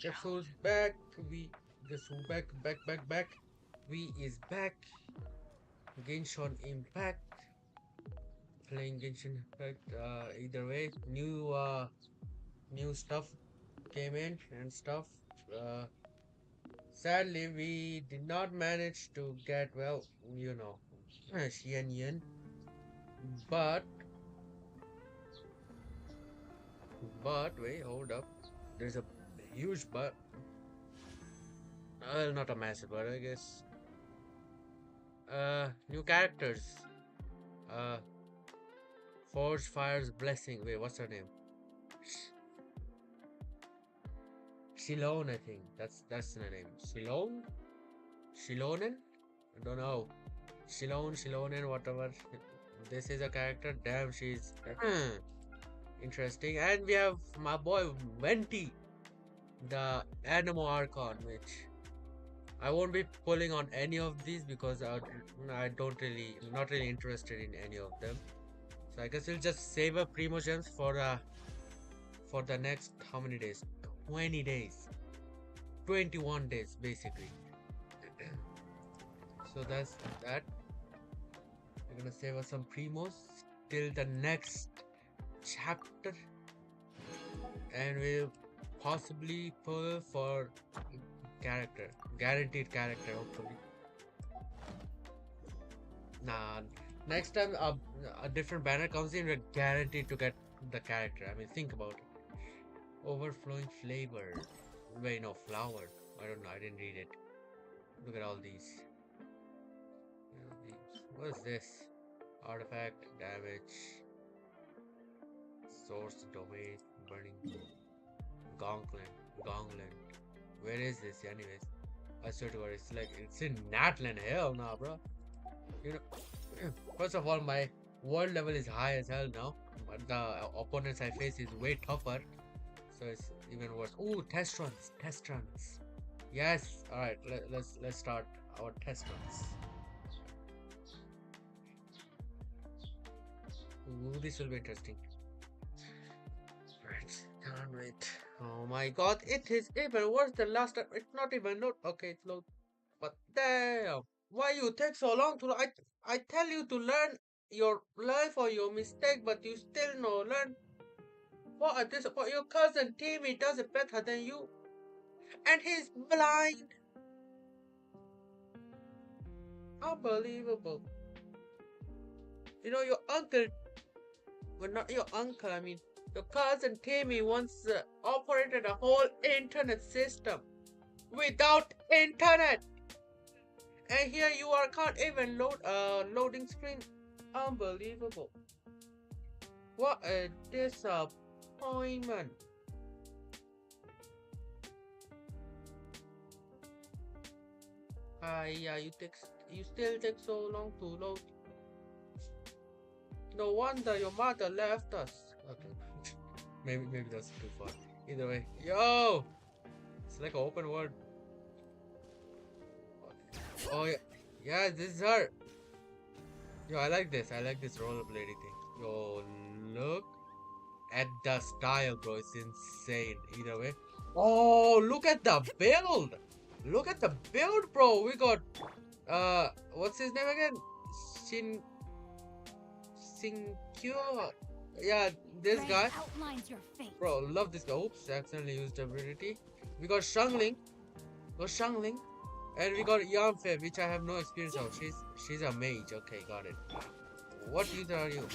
Guess who's back? Guess who back. We is back. Genshin Impact. Playing Genshin Impact. Either way, new stuff came in and stuff. Uh, Sadly, we did not manage to get Xian Yin. But wait, hold up. There's a huge but. Well, not a massive, but I guess. New characters. Uh, Forge Fire's Blessing. Wait, what's her name? Shilone, I think. That's her name. Shilone? Shilonen? I don't know. Shilonen, whatever. This is a character. Damn, she's interesting. And we have my boy Venti, the Animo Archon, which I won't be pulling on any of these because I don't really, not really interested in any of them. So I guess we'll just save up Primo Gems for the next how many days? 20 days. 21 days basically. So that's that. We're gonna save us some Primos till the next chapter. And we'll possibly pull for character. Guaranteed character, hopefully. Nah, next time a different banner comes in, we're guaranteed to get the character. I mean, think about it. Overflowing flavor. Wait, no, flower. I don't know, I didn't read it. Look at all these. What is this? Artifact, damage, source, domain, burning, gongland. Where is this, anyways? I swear to God, it's in Natland. Hell nah, bro. You know, first of all, my world level is high as hell now, but the opponents I face is way tougher, so it's even worse. Ooh, test runs. Yes. All right, let's start our test runs. Ooh, this will be interesting. Right, can't wait. Oh my God, it is even worse than last time. It's not even load. Okay, it's load. But damn, why you take so long to? I tell you to learn for your mistake, but you still no learn. What at this? But your cousin Timmy does it better than you, and he's blind. Unbelievable. You know your uncle. Well, not your uncle. I mean, your cousin Timmy once operated a whole internet system without internet. And here you are, can't even loading screen. Unbelievable. What a disappointment. Yeah, you still take so long to load. No wonder your mother left us. Okay. maybe that's too far. Either way. Yo! It's like an open world. Oh yeah. Yeah, this is her. Yo, I like this rollerblading thing. Yo, look at the style, bro. It's insane. Either way. Oh, look at the build. Look at the build, bro. We got what's his name again? Sincure. Yeah, this guy. Bro, love this guy. Oops, accidentally used ability. We got Shangling. And we got Yamfe, which I have no experience of. She's a mage. Okay, got it. What user are you?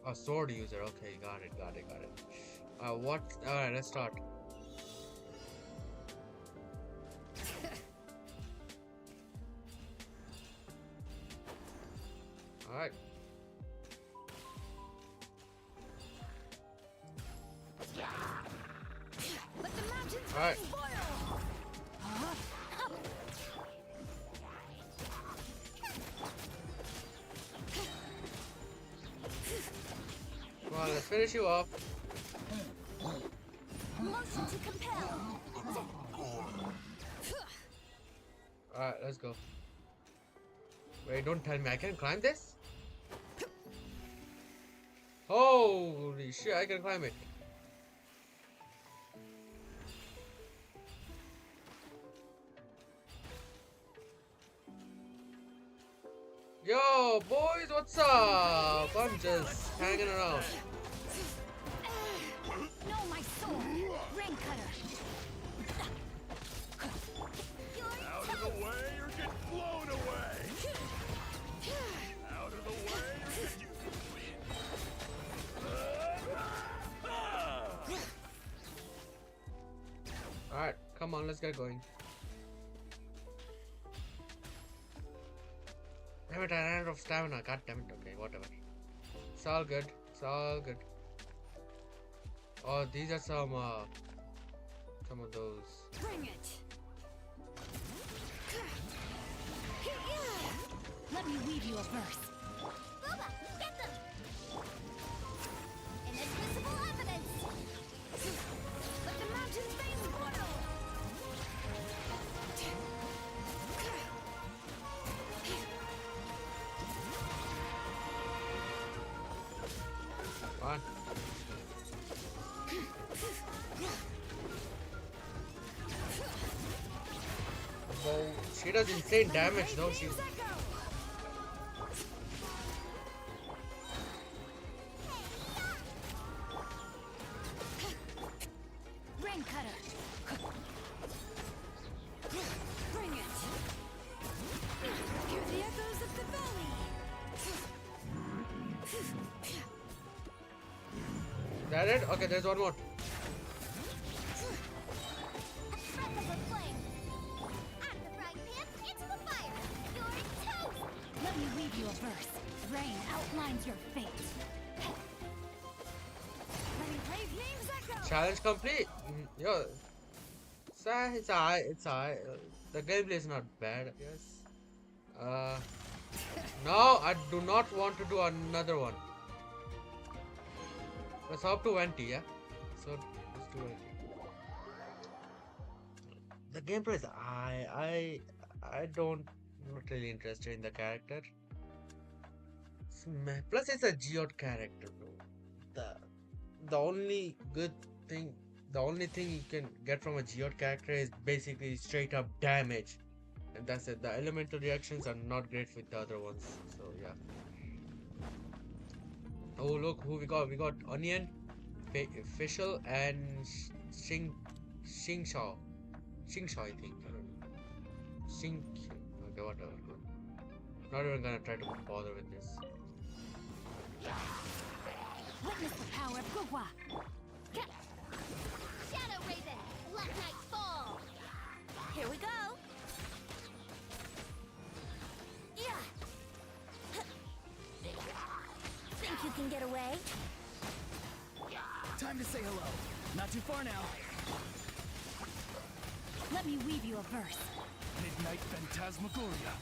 A sword user. Okay, got it. What? Alright, let's start. Alright. Alright. Come on, let's finish you off. Motion to compel. Alright, let's go. Wait, don't tell me I can climb this? Holy shit, I can climb it. what's up? I'm just hanging around. No, my soul. Rain cutter. Out of the way or get blown away! Out of the way or get you... Alright, come on, let's get going. Damn it, I ran out of stamina. God damn it. Okay, whatever. It's all good. It's all good. Oh, these are some of those. Bring it. Let me weave you a verse. Booba, get them! Inadmissible evidence! Let the mountains face portal! What? Whoa, she does insane damage though. She. Rain cutter. Bring it. Hear the echoes of the valley. That it? Okay, there's one more. Breath of a flame. Out of the frying pan, into the fire. You're toast. Let me weave you a verse. Rain outlines your fate. Let me play games echo. Challenge complete. Yo, it's alright. It's alright. The gameplay is not bad, I guess. No, I do not want to do another one. Let's hop to 20, yeah? So, let's do it. The gameplay is I don't not really interested in the character. Plus it's a geode character, bro. The only good thing, the only thing you can get from a geode character is basically straight up damage. And that's it. The elemental reactions are not great with the other ones. So yeah. Oh look who we got. We got Onion, Fischl, and Xingshaw. Xingshaw, I think. I don't know. Okay, whatever. Not even gonna try to bother with this. Witness the power of Gugwa. Shadow Raven, let night fall. Here we go. Yeah. Think you can get away? Time to say hello. Not too far now. Let me weave you a verse. Midnight Phantasmagoria.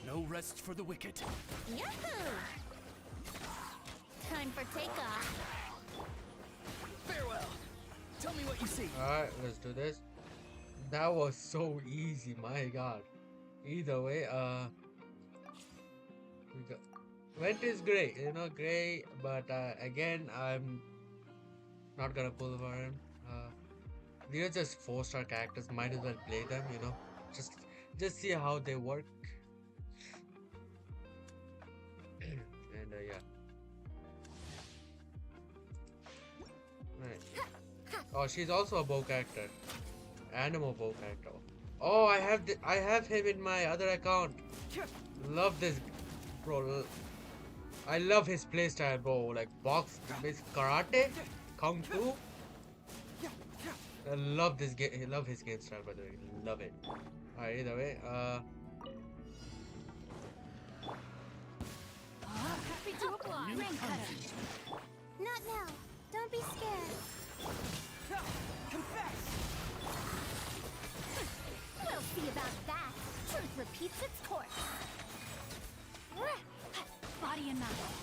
No rest for the wicked. Yahoo! Time for takeoff. Farewell. Tell me what you see. Alright, let's do this. That was so easy, my god. Either way, we got Vent is great, you know, great, but again, I'm not gonna pull for him. These are just 4-star characters, might as well play them, you know, just see how they work. And yeah. Right. Oh, she's also a bow character. Animal bow character. Oh, I have him in my other account. Love this, bro. I love his playstyle, bro. Like box, basic karate, kung fu. I love this game. I love his game style, by the way. Love it. Alright, either way, Happy to apply. Rain cutter. Not now. Don't be scared. Confess. We'll see about that. Truth repeats its course. Body and mouth.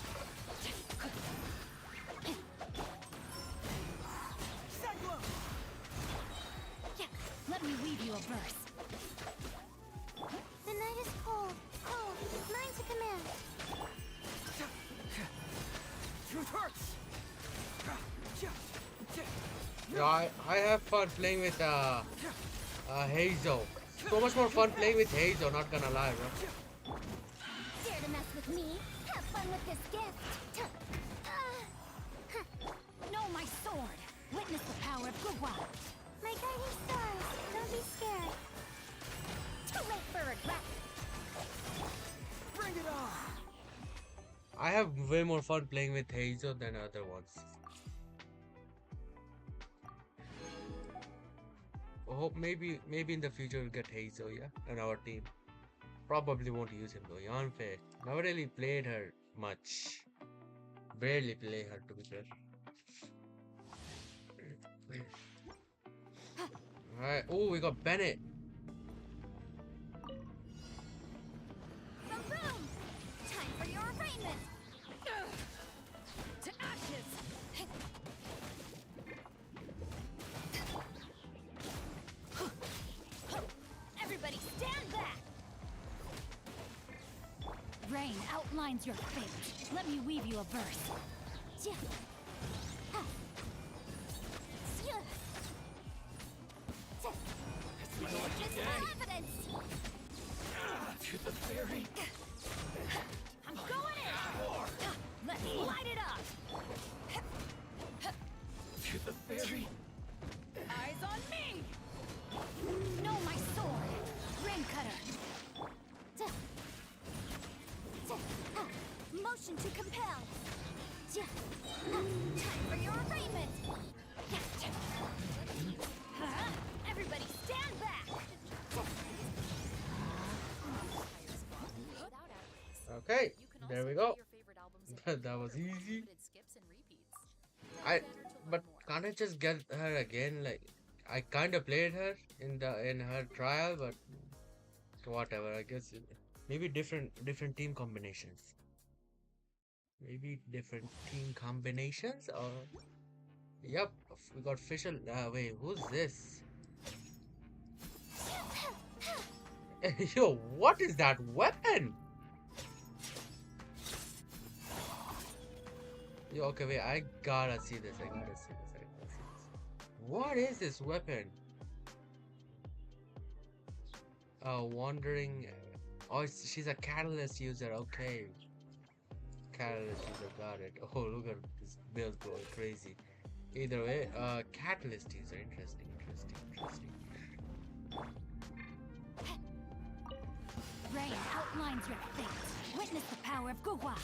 Cyclone. Yeah. Let me weave you a verse. The night is cold. Cold. Mine to command. Truth hurts. yeah, I have fun playing with Hazel. So much more fun playing with Hazel. Not gonna lie, bro. with me. Have fun with this gift. Know my sword. Witness the power of Gugwa. My guiding stars. Don't be scared. Too late for regret. Bring it on! I have way more fun playing with Heizo than other ones. I hope maybe in the future we'll get Heizo, yeah, and our team. Probably won't use him though. Yanfei. Never really played her much. Barely play her to be fair. Alright. Oh, we got Bennett. Boom boom! Time for your arraignment. To ashes. Everybody stand back! Rain outlines your fate. Let me weave you a verse. Evidence! To the ferry! I'm going in! Let's light it up! To the ferry! Eyes on me! Know my sword! Rain cutter! Motion to compel! Time for your arraignment! Everybody stand back! Okay, there we go. That was easy. But can't I just get her again? Like, I kind of played her in her trial, but whatever. I guess maybe different team combinations. Maybe different team combinations, or yep, we got official. Wait, who's this? Yo, what is that weapon? Yo, okay, wait, I gotta see this. What is this weapon? Wandering. Oh, she's a catalyst user. Okay, catalyst user, got it. Oh, look at this build going crazy. Either way, catalyst user. Interesting. Rain outlines your fate. Witness the power of Gugwa.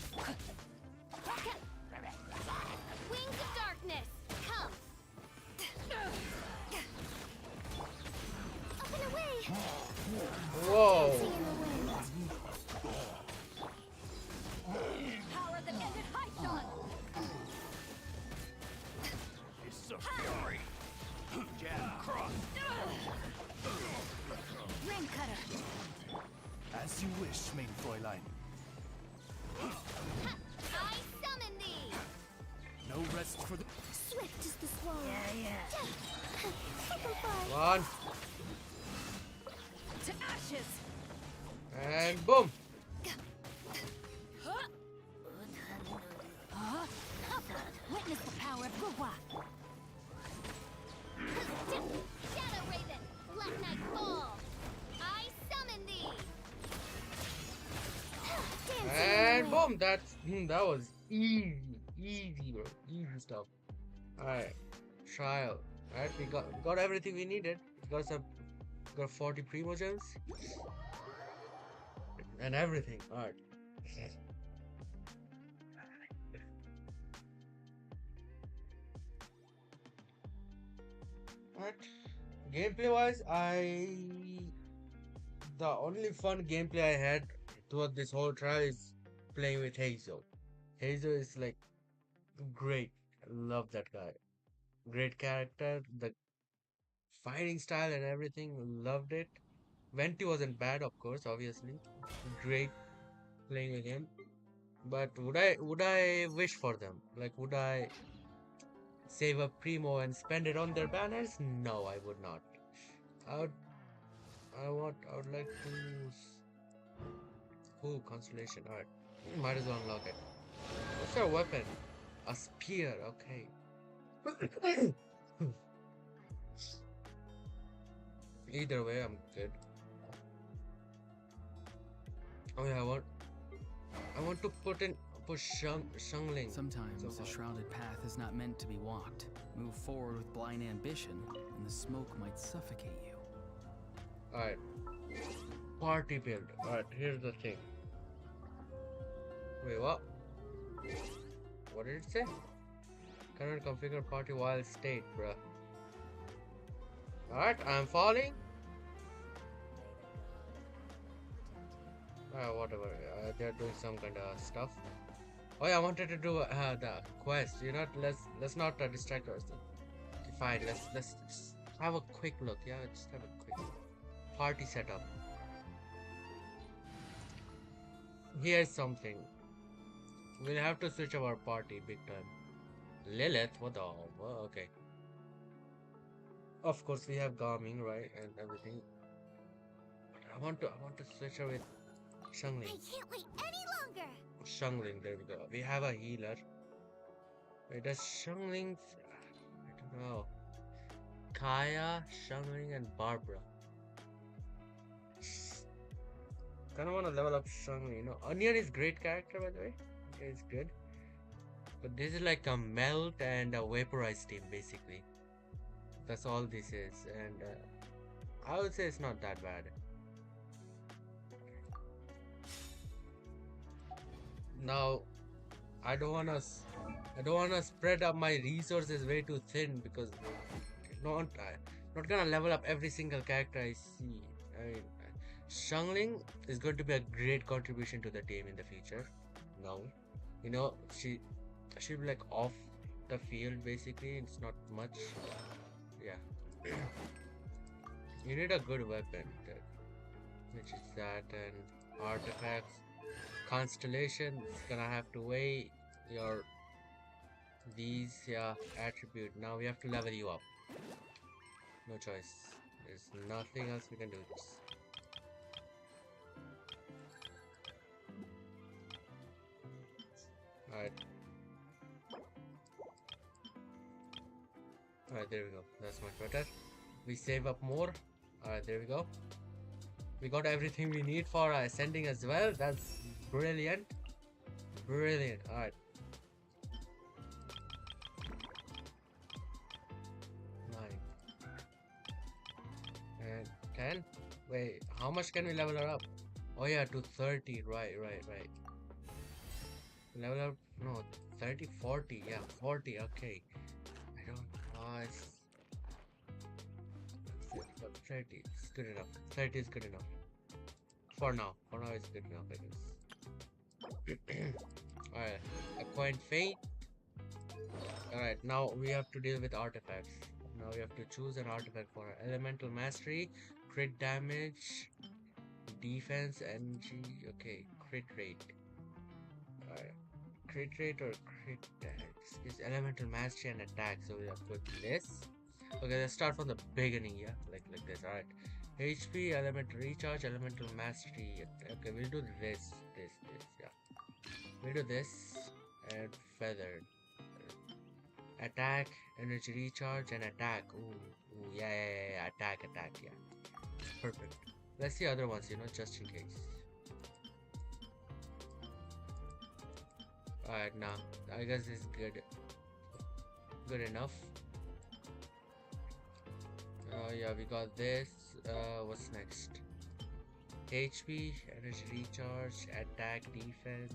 Wings of darkness, come. Up and away. Whoa. Dancing in the wind. Power that ended Haishan. It's a fury! Jab cross! Rain cutter. As you wish, main Fräulein. I summon thee. No rest for the... Swift is the swallow. Yeah. Simplify. One To ashes. and boom. Witness the power of Gugwa. Shadow Raven, Black Knight fall. I summon thee. And boom, that was easy, bro. Easy stuff. Alright, trial. Alright, we got everything we needed. Got 40 primo gems and everything. Alright. Alright. Gameplay wise, the only fun gameplay I had throughout this whole trial is playing with Heizo. Heizo is like great. I love that guy. Great character. The fighting style and everything. Loved it. Venti wasn't bad, of course, obviously. Great playing with him. But would I wish for them? Like, would I save a primo and spend it on their banners? No, I would not. I would like to. Ooh, constellation. Alright. Might as well unlock it. What's our weapon? A spear, okay. Either way, I'm good. Oh yeah, I want want to push Shungling. Sometimes So a hard. shrouded path is not meant to be walked. Move forward with blind ambition, and the smoke might suffocate you. Alright. Party build. Alright, here's the thing. Wait, what? What did it say? Cannot configure party while state, bruh. Alright, I'm falling. Whatever. They're doing some kind of stuff. Oh yeah, I wanted to do the quest. You know, let's not distract ourselves. Okay, fine. Let's just have a quick look. Yeah, just have a quick look. Party setup. Here's something. We'll have to switch our party big time. Lilith, what the? Oh, okay. Of course, we have Garming, right, and everything. But I want to switch her with I Shungling. can't wait any longer. Shungling, there we go. We have a healer. Wait, does Shungling? I don't know. Kaya, Shungling, and Barbara. Kind of want to level up Shungling. You know, Onion is great character, by the way. It's good. But this is like a melt and a vaporized team, basically. That's all this is, and I would say it's not that bad. Now, I don't wanna spread up my resources way too thin because not gonna level up every single character I see. I mean, Shangling is going to be a great contribution to the team in the future. Now, you know, she'll be like off the field basically. It's not much. Yeah. You need a good weapon, which is that, and artifacts. Constellation is gonna have to weigh your these attribute. Now we have to level you up. No choice. There's nothing else we can do this. Alright. Alright, there we go. That's much better. We save up more. Alright, there we go. We got everything we need for ascending as well. That's brilliant. Brilliant. Alright. 9. And 10. Wait, how much can we level her up? Oh yeah, to 30. Right. Level up, no, 30, 40. Yeah, 40. Okay. I don't know. It's 30. It's good enough. 30 is good enough. For now. For now, it's good enough, I guess. Alright. Acquaint Fate. Alright, now we have to deal with artifacts. Now we have to choose an artifact for elemental mastery, crit damage, defense, energy. Okay, crit rate. Alright. Crit rate or crit tax is elemental mastery and attack. So we have to put this. Okay, let's start from the beginning. Yeah, like this. Alright. HP, elemental recharge, elemental mastery. Okay, we'll do this. Yeah. We'll do this and feathered. Attack, energy recharge, and attack. Ooh, yeah. Attack, yeah. Perfect. Let's see other ones, you know, just in case. Alright, now I guess this is good enough. Yeah, we got this. What's next? HP, energy recharge, attack, defense,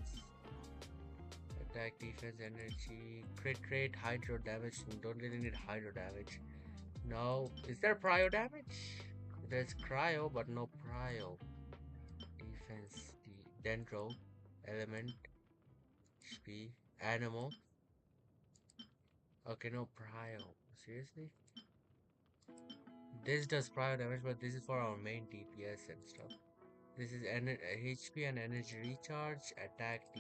energy, crit rate, hydro damage. We don't really need hydro damage. No, is there prio damage? There's cryo, but no prio. Defense, dendro, element, HP, animal. Okay, no prio. Seriously? This does prio damage, but this is for our main DPS and stuff. This is HP and energy recharge, attack,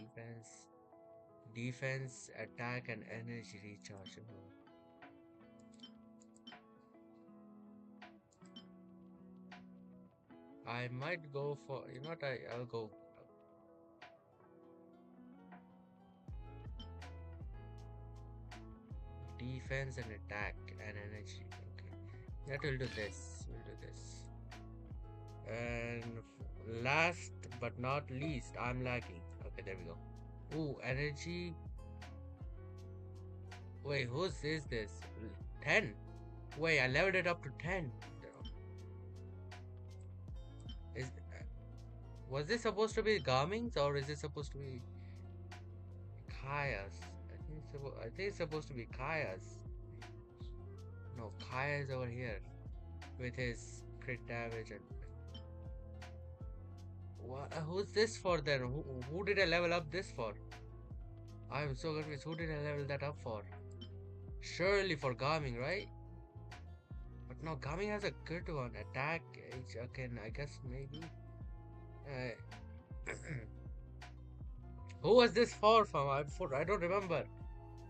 defense, attack, and energy recharge. I might go for, you know what, I'll go defense and attack and energy. Okay, that will do this. And last but not least, I'm lagging. Okay, there we go. Ooh, energy. Wait, whose is this? 10? Wait, I leveled it up to 10. Is Was this supposed to be Garming's or is it supposed to be Kaya's? I think it's supposed to be Kaya's. No, Kaya's over here with his crit damage and. Who's this for then? Who did I level up this for? I'm so confused. Who did I level that up for? Surely for Garming, right? But no, Garming has a good one. Attack, okay, I guess maybe. Who was this for, fam? I don't remember.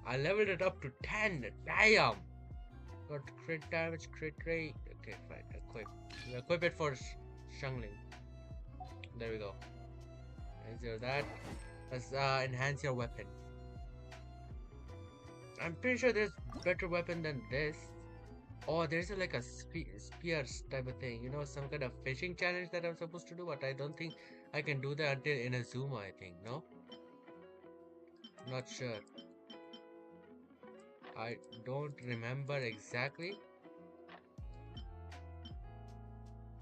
I leveled it up to 10. Damn! Got crit damage, crit rate. Okay, fine. Equip it for Shangling. There we go. Is that? Let's enhance your weapon. I'm pretty sure there's better weapon than this. Oh, there's like a spear type of thing. You know, some kind of fishing challenge that I'm supposed to do, but I don't think I can do that until Inazuma, I think. No? Not sure. I don't remember exactly.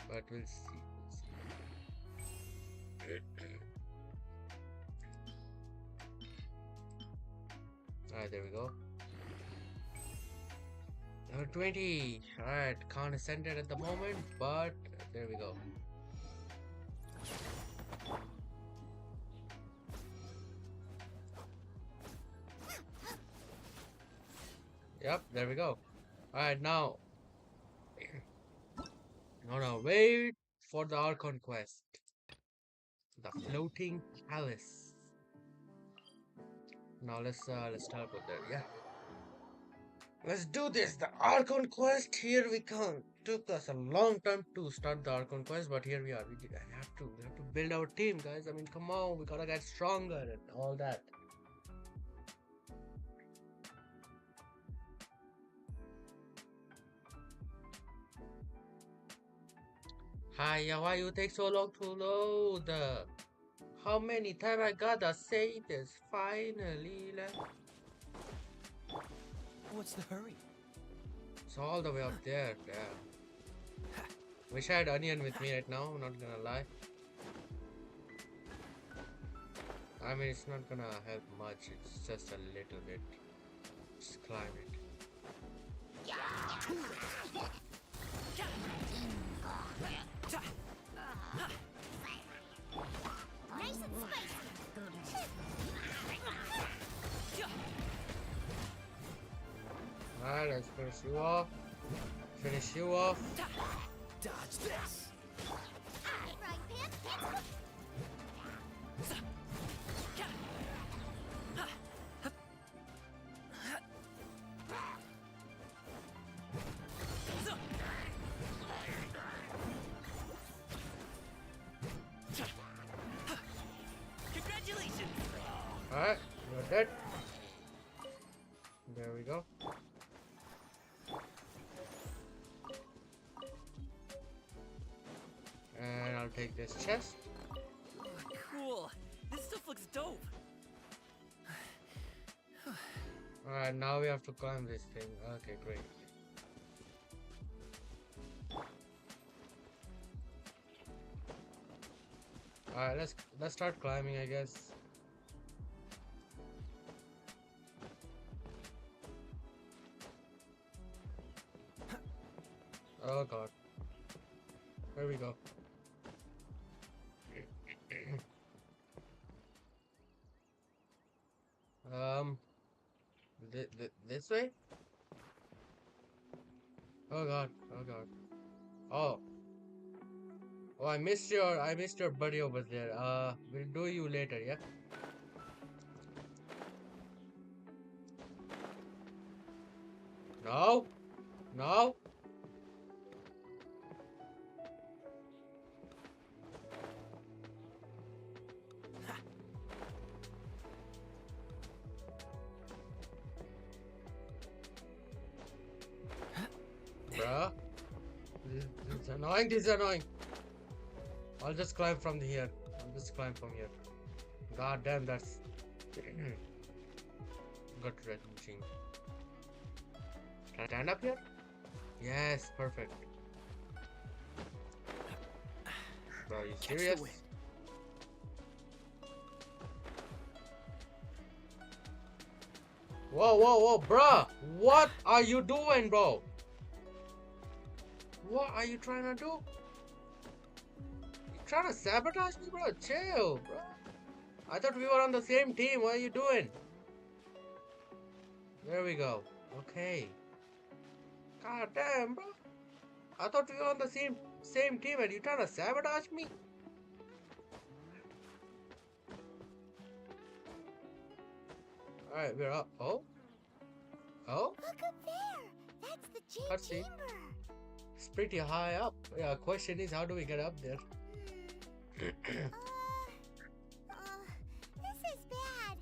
But we'll see. Alright, there we go. Number 20. Alright, can't ascend it at the moment, but there we go. Yep, there we go. Alright, now. No, wait for the Archon quest. The floating palace. Now let's start with that. Yeah. Let's do this. The Archon quest. Here we come. Took us a long time to start the Archon quest, but here we are. We have to build our team, guys. I mean, come on. We gotta get stronger and all that. Hiya, why you take so long to load? How many times I gotta say this? Finally, What's the hurry? it's all the way up there. Damn. Wish I had Onion with me right now. I'm not gonna lie. I mean, it's not gonna help much. It's just a little bit. Just climb it. Nice and spicy. Alright, let's finish you off. Finish you off. Dodge this. Frying pan, Congratulations. Alright, you're dead. There we go. And I'll take this chest. Cool. This stuff looks dope. Alright, now we have to climb this thing. Okay, great. Alright, let's start climbing, I guess. Oh god. There we go. This way? Oh god, oh god. Oh. Oh, I missed your buddy over there. We'll do you later, yeah? No? No? Bruh. This is annoying. I'll just climb from here. God damn, that's Gut wrenching. Can I stand up here? Yes, perfect. Bro, are you Catch the serious? wind. Whoa, whoa, whoa, bruh! What are you doing, bro? What are you trying to do? You trying to sabotage me, bro? Chill, bro. I thought we were on the same team. What are you doing? There we go. Okay. God damn, bro. I thought we were on the same team and you trying to sabotage me? Alright, we're up. Oh? Oh? Look up there! That's the Jade Let's see. Chamber! It's pretty high up. Yeah, question is how do we get up there? This is bad.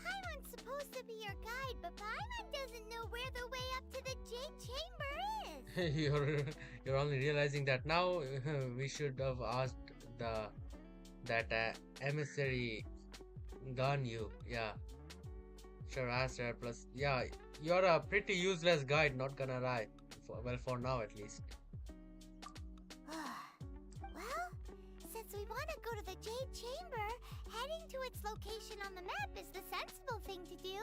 Paimon's supposed to be your guide, but Paimon doesn't know where the way up to the Jade Chamber is. you're only realizing that now. We should have asked that emissary gun you. Yeah. Sure, asked her. Plus, yeah, you're a pretty useless guide. Not gonna lie. Well, for now at least. Well, since we want to go to the Jade Chamber, heading to its location on the map is the sensible thing to do.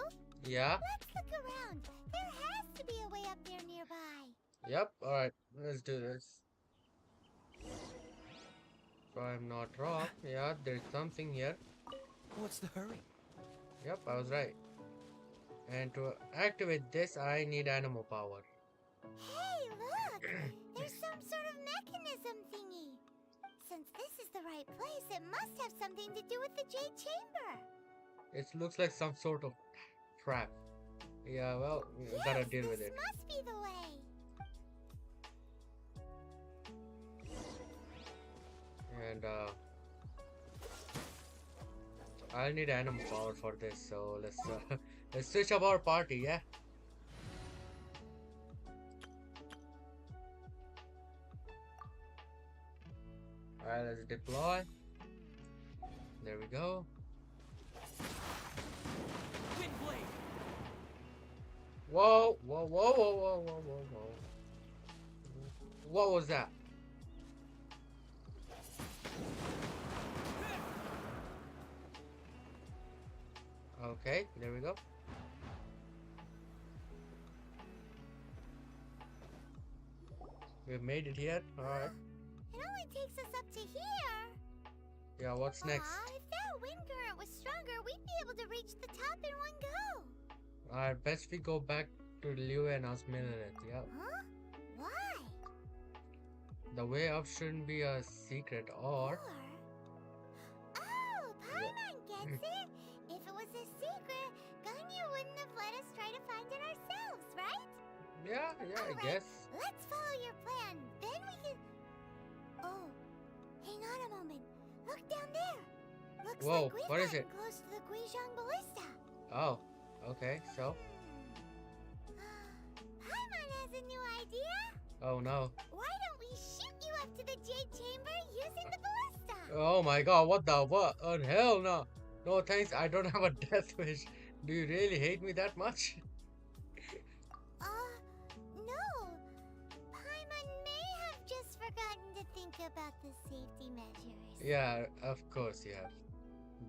Yeah. Let's look around. There has to be a way up there nearby. Yep. All right. Let's do this. If I'm not wrong, yeah, there's something here. What's the hurry? Yep, I was right. And to activate this, I need animal power. Hey, look! There's some sort of mechanism thingy. Since this is the right place, it must have something to do with the Jade Chamber. It looks like some sort of trap. Yeah, well, we gotta deal with it. This must be the way. And I'll need animal power for this, so let's switch up our party, yeah. Alright, let's deploy. There we go. Wind blade. Whoa, whoa, whoa, whoa, whoa, whoa, whoa, whoa. What was that? Okay, there we go. We've made it here. Alright. It only takes us up to here. Yeah, what's next? If that wind current was stronger, we'd be able to reach the top in one go. Alright, best we go back to Liu and us minute. Yeah. Huh? Why? The way up shouldn't be a secret, or Oh, Paimon gets it. If it was a secret, Ganyu wouldn't have let us try to find it ourselves, right? yeah, I Alright, guess. Let's follow your plan. Then we can. Oh, hang on a moment. Look down there. Looks Whoa, like we've what is gotten it? close to the Guizhong Ballista. Oh, okay, so. Paimon has a new idea. Oh no. Why don't we shoot you up to the Jade Chamber using the ballista? Oh my god, what the what? Oh hell no. No thanks, I don't have a death wish. Do you really hate me that much? No. Paimon may have just forgotten to think about the safety measures. Yeah, of course you have.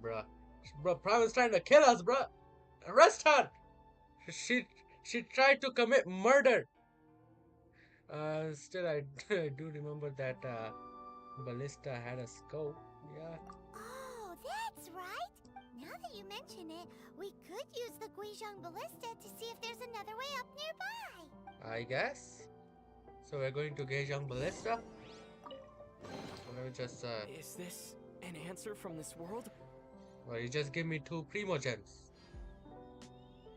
Bruh. Bruh, Prime's trying to kill us, bruh. Arrest her! She tried to commit murder. Still I do remember that ballista had a scope. Yeah. Oh, that's right. Now that you mention it, we could use the Guizhong Ballista to see if there's another way up nearby. I guess. So we're going to Geijang Ballista. Let me just Is this an answer from this world? well, you just give me 2 primo gems.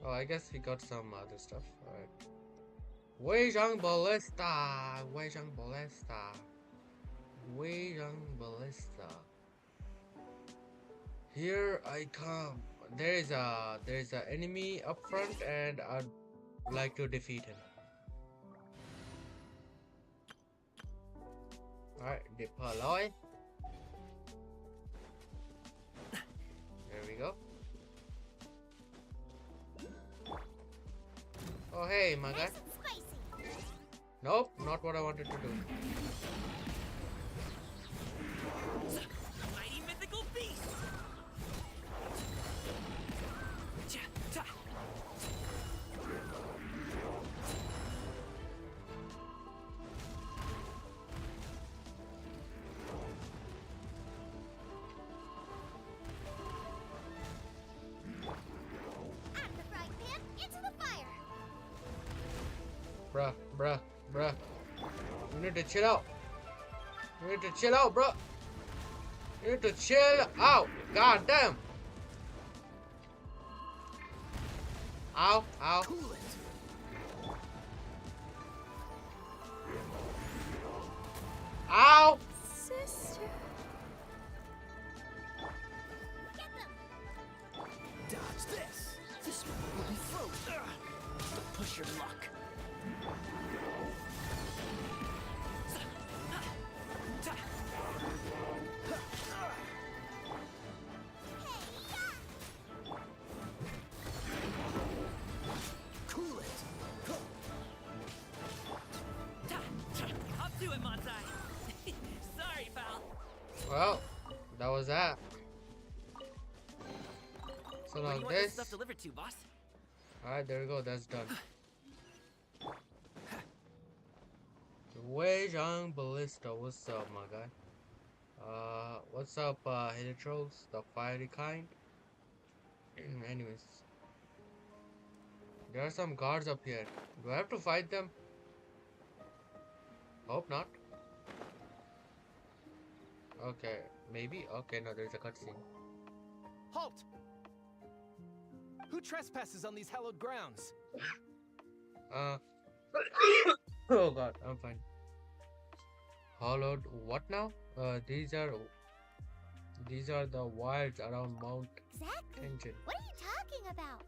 Oh, I guess we got some other stuff. Alright. Weijang Ballista. Weijang Ballista. Weijang Ballista. Here I come. There is a enemy up front, and I'd like to defeat him. Alright, deploy. There we go. Okay, my guy. Nice and spicy. Nope, not what I wanted to do. Mighty mythical beast. Out of the frying pan, into the fire. Bruh. You need to chill out. You need to chill out, bro. You need to chill out. God damn. Ow. Cool it. Ow. Sister. Get them. Dodge this. This one will be frozen. Don't push your luck. Cool it. Up to it, Montai. Sorry, pal. Well, that was that. So Where do now you want this this. stuff delivered to, boss? Alright, there we go. That's done. Weijang Ballista, what's up, my guy? What's up, Helitros, the fiery kind? Anyways, there are some guards up here. Do I have to fight them? Hope not. Okay, maybe. Okay, no, there's a cutscene. Halt! Who trespasses on these hallowed grounds? Oh god, I'm fine. Hollowed what now? These are the wilds around Mount Exactly. Tenjin. What are you talking about?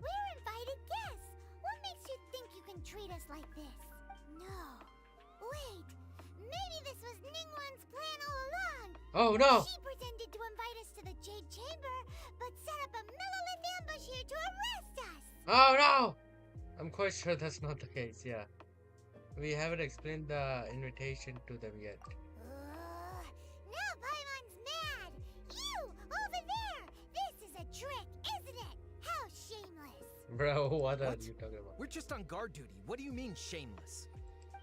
We're invited guests. What makes you think you can treat us like this? No. Wait. Maybe this was Ningguang's plan all along. Oh no! She pretended to invite us to the Jade Chamber, but set up a millilith ambush here to arrest us. Oh no! I'm quite sure that's not the case, yeah. We haven't explained the invitation to them yet. Now Paimon's mad. You, over there. This is a trick, isn't it? How shameless. Bro, what are What? you talking about? We're just on guard duty. What do you mean shameless?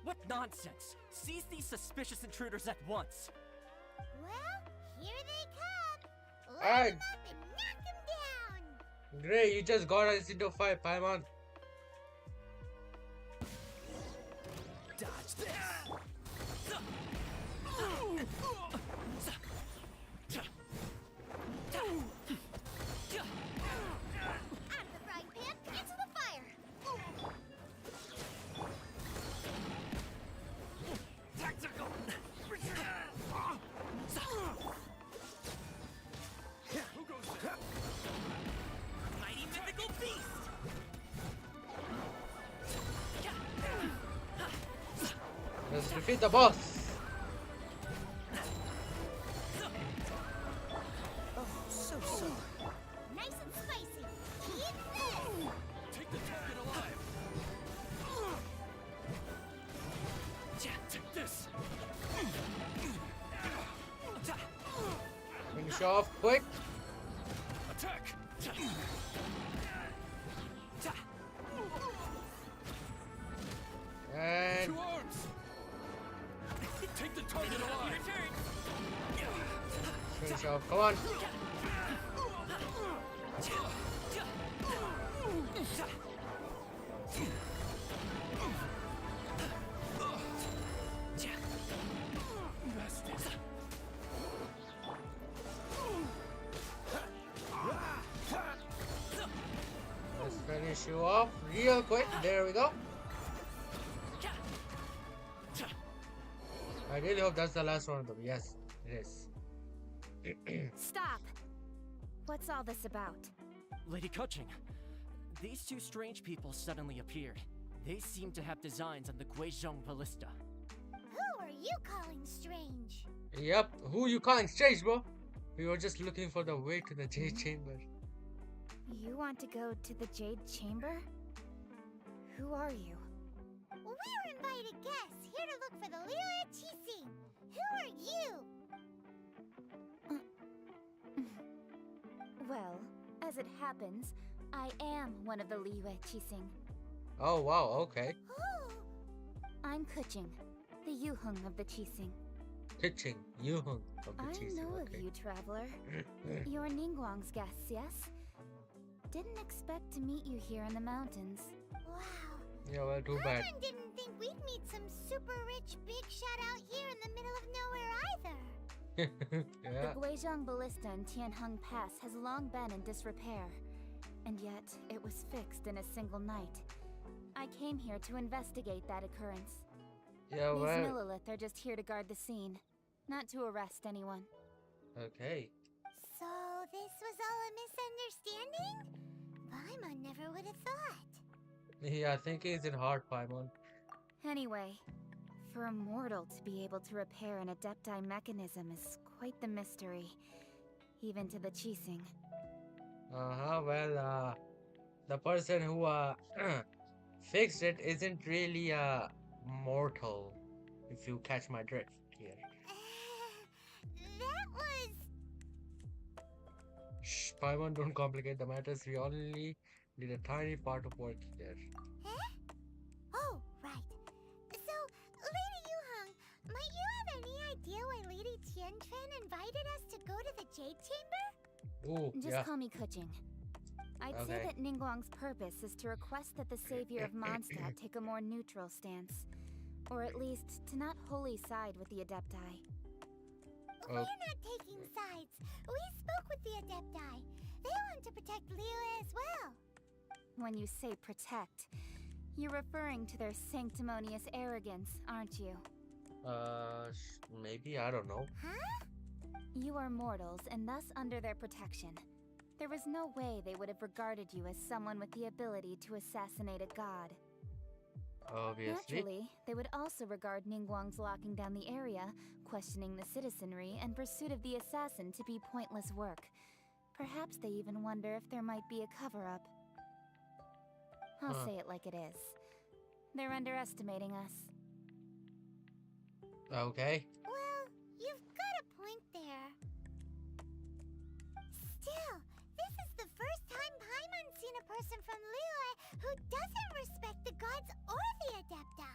What nonsense! Seize these suspicious intruders at once! Well, here they come. Light Alright. 'em up and knock 'em down. Great, you just got us into a fight, Paimon. Dodge this. Out of the frying pan, into the fire. Tactical! Who goes there? Mighty mythical beast! Let's defeat the boss. So. Nice and spicy. Eat this. Take the target alive. Take this! Finish off quick. Attack. And 2 arms. Take the target alive. finish off. Come on. Let's finish you off real quick. There we go. I really hope that's the last one of them. Yes, it is. Stop. What's all this about? Lady Coaching, these two strange people suddenly appeared. They seem to have designs on the Guizhong Ballista. Who are you calling strange? Yep. Who you calling strange, bro? We were just looking for the way to the Jade Chamber. You want to go to the Jade Chamber? Who are you? We're invited guests here to look for the Liyue Qixing. Who are you? Well, as it happens, I am one of the Liyue Qixing. Oh wow, okay. Oh, I'm Kuching, the Yuheng of the Qixing. Pitching Yuheng of the I cheesy. know Okay. of you, traveler. You're Ningguang's guests, yes? Didn't expect to meet you here in the mountains. wow. Yeah, well, too bad. Paimon didn't think we'd meet some super rich big shot out here in the middle of nowhere either. Yeah. The Guizhong Ballista in Tianheng Pass has long been in disrepair, and yet it was fixed in a single night. I came here to investigate that occurrence. Yeah, These well. Millilith are just here to guard the scene, not to arrest anyone. Okay. So this was all a misunderstanding? Paimon never would have thought. Yeah, I think he's in hard, Paimon. Anyway, for a mortal to be able to repair an Adepti mechanism is quite the mystery, even to the Qixing. Well, the person who fixed it isn't really mortal, if you catch my drift here. That was... Shh, Paimon, don't complicate the matters. We only did a tiny part of work here. Oh, right. So, Lady Yuheng, might you have any idea why Lady Tianquan invited us to go to the Jade Chamber? Oh, Just yeah. call me Kuching. I'd say Okay. that Ningguang's purpose is to request that the savior of Mondstadt take a more neutral stance. Or at least, to not wholly side with the Adepti. Oh. We're not taking sides. We spoke with the Adepti. They want to protect Liyue as well. When you say protect, you're referring to their sanctimonious arrogance, aren't you? Maybe, I don't know. Huh? You are mortals and thus under their protection. There was no way they would have regarded you as someone with the ability to assassinate a god. Obviously. Naturally, they would also regard Ningguang's locking down the area, questioning the citizenry, and pursuit of the assassin to be pointless work. Perhaps they even wonder if there might be a cover-up. I'll Huh. say it like it is. They're underestimating us. Okay. Well, you've got a point there. Still, this is the first time Paimon's seen a person from Liyue who doesn't respect the gods or the Adepti.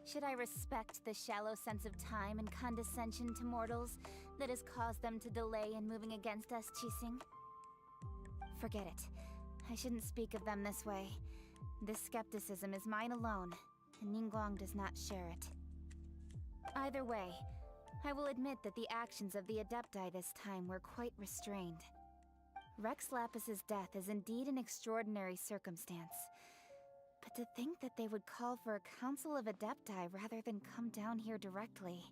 Should I respect the shallow sense of time and condescension to mortals that has caused them to delay in moving against us, Qixing? Forget it. I shouldn't speak of them this way. This skepticism is mine alone, and Ningguang does not share it. Either way, I will admit that the actions of the Adepti this time were quite restrained. Rex Lapis's death is indeed an extraordinary circumstance. But to think that they would call for a council of Adepti rather than come down here directly.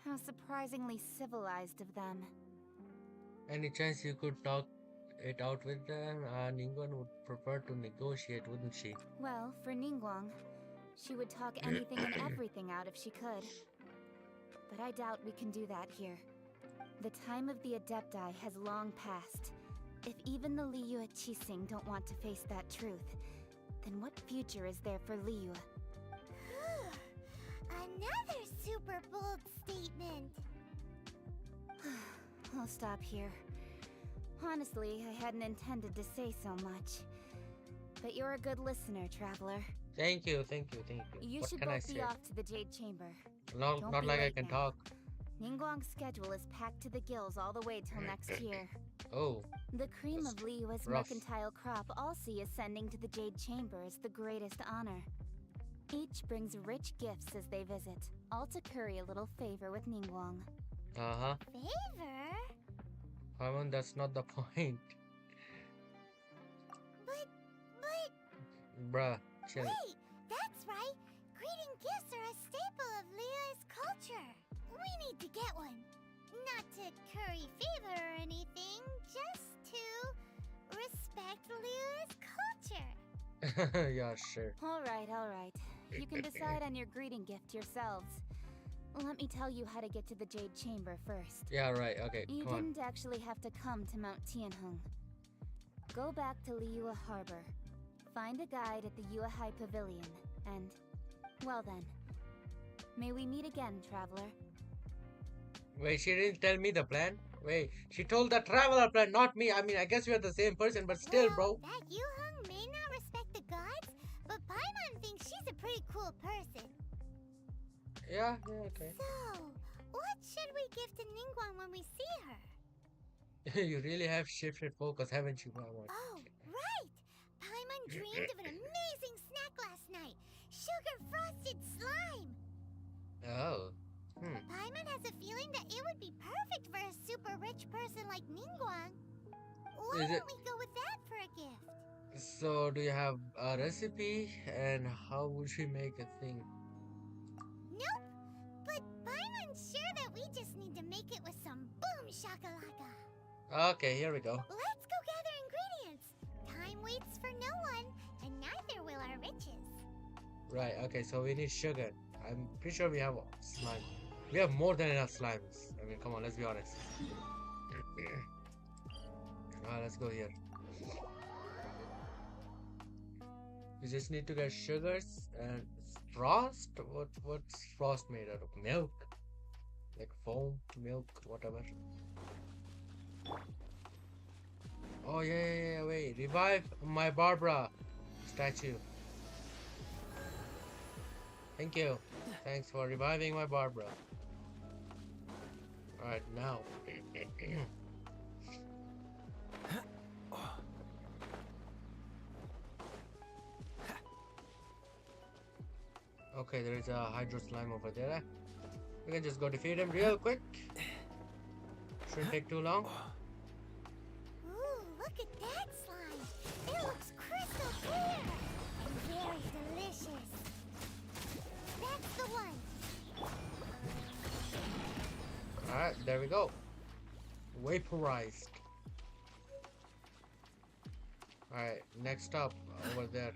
How surprisingly civilized of them. Any chance you could talk it out with them? Ningguang would prefer to negotiate, wouldn't she? Well, for Ningguang, she would talk anything and everything out if she could. But I doubt we can do that here. The time of the Adepti has long passed. If even the Liyue Qixing don't want to face that truth, then what future is there for Liyue? Another super bold statement. I'll stop here. Honestly, I hadn't intended to say so much. But you're a good listener, traveler. Thank you, thank you, thank you. You What should can I both say? be off to the Jade Chamber. No, Don't not be like I late can now. talk. Ningguang's schedule is packed to the gills all the way till next year. Oh, The cream of That's Liyue's rough. mercantile crop all see ascending to the Jade Chamber is the greatest honor. Each brings rich gifts as they visit, all to curry a little favor with Ningguang. uh-huh. Favor? Paimon, that's not the point. But... Bruh, chill. Wait, that's right. Greeting gifts are a staple of Liyue's culture. We need to get one. Not to curry favor or anything, just to respect Liyue's culture. Yeah, sure. All right. You can decide on your greeting gift yourselves. Let me tell you how to get to the Jade Chamber first. Yeah, right, okay, You come on. didn't actually have to come to Mount Tianheng. Go back to Liyue Harbor. Find a guide at the Yuehai Pavilion, and... well then. May we meet again, traveler. Wait, she didn't tell me the plan? Wait, she told the traveler plan, not me. I mean, I guess we are the same person, but still, bro. That Yuheng may not respect the gods, but Paimon thinks she's a pretty cool person. Yeah, okay. So, what should we give to Ningguang when we see her? You really have shifted focus, haven't you, Paimon? Oh, right! Paimon dreamed of an amazing snack last night. Sugar frosted slime! Oh. Paimon has a feeling that it would be perfect for a super rich person like Ningguang. Why Is don't it- we go with that for a gift? So, do you have a recipe? And how would she make a thing? Nope. But Paimon's sure that we just need to make it with some boom shakalaka. Okay, here we go. Let's go gather ingredients. Time waits for no one, and neither will our riches. Right, okay, so we need sugar. I'm pretty sure we have slime. We have more than enough slimes. I mean, come on, let's be honest. Alright, let's go here. We just need to get sugars and frost? What's frost made out of? Milk? Like foam, milk, whatever. Oh yeah, wait. Revive my Barbara statue. Thank you. Thanks for reviving my Barbara. Alright, now. Okay, there is a hydro slime over there. We can just go defeat him real quick. Shouldn't take too long. Ooh, look at that slime. It looks crystal clear and very delicious. That's the one. Alright, there we go. Vaporized. Alright, next up, over there.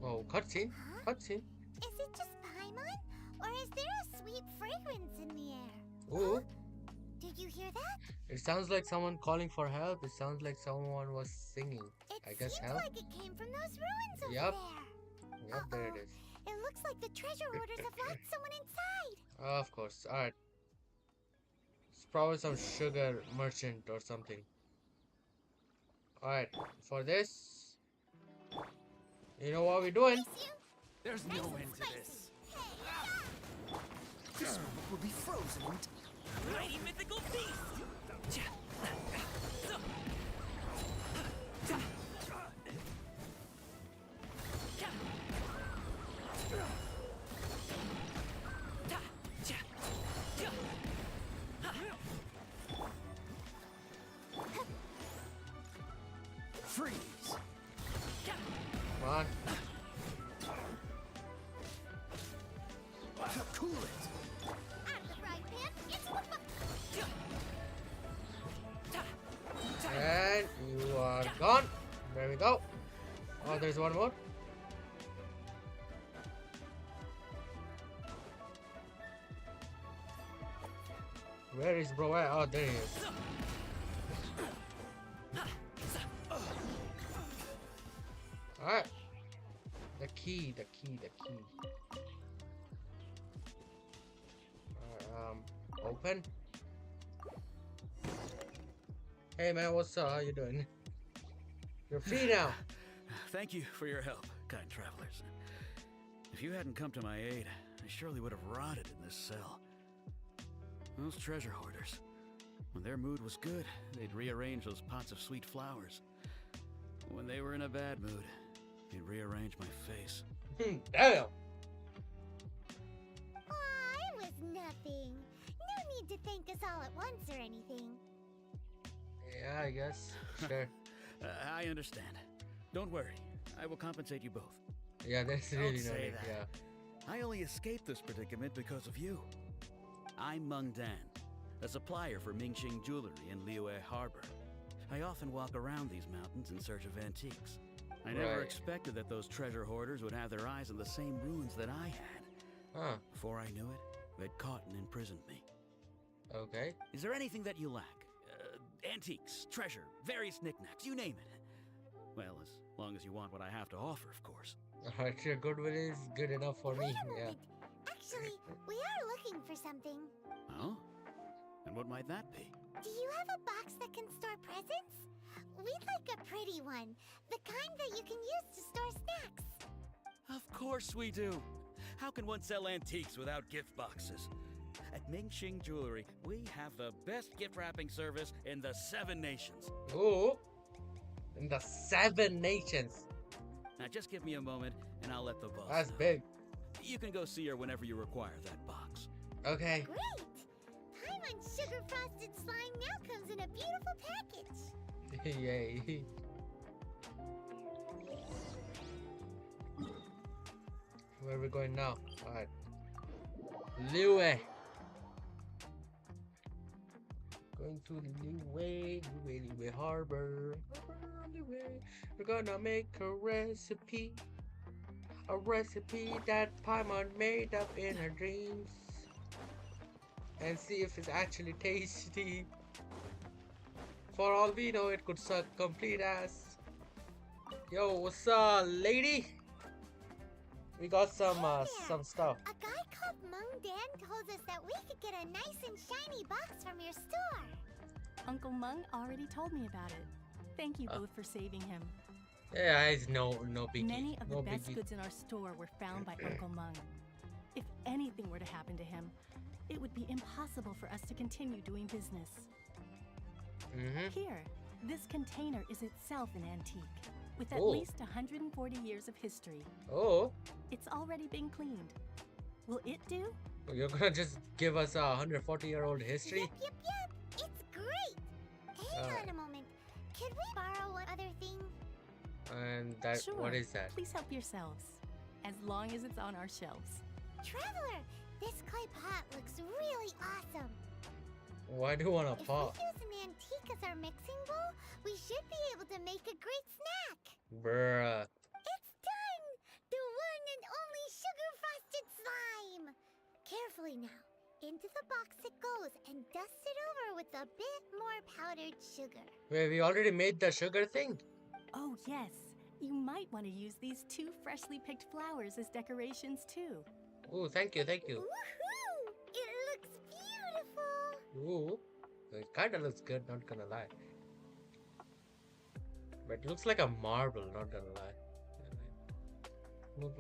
Oh, cutscene? Cutscene? Is it just Paimon? Or is there a sweet fragrance in the air? Ooh, Did you hear that? it sounds like someone calling for help. It sounds like someone was singing. It I guess seems help? like it came from those ruins over Yup. there. Yep, there it Uh-oh. is. It looks like the treasure hoarders have locked someone inside. Of course. Alright. It's probably some sugar merchant or something. Alright, for this, you know what we're doing? Miss you? There's Nice no and end to spicy. this. Hey, This smoke will be frozen in time. Mighty mythical beast! Freeze! Come on. Cool it! out of the frying pan. It's And you are gone. There we go. Oh, there's one more. Where is bro? Oh, there he is. Alright. The key. Open. Hey man, what's up? How you doing? You're free now. Thank you for your help, kind travelers. If you hadn't come to my aid, I surely would have rotted in this cell. Those treasure hoarders, when their mood was good, they'd rearrange those pots of sweet flowers. When they were in a bad mood, they'd rearrange my face. Damn. Aw, it was nothing. No need to thank us all at once or anything. Yeah, I guess. Sure. I understand. Don't worry, I will compensate you both. Yeah, that's Don't really say nice. that. Yeah. I only escaped this predicament because of you. I'm Meng Dan, a supplier for Mingxing Jewelry in Liyue Harbor. I often walk around these mountains in search of antiques. I never Right. expected that those treasure hoarders would have their eyes on the same ruins that I had. Huh. Before I knew it, they'd caught and imprisoned me. Okay. Is there anything that you lack? Antiques, treasure, various knickknacks, you name it. Well, as long as you want what I have to offer, of course. Alright, your goodwill is good enough for me. Wait a Yeah. moment. Actually, we are looking for something. Oh? And what might that be? Do you have a box that can store presents? We'd like a pretty one. The kind that you can use to store snacks. Of course we do. How can one sell antiques without gift boxes? At Mingxing Jewelry, we have the best gift wrapping service in the 7 nations. Oh. In the 7 nations. Now just give me a moment and I'll let the boss That's know. big. You can go see her whenever you require that box. Okay. Great! Paimon's sugar frosted slime now comes in a beautiful package. Yay. Where are we going now? Alright. Liu. Going to Liu Harbor. We're gonna make a recipe. A recipe that Paimon made up in her dreams. And see if it's actually tasty. For all we know, it could suck complete ass. Yo, what's up, lady? We got some stuff. A guy called Mung Dan told us that we could get a nice and shiny box from your store. Uncle Mung already told me about it. Thank you both for saving him. Yeah, it's no biggie. Many of the No best biggie. goods in our store were found by Uncle Mung. If anything were to happen to him, it would be impossible for us to continue doing business. Here, this container is itself an antique, with at Oh. least 140 years of history. Oh, It's already been cleaned. Will it do? you're gonna just give us a 140-year-old history? Yep. It's great. Hang on a moment. Could we borrow one other thing? And that, Sure. what is that? Please help yourselves, as long as it's on our shelves. Traveler, this clay pot looks really awesome. Why do you want a If pot? we use an antique as our mixing bowl, we should be able to make a great snack. Bruh. It's done! The one and only sugar frosted slime! Carefully now. Into the box it goes and dust it over with a bit more powdered sugar. Wait, we already made the sugar thing? Oh, yes. You might want to use these 2 freshly picked flowers as decorations, too. Ooh, thank you. Woohoo! It looks beautiful! Ooh. It kinda looks good, not gonna lie. But it looks like a marble, not gonna lie.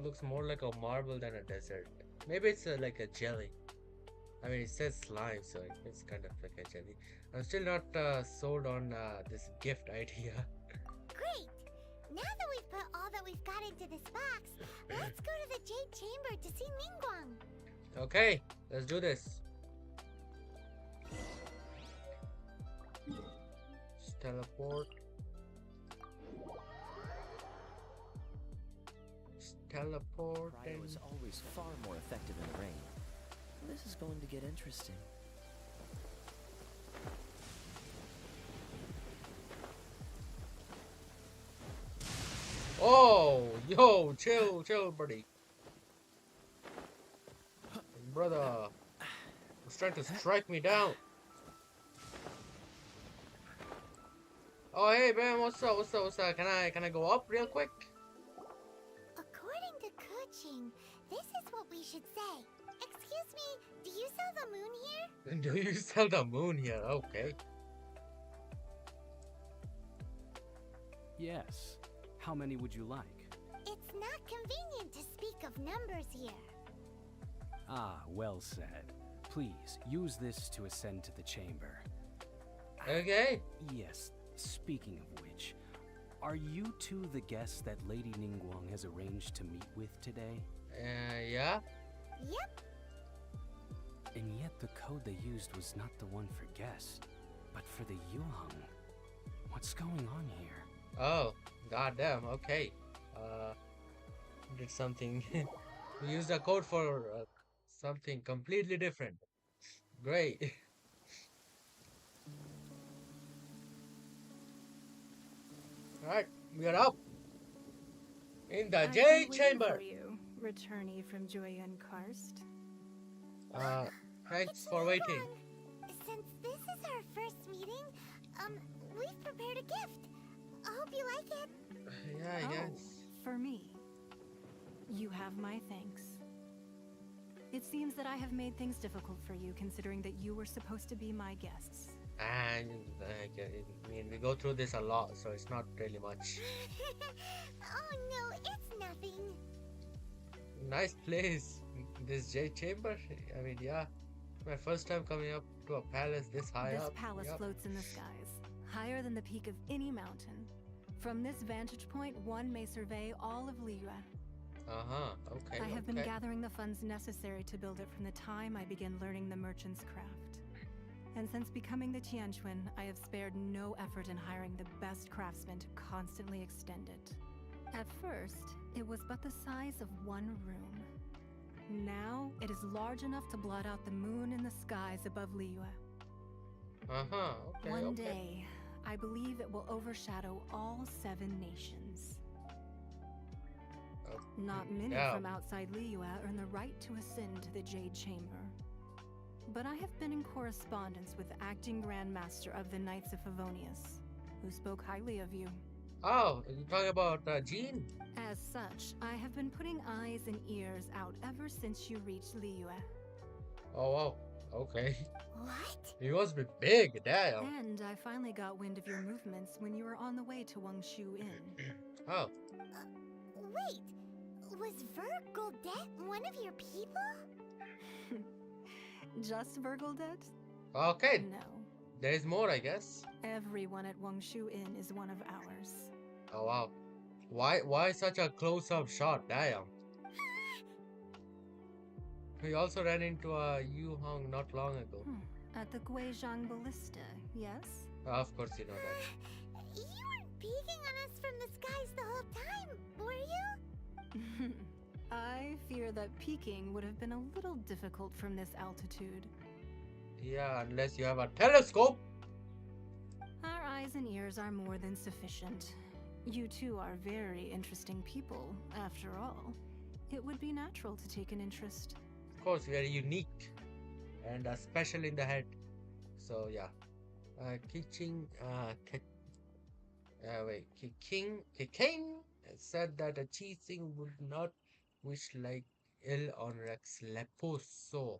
Looks more like a marble than a dessert. Maybe it's like a jelly. I mean, it says slime, so it's kind of like a jelly. I'm still not sold on this gift idea. Great! Now that we've put all that we've got into this box, let's go to the Jade Chamber to see Ningguang. Okay, let's do this. Just teleport. Just teleport. Cryo is always far more effective in the rain. This is going to get interesting. Oh, yo, chill, buddy. Brother, was trying to strike me down. Oh, hey, man, what's up? Can I go up real quick? According to Kuching, this is what we should say. Excuse me, do you sell the moon here? Do you sell the moon here? Okay. Yes. How many would you like? It's not convenient to speak of numbers here. Ah, well said. Please, use this to ascend to the chamber. Okay. Yes, speaking of which, are you two the guests that Lady Ningguang has arranged to meet with today? Yeah. Yep. And yet the code they used was not the one for guests, but for the Yuheng. What's going on here? Oh, goddamn. Okay. Did something. We used a code for something completely different. Great. Alright, we are up in the Jade Chamber. returnee from Joyun Karst. Thanks It's for waiting. Ningguang. Since this is our first meeting, we've prepared a gift. I hope you like it. Yeah, I Oh, guess. for me. You have my thanks. It seems that I have made things difficult for you, considering that you were supposed to be my guests. And I mean, we go through this a lot, so it's not really much. Oh no, it's nothing. Nice place, this Jade chamber. I mean, yeah, my first time coming up to a palace this high This up. palace Yup. floats in the skies, higher than the peak of any mountain. From this vantage point, one may survey all of Liyue. Okay. I have been okay. gathering the funds necessary to build it from the time I began learning the merchant's craft. And since becoming the Tianquan, I have spared no effort in hiring the best craftsmen to constantly extend it. At first, it was but the size of one room. Now, it is large enough to blot out the moon in the skies above Liyue. Okay. One okay. day, I believe it will overshadow all 7 nations. Not many yeah. from outside Liyue earn the right to ascend to the Jade Chamber. But I have been in correspondence with the acting Grand Master of the Knights of Favonius, who spoke highly of you. Oh, you talking about Jean? As such, I have been putting eyes and ears out ever since you reached Liyue. Oh wow. Okay. What? He must be big, damn. And I finally got wind of your movements when you were on the way to Wangshu Inn. Oh. Wait, was Vergoldet one of your people? Just Vergoldet? Okay. No. There is more, I guess. Everyone at Wangshu Inn is one of ours. Oh wow. Why such a close-up shot? Damn. We also ran into a Yu Hong not long ago. At the Guizhang Ballista, yes? Of course you know that. You weren't peeking on us from the skies the whole time, were you? I fear that peeking would have been a little difficult from this altitude. Yeah, unless you have a telescope. Our eyes and ears are more than sufficient. You two are very interesting people, after all. It would be natural to take an interest. Of course, we are unique and special in the head. So yeah. King said that a cheating would not wish like ill on Rex Leposo.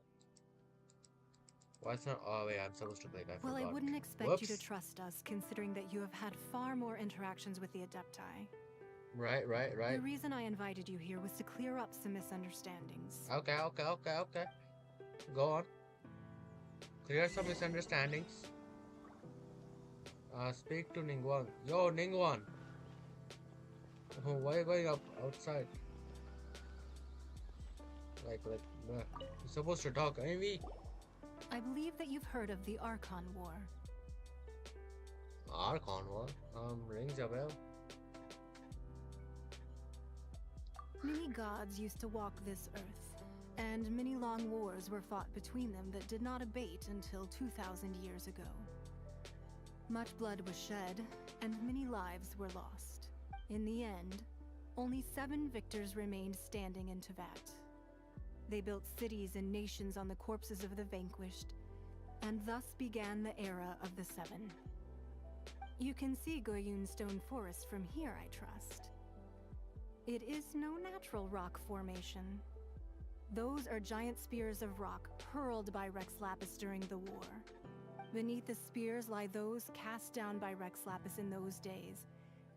What's not? Oh wait, I'm supposed to click. I Well, forgot. I wouldn't expect you to Whoops. trust us, considering that you have had far more interactions with the Adepti. Right. The reason I invited you here was to clear up some misunderstandings. Okay. Go on. Clear some misunderstandings. Speak to Ningguang. Yo, Ningguang. Oh, why are you going up outside? You're supposed to talk. Amy. I believe that you've heard of the Archon War. Archon War? Rings a bell. Many gods used to walk this earth, and many long wars were fought between them that did not abate until 2,000 years ago. Much blood was shed, and many lives were lost. In the end, only 7 victors remained standing in Tevat. They built cities and nations on the corpses of the vanquished, and thus began the era of the 7. You can see Goyun Stone Forest from here, I trust. It is no natural rock formation. Those are giant spears of rock hurled by Rex Lapis during the war. Beneath the spears lie those cast down by Rex Lapis in those days,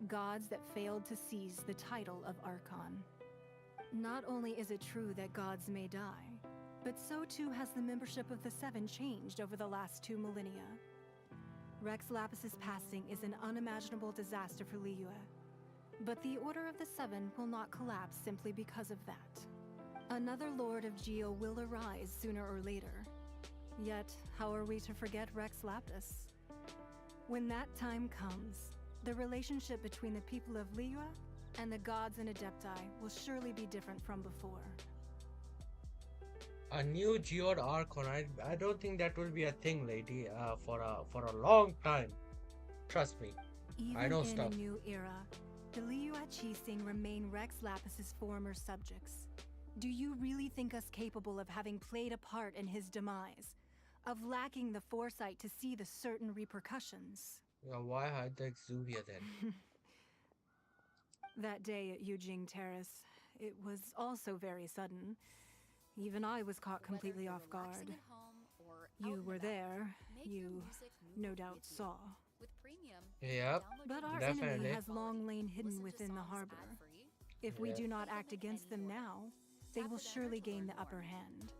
gods that failed to seize the title of Archon. Not only is it true that gods may die, but so too has the membership of the 7 changed over the last 2 millennia. Rex Lapis's passing is an unimaginable disaster for Liyue, but the Order of the 7 will not collapse simply because of that. Another Lord of Geo will arise sooner or later. Yet, how are we to forget Rex Lapis? When that time comes, the relationship between the people of Liyue and the gods and Adepti will surely be different from before. A new Geode Archon. I don't think that will be a thing, lady. For a long time. Trust me. Even I know in stuff. a new era, the Liyue Qixing remain Rex Lapis's former subjects, Do you really think us capable of having played a part in his demise? Of lacking the foresight to see the certain repercussions? Yeah, why hide the Exuvia then? That day at Yujing Terrace, it was also very sudden. Even I was caught completely off guard. You were there. You no doubt saw. Yep, But our definitely. enemy has long lain hidden within the harbor. If we do not act against them now, they will surely gain the upper hand.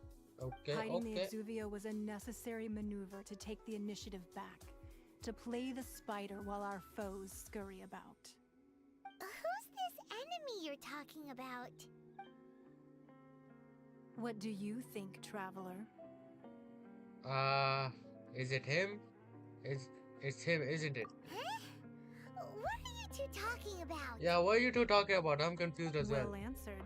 Okay, Hiding the okay. Exuvia was a necessary maneuver to take the initiative back, to play the spider while our foes scurry about. Who's this enemy you're talking about? What do you think, traveler? Is it him? It's him, isn't it? Huh? What are you two talking about? Yeah, what are you two talking about? I'm confused as well. Well answered.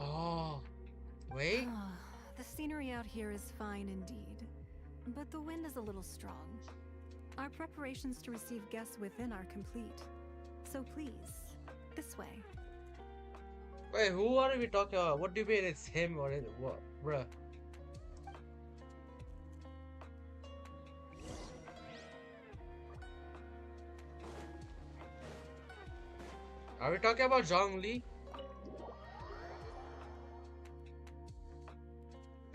Oh, wait. The scenery out here is fine indeed, but the wind is a little strong. Our preparations to receive guests within are complete. So please, this way. Wait, who are we talking about? What do you mean it's him or it, what, bruh? Are we talking about Zhongli?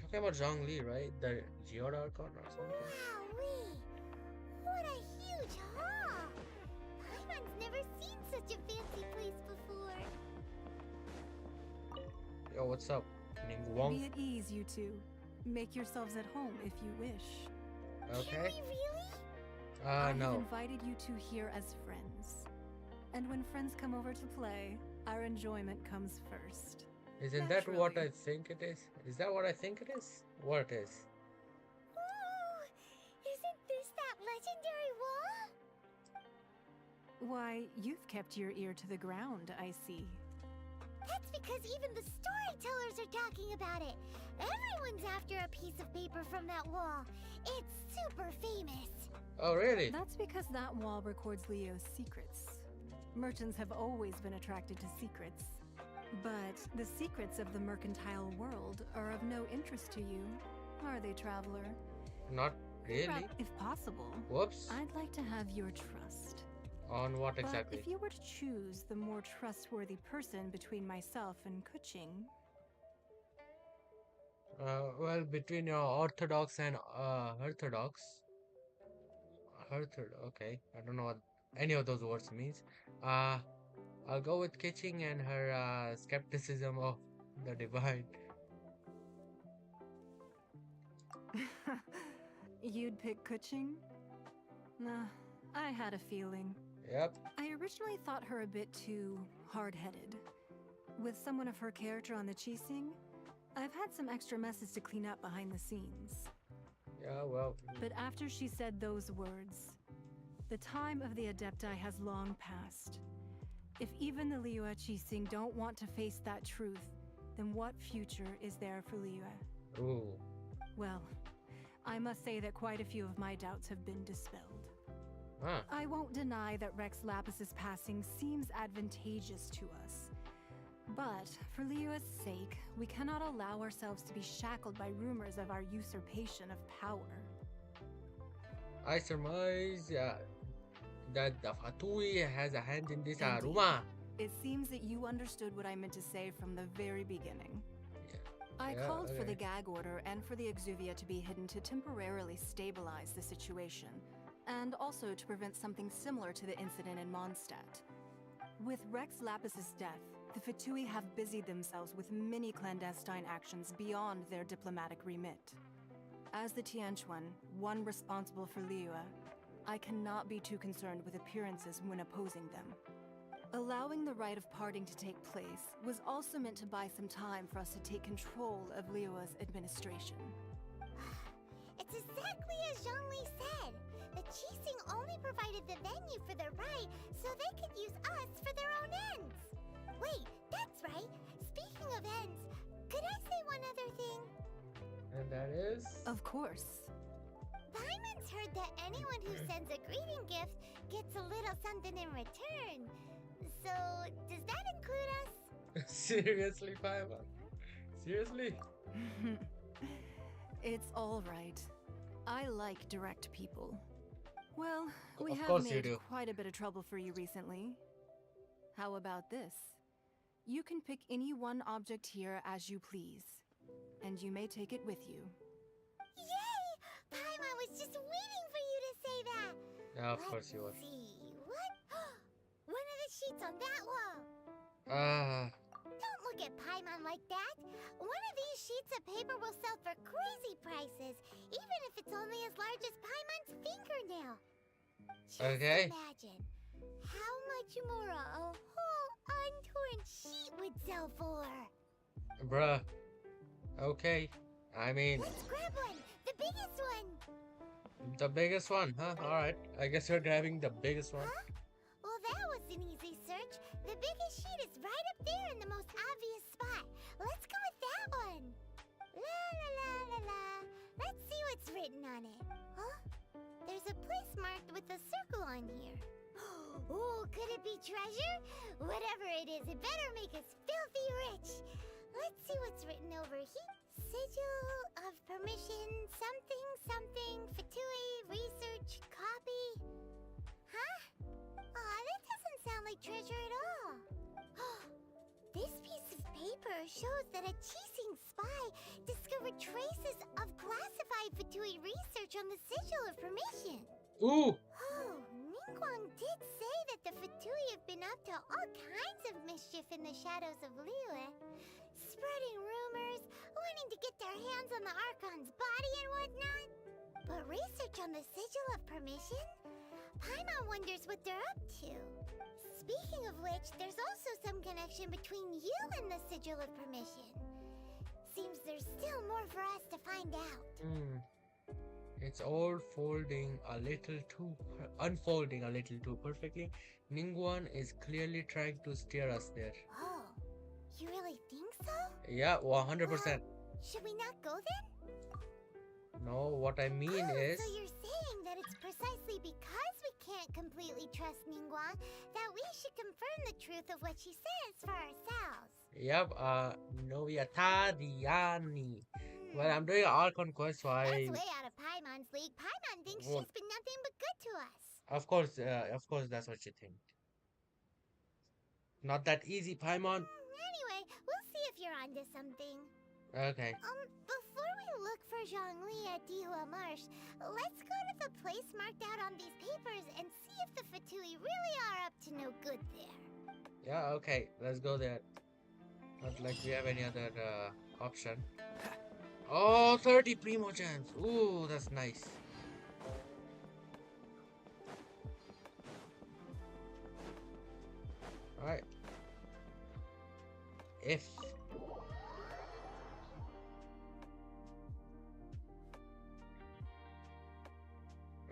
Talking about Zhongli, right? The Geodarchon or something? Wowee! What a huge hall! Paimon's never seen such a fancy place before. Yo, what's up? Ningguang? Be at ease, you two. Make yourselves at home if you wish. Okay. Can we really? I No. have invited you two here as friends. And when friends come over to play, our enjoyment comes first. Isn't that what I Naturally. think it is? Is that what I think it is? What it is? Ooh! Isn't this that legendary wall? Why, you've kept your ear to the ground, I see. That's because even the storytellers are talking about it. Everyone's after a piece of paper from that wall. It's super famous. Oh, really? That's because that wall records Leo's secrets. Merchants have always been attracted to secrets. But the secrets of the mercantile world are of no interest to you, are they, traveler? Not really. If possible, Whoops. I'd like to have your trust. On what But exactly? if you were to choose the more trustworthy person between myself and Kuching, Well, between your Orthodox and Orthodox. Okay. I don't know what any of those words means. I'll go with Kitching and her skepticism of the divine. you'd pick Kuching? Nah, I had a feeling. Yep. I originally thought her a bit too hard-headed. With someone of her character on the Qixing, I've had some extra messes to clean up behind the scenes. Yeah, well. But after she said those words, the time of the Adepti has long passed. If even the Liyue Qixing don't want to face that truth, then what future is there for Liyue? Ooh. Well, I must say that quite a few of my doubts have been dispelled. Huh. I won't deny that Rex Lapis's passing seems advantageous to us. But for Liyue's sake, we cannot allow ourselves to be shackled by rumors of our usurpation of power. I surmise that the Fatui has a hand in this Indeed. Aruma. It seems that you understood what I meant to say from the very beginning. I Yeah, called for okay. the gag order and for the Exuvia to be hidden to temporarily stabilize the situation, and also to prevent something similar to the incident in Mondstadt. With Rex Lapis's death, the Fatui have busied themselves with many clandestine actions beyond their diplomatic remit. As the Tianquan, one responsible for Liyue, I cannot be too concerned with appearances when opposing them. Allowing the rite of parting to take place was also meant to buy some time for us to take control of Liyue's administration. It's exactly as Zhongli said. The Qixing only provided the venue for the rite so they could use us for their own ends. Wait, that's right. Speaking of ends, could I say one other thing? And that is? Of course. Paimon's heard that anyone who sends a greeting gift gets a little something in return. So, does that include us? Seriously, Paimon? Seriously? It's all right. I like direct people. Well, we Of have course you made do. quite a bit of trouble for you recently. How about this? You can pick any one object here as you please, and you may take it with you. Yay! Paimon was just waiting for you to say that. Yeah, of course you Let's were. see. What? One of the sheets on that wall. Ah, Don't look at Paimon like that. One of these sheets of paper will sell for crazy prices, even if it's only as large as Paimon's fingernail. Just okay. imagine how much more a whole untorn sheet would sell for. Bruh. Okay. I mean, Let's grab one, the biggest one. the biggest one, huh? Alright. I guess you're grabbing the biggest one. Huh? Well, that was an easy search. The biggest sheet is right up there in the most obvious spot. Let's go with that one. La la la la la. Let's see what's written on it. Huh? There's a place marked with a circle on here. Oh, could it be treasure? Whatever it is, it better make us filthy rich. Let's see what's written over here. Sigil of permission, something, something, Fatui, research, copy. Huh? Aw, that doesn't sound like treasure at all. This piece of paper shows that a Chising spy discovered traces of classified Fatui research on the Sigil of Permission. Ooh! Oh, Ningguang did say that the Fatui have been up to all kinds of mischief in the shadows of Liyue, spreading rumors, wanting to get their hands on the Archon's body and whatnot. But research on the Sigil of Permission? Paimon wonders what they're up to. Speaking of which, there's also some connection between you and the Sigil of Permission. Seems there's still more for us to find out. Hmm. It's all unfolding a little too perfectly. Ningguang is clearly trying to steer us there. Oh, you really think so? Yeah, 100%. Should we not go then? No, what I mean is... So you're saying that it's precisely because we can't completely trust Ningguang that we should confirm the truth of what she says for ourselves. Yep, no, we are Tadiani. Well, I'm doing an Archon quest, so That's way out of Paimon's league. Paimon thinks she's been nothing but good to us. Of course, that's what you think. Not that easy, Paimon. Anyway, we'll see if you're onto something. Okay. Before we look for Zhongli at Dihua Marsh, let's go to the place marked out on these papers and see if the Fatui really are up to no good there. Yeah, okay, let's go there. Not like we have any other option. Oh, 30 Primo Gems. Ooh, that's nice. Alright. If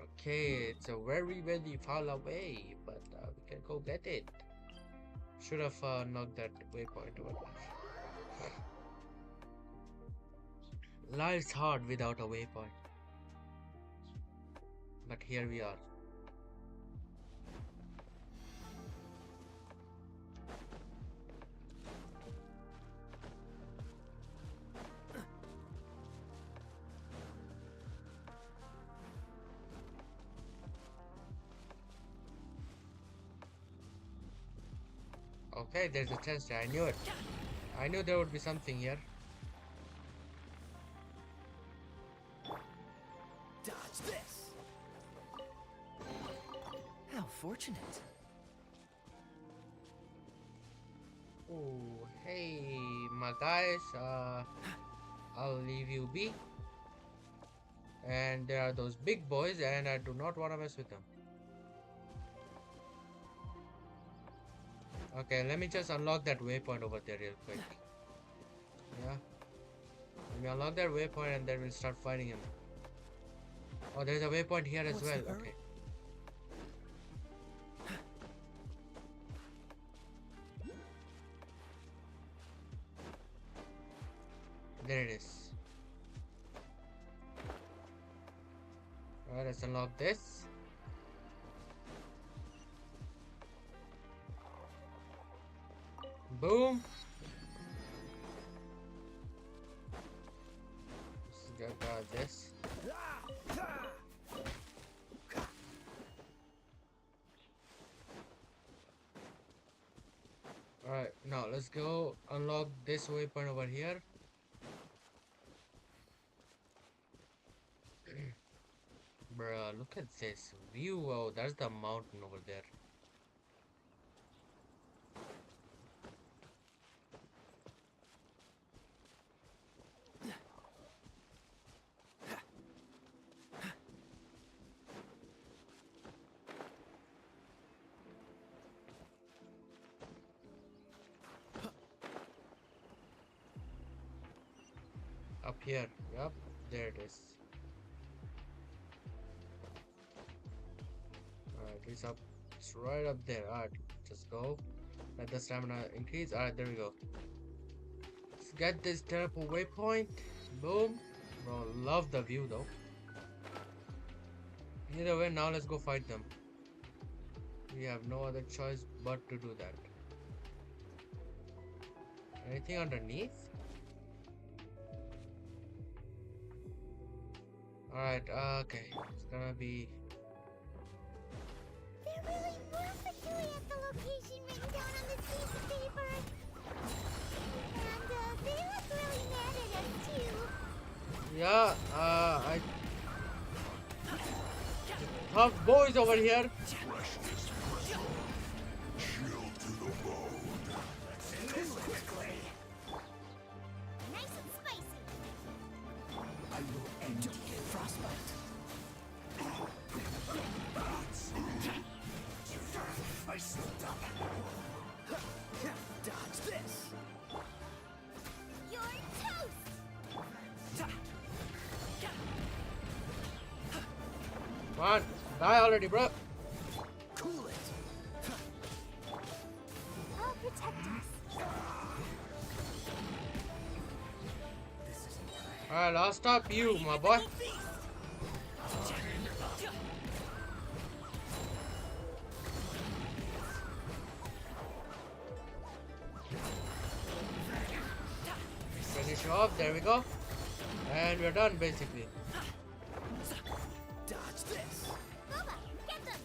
okay, it's a very far away, but we can go get it. Should have knocked that waypoint over there. Life's hard without a waypoint. But here we are. Okay, there's a chest there. I knew it. I knew there would be something here. Dodge this! How fortunate. Oh, hey, my guys. I'll leave you be. And there are those big boys, and I do not want to mess with them. Okay, let me just unlock that waypoint over there real quick. Yeah. Let me unlock that waypoint and then we'll start fighting him. Oh, there's a waypoint here as well. Okay. There it is. Alright, let's unlock this. Boom. Just this. Alright, now let's go unlock this weapon over here. Bruh, look at this view. Oh, that's the mountain over there. Up here, yep, there it is. Alright, it's up, it's right up there. Alright, just go. Let the stamina increase. Alright, there we go. Let's get this teleport waypoint. Boom. Bro, love the view though. Either way, now let's go fight them. We have no other choice but to do that. Anything underneath? Alright, okay. It's gonna be... There really were Fatui at the location written down on this piece of paper. And they look really mad at us too. Yeah, I... Tough boys over here. Nice and spicy. I will end frostbite. I slipped up. Dodge this. You're toast. Come on, die already, bro. Cool it. I'll protect us. Alright, I'll stop you, my boy. Finish off, there we go. And we're done basically. Dodge this. Boba, get them.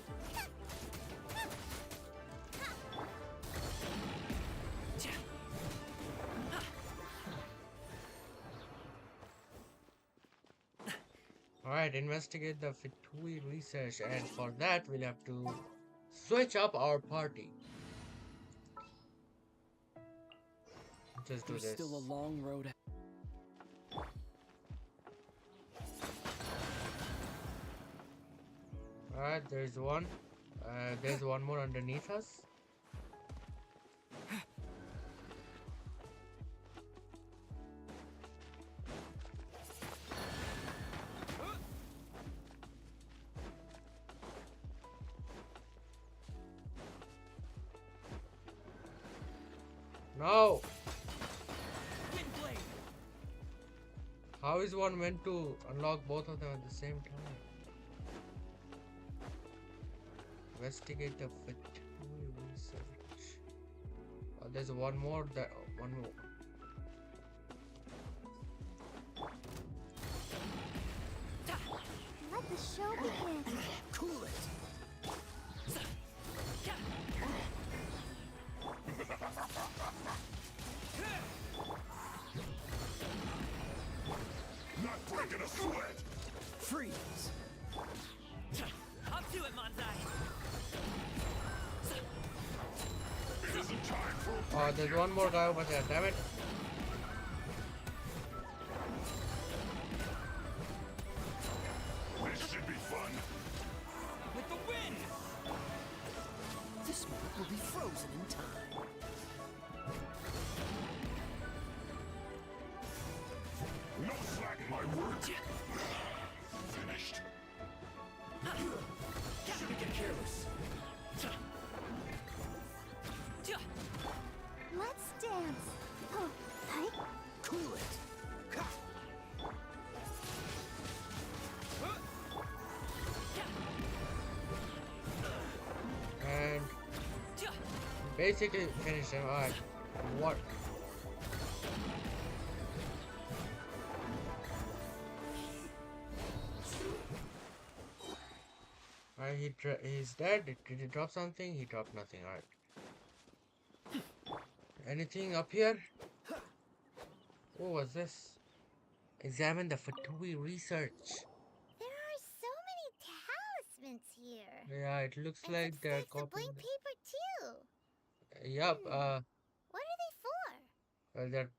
Alright, investigate the Fatui research, and for that we'll have to switch up our party. Just do There's this. still a long road. Alright, there's one. There's one more underneath us. No! How is one meant to unlock both of them at the same time? Investigate the Fatui research. There's one more. One more. Let the show begin. Cool it. Not breaking a sweat. Freeze. Up to it, Manzai. It isn't time for a Oh, there's one more guy over there. Damn it! This should be fun. With the wind! This move will be frozen in time. No slack in my work. Finished. Shouldn't get careless. Let's dance. Oh, hi. Cool it. Ha! And basically finish him. Alright. What? Alright, he's dead. Did he drop something? He dropped nothing. Alright. Anything up here? What was this? Examine the Fatui research. There are so many talismans here. Yeah, it looks And like some they're stacks of copying. blank paper too. Yup. What are they for? Well, they're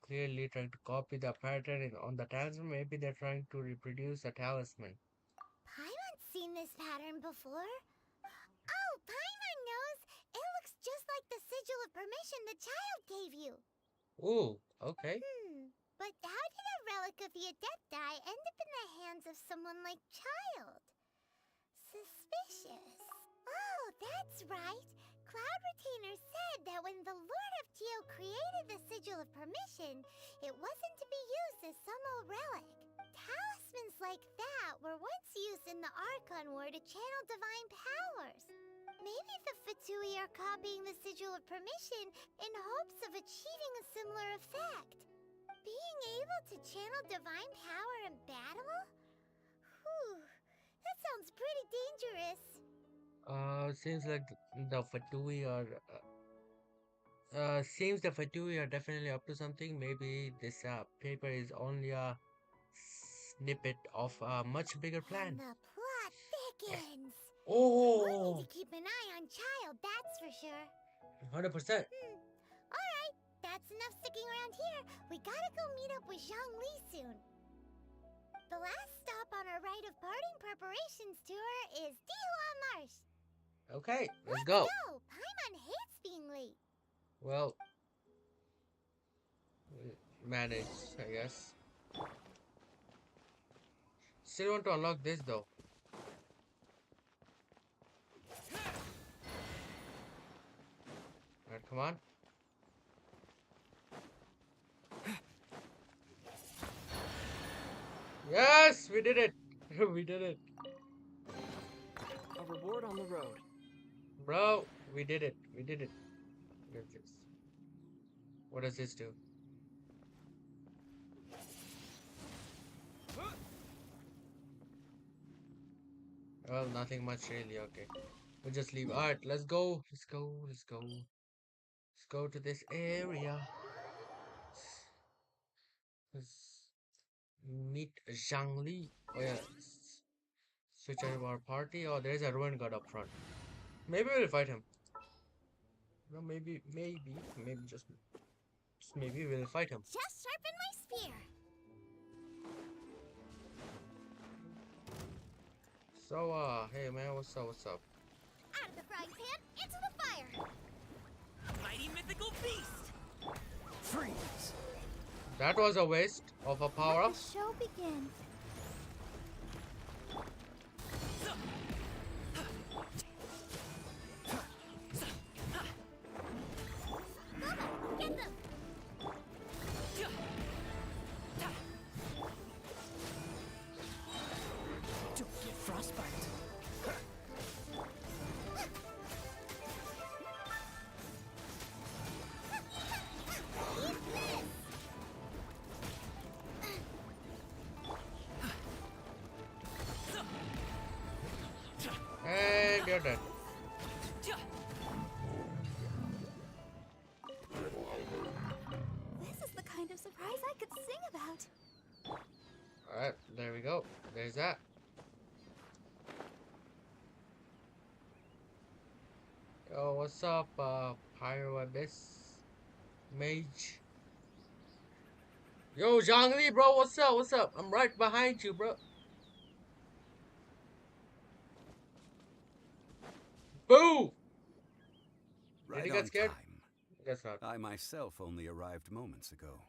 clearly trying to copy the pattern on the talisman. Maybe they're trying to reproduce a talisman. Paimon's seen this pattern before. Oh, Paimon knows. It looks just like the sigil of permission the child gave you. Ooh, okay. But how did a relic of the Adepti end up in the hands of someone like Child? Suspicious. Oh, that's right. Cloud Retainer said that when the Lord of Geo created the Sigil of Permission, it wasn't to be used as some old relic. Talismans like that were once used in the Archon War to channel divine powers. Maybe the Fatui are copying the Sigil of Permission in hopes of achieving a similar effect. Being able to channel divine power in battle? Whew, that sounds pretty dangerous. Seems like the Fatui are. Seems the Fatui are definitely up to something. Maybe this paper is only a snippet of a much bigger plan. And the plot thickens. Oh! We'll need to keep an eye on Child, that's for sure. 100%. Alright, that's enough sticking around here. We gotta go meet up with Zhongli soon. The last stop on our rite of parting preparations tour is Dihua Marsh. Okay, let's go. Paimon hates being late. Well, manage, I guess. Still want to unlock this though. Alright, come on. Yes, we did it. We did it. A reward on the road. Bro, we did it. We did it. Look at this. What does this do? Well, nothing much really. Okay. We'll just leave. Alright, let's go. Let's go. Let's go. Let's go to this area. Let's meet Zhangli. Oh yeah. Switch out of our party. Oh, there's a ruined god up front. Maybe we'll fight him. No, maybe, just maybe we'll fight him. Just sharpen my spear. So, hey man, what's up, what's up? Out of the frying pan, into the fire. Mighty mythical beast! Freeze! That was a waste of a power-up. Let the show begin. Get them! Don't get frostbite. And you're dead. This is the kind of surprise I could sing about. Alright, there we go. There's that. Yo, what's up, Pyro Abyss Mage? Yo, Zhongli, bro, what's up? What's up? I'm right behind you, bro. Boo! Right Did you on get scared? time. Guess not. I myself only arrived moments ago.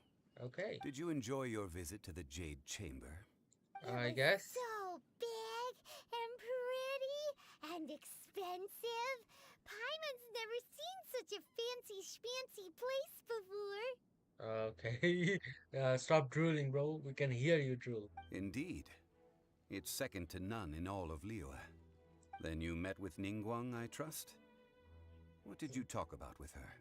Okay. Did you enjoy your visit to the Jade Chamber? I guess. So big and pretty and expensive. Paimon's never seen such a fancy schmancy place before. Okay. Stop drooling, bro. We can hear you drool. Indeed. It's second to none in all of Liyue. Then you met with Ningguang, I trust? What did you talk about with her?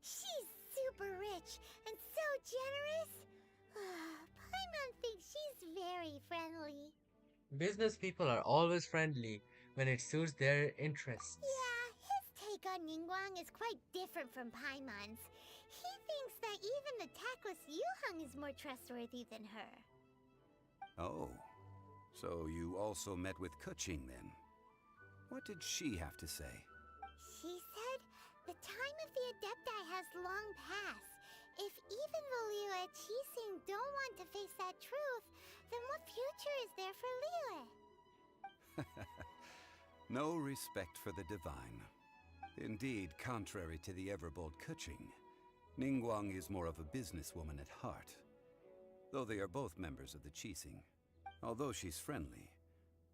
She's super rich and so generous. Paimon thinks she's very friendly. Business people are always friendly when it suits their interests. Yeah, his take on Ningguang is quite different from Paimon's. He thinks that even the tactless Yuheng is more trustworthy than her. Oh, so you also met with Keqing then? What did she have to say? She said the time of the Adepti has long passed. If even the Liyue Qixing don't want to face that truth, then what future is there for Liyue? No respect for the divine. Indeed, contrary to the ever-bold Keqing, Ningguang is more of a businesswoman at heart. Though they are both members of the Qixing. Although she's friendly,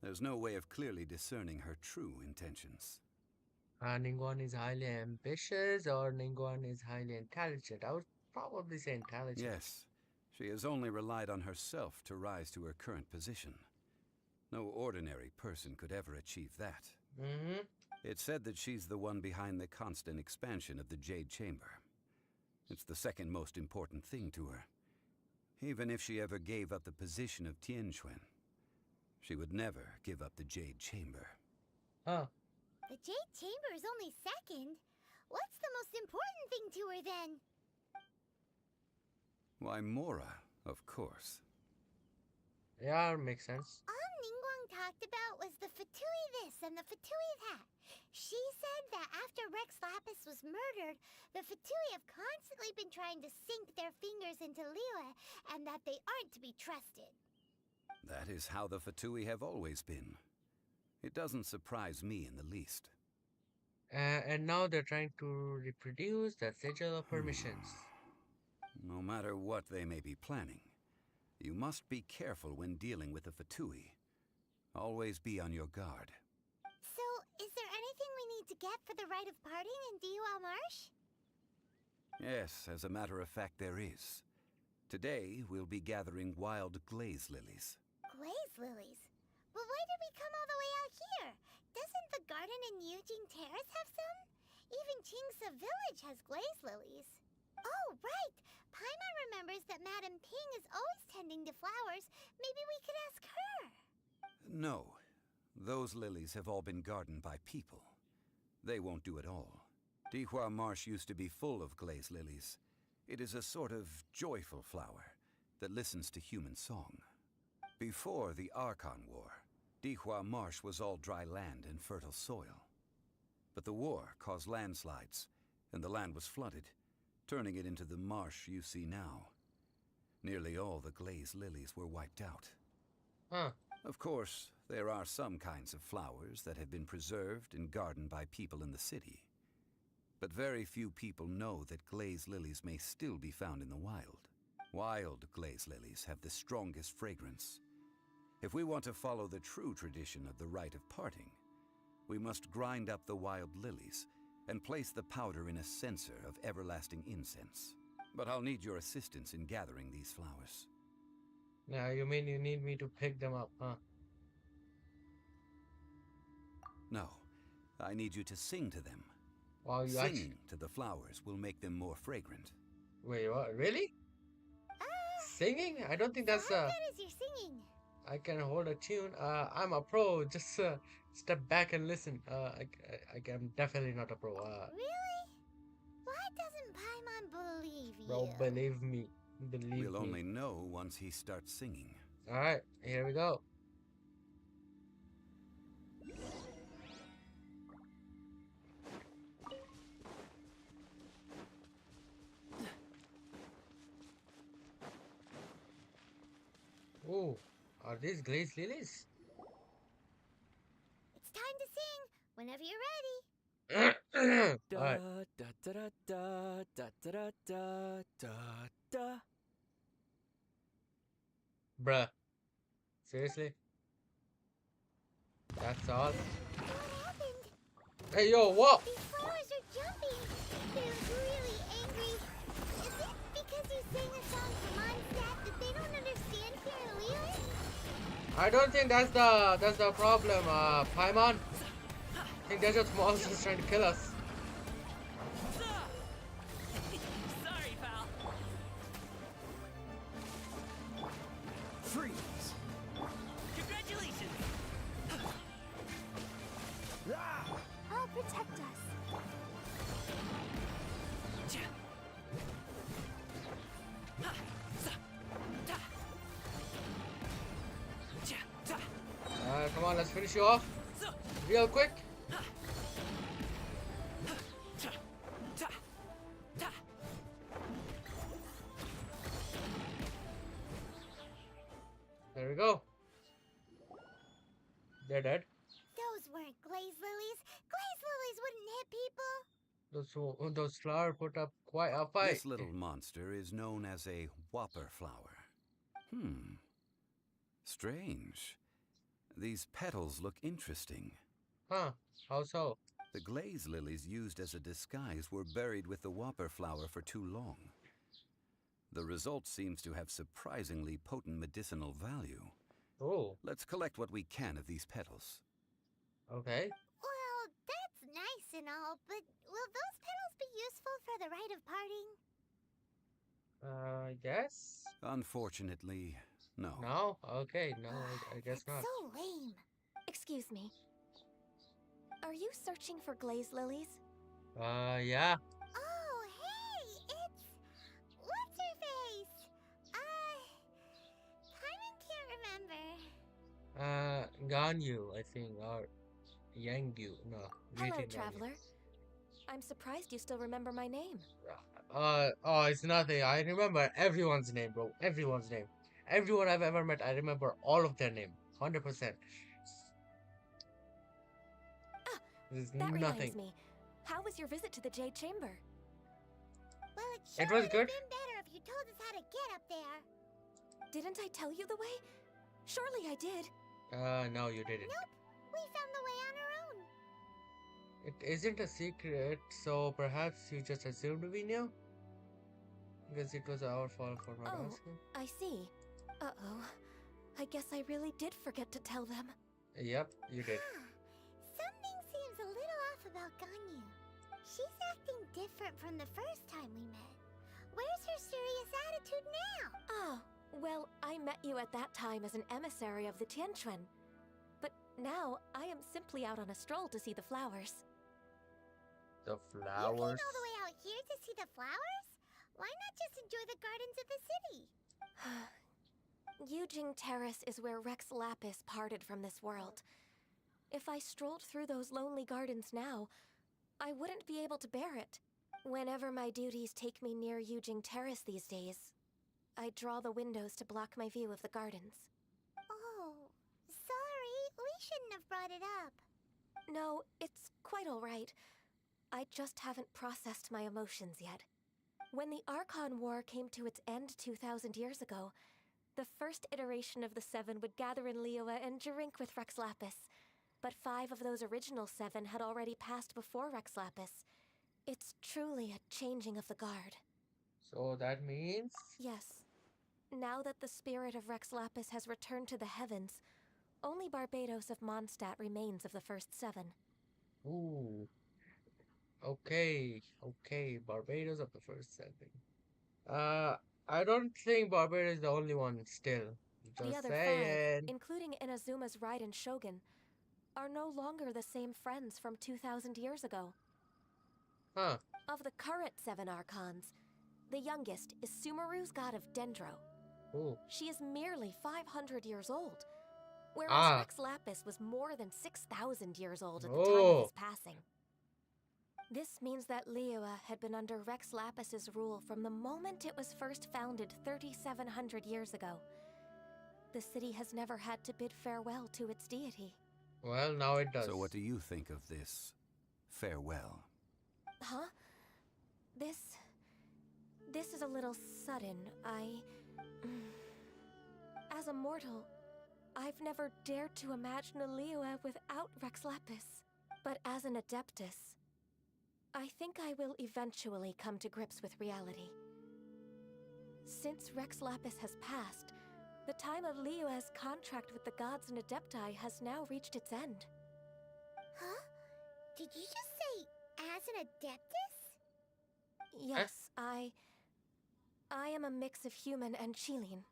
there's no way of clearly discerning her true intentions. Ningguang is highly ambitious or Ningguang is highly intelligent. I would probably say intelligent. Yes, she has only relied on herself to rise to her current position. No ordinary person could ever achieve that. Mm-hmm. It's said that she's the one behind the constant expansion of the Jade Chamber. It's the second most important thing to her. Even if she ever gave up the position of Tianquan, she would never give up the Jade Chamber. Huh. The Jade Chamber is only second. What's the most important thing to her then? Why, Mora, of course. Yeah, makes sense. All Ningguang talked about was the Fatui this and the Fatui that. She said that after Rex Lapis was murdered, the Fatui have constantly been trying to sink their fingers into Liyue, and that they aren't to be trusted. That is how the Fatui have always been. It doesn't surprise me in the least. And now they're trying to reproduce the sigil of permissions. No matter what they may be planning, you must be careful when dealing with the Fatui. Always be on your guard. So, is there anything we need to get for the rite of parting in Dihua Marsh? Yes, as a matter of fact, there is. Today, we'll be gathering wild glaze lilies. Glaze lilies? But why did we come all the way out here? Doesn't the garden in Yujing Terrace have some? Even Qingse Village has glaze lilies. Oh, right! Paimon remembers that Madame Ping is always tending to flowers. Maybe we could ask her. No, those lilies have all been gardened by people. They won't do it all. Dihua Marsh used to be full of glaze lilies. It is a sort of joyful flower that listens to human song. Before the Archon War, Dihua Marsh was all dry land and fertile soil. But the war caused landslides, and the land was flooded, turning it into the marsh you see now. Nearly all the glaze lilies were wiped out. Huh. Of course, there are some kinds of flowers that have been preserved and gardened by people in the city. But very few people know that glaze lilies may still be found in the wild. Wild glaze lilies have the strongest fragrance. If we want to follow the true tradition of the rite of parting, we must grind up the wild lilies and place the powder in a censer of everlasting incense. But I'll need your assistance in gathering these flowers. Yeah, you mean you need me to pick them up, huh? No, I need you to sing to them. Wow, you Singing actually... to the flowers will make them more fragrant. Wait, what? Really? Singing? I don't think that's... How good is your singing? I can hold a tune. I'm a pro. Just step back and listen. I'm definitely not a pro. Really? Why doesn't Paimon believe you? Bro, believe me. Believe We'll me. only know once he starts singing. Alright, here we go. Ooh, are these glaze lilies? It's time to sing whenever you're ready. Da Alright. da da da da da da da da da. Bruh. Seriously? That's all? What happened? Hey, yo, what? These flowers are jumping. They look really angry. Is it because you sang a song for Mondstadt that they don't understand here in Liyue? I don't think that's the problem, Paimon. I think they're just monsters trying to kill us. Sorry, pal. Freeze! Congratulations! finish you off real quick. There we go. They're dead. Those weren't glaze lilies. Glaze lilies wouldn't hit people. Those flowers put up quite a fight. This little monster is known as a whopper flower. Strange. These petals look interesting. Huh? How so? The glaze lilies used as a disguise were buried with the whopper flower for too long. The result seems to have surprisingly potent medicinal value. Oh. Let's collect what we can of these petals. Okay. Well, that's nice and all, but will those petals be useful for the rite of parting? Yes. Unfortunately, no. No? Okay, no, I guess not. So lame. Excuse me. Are you searching for glaze lilies? Yeah. Oh, hey, it's... What's her face? Paimon can't remember. Ganyu, I think, or Yangyu. No. Hello, really traveler. I'm surprised you still remember my name. Oh, it's nothing. I remember everyone's name, bro. Everyone's name. Everyone I've ever met, I remember all of their name. 100%. There's That nothing. reminds me. How was your visit to the Jade Chamber? Well, it It sure was would good. have been better if you told us how to get up there. Didn't I tell you the way? Surely I did. No, you didn't. Nope, we found the way on our own. It isn't a secret, so perhaps you just assumed we knew? Because it was our fault for not asking. I see. Uh-oh. I guess I really did forget to tell them. Yep, you did. Something seems a little off about Ganyu. She's acting different from the first time we met. Where's her serious attitude now? Oh, well, I met you at that time as an emissary of the Tianquan. But now, I am simply out on a stroll to see the flowers. The You came flowers. all the way out here to see the flowers? Why not just enjoy the gardens of the city? Yujing Terrace is where Rex Lapis parted from this world. If I strolled through those lonely gardens now, I wouldn't be able to bear it. Whenever my duties take me near Yujing Terrace these days, I draw the windows to block my view of the gardens. Oh, sorry. We shouldn't have brought it up. No, it's quite all right. I just haven't processed my emotions yet. When the Archon War came to its end 2,000 years ago, the first iteration of the Seven would gather in Liyue and drink with Rex Lapis. But 5 of those original 7 had already passed before Rex Lapis. It's truly a changing of the guard. So that means? Yes. Now that the spirit of Rex Lapis has returned to the heavens, only Barbados of Mondstadt remains of the first 7. Ooh. Okay. Barbados of the first 7. I don't think Barbados is the only one still. Just The other saying. 5, including Inazuma's Raiden Shogun, are no longer the same friends from 2,000 years ago. Huh. Of the current 7 Archons, the youngest is Sumeru's god of Dendro. Ooh. She is merely 500 years old, whereas Rex Lapis was more than 6,000 years old at the time of his passing. This means that Liyue had been under Rex Lapis's rule from the moment it was first founded 3,700 years ago. The city has never had to bid farewell to its deity. Well, now it does. So what do you think of this farewell? Huh? This is a little sudden. As a mortal, I've never dared to imagine a Liyue without Rex Lapis. But as an Adeptus, I think I will eventually come to grips with reality. Since Rex Lapis has passed, the time of Liyue's contract with the gods and Adepti has now reached its end. Huh? Did you just say, as an Adeptus? Yes, I am a mix of human and Chilean.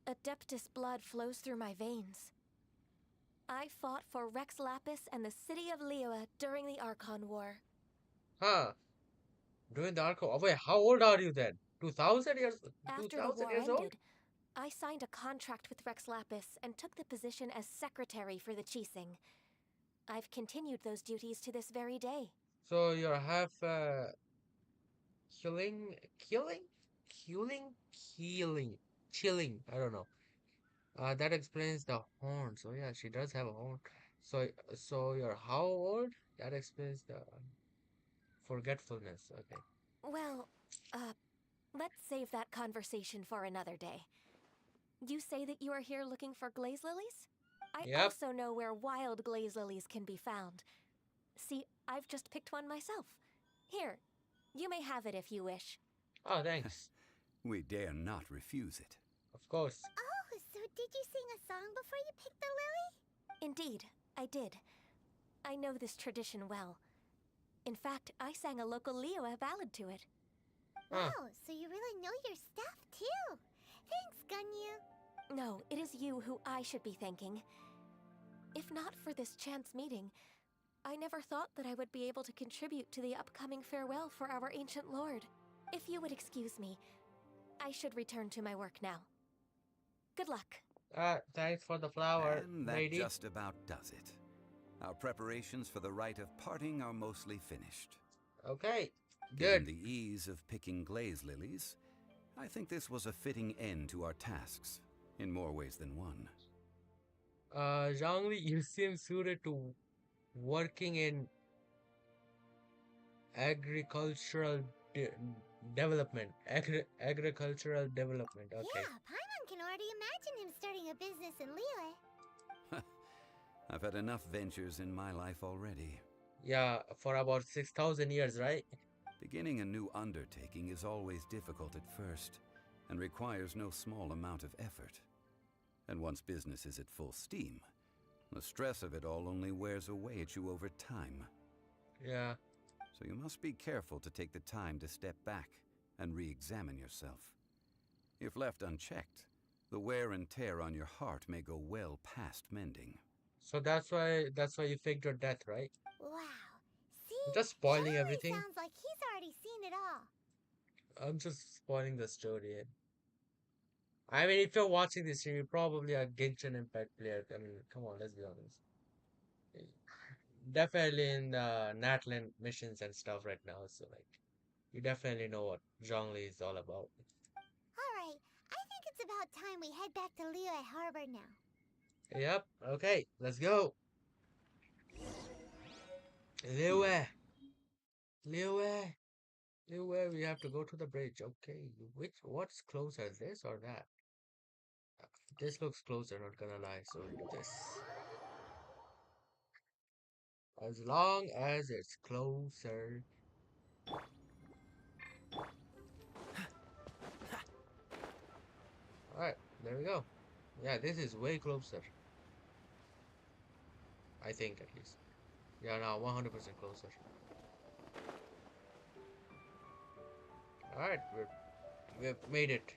Adeptus blood flows through my veins. I fought for Rex Lapis and the city of Liyue during the Archon War. Huh. During the Archon. Oh, wait, how old are you then? 2,000 years? After 2,000 the war years old? ended, I signed a contract with Rex Lapis and took the position as secretary for the Qixing. I've continued those duties to this very day. So you're half killing, killing, killing, killing, chilling. I don't know. That explains the horn. So yeah, she does have a horn. So you're how old? That explains the forgetfulness. Okay. Well, let's save that conversation for another day. You say that you are here looking for glaze lilies? I Yep. also know where wild glaze lilies can be found. See, I've just picked one myself. Here, you may have it if you wish. Oh, thanks. We dare not refuse it. Of course. Oh, so did you sing a song before you picked the lily? Indeed, I did. I know this tradition well. In fact, I sang a local Liyue ballad to it. Huh. Wow, so you really know your stuff too. Thanks, Gunyu. No, it is you who I should be thanking. If not for this chance meeting, I never thought that I would be able to contribute to the upcoming farewell for our ancient lord. If you would excuse me, I should return to my work now. Good luck. Thanks for the flower, And that lady. just about does it. Our preparations for the rite of parting are mostly finished. Okay, Given good. the ease of picking glaze lilies, I think this was a fitting end to our tasks, in more ways than one. Zhangli, you seem suited to working in agricultural development. Agricultural development. Okay. Yeah, Paimon can already imagine him starting a business in Liyue. I've had enough ventures in my life already. Yeah, for about 6,000 years, right? Beginning a new undertaking is always difficult at first, and requires no small amount of effort. And once business is at full steam, the stress of it all only wears away at you over time. Yeah. So you must be careful to take the time to step back and re-examine yourself. If left unchecked, the wear and tear on your heart may go well past mending. So that's why you faked your death, right? Wow. See? I'm just spoiling Zhangli everything. sounds like he's already seen it all. I'm just spoiling the story. I mean, if you're watching this, you're probably a Genshin Impact player. I mean, come on, let's be honest. Definitely in the Natlan missions and stuff right now. So like, you definitely know what Zhongli is all about. Alright, I think it's about time we head back to Liyue Harbor now. Yep. Okay, let's go. Liyue. Liyue. Liyue, we have to go to the bridge. Okay, what's closer, this or that? This looks closer, not gonna lie. So we'll do this. As long as it's closer. Alright, there we go. Yeah, this is way closer. I think at least. Yeah, now 100% closer. Alright, we've made it.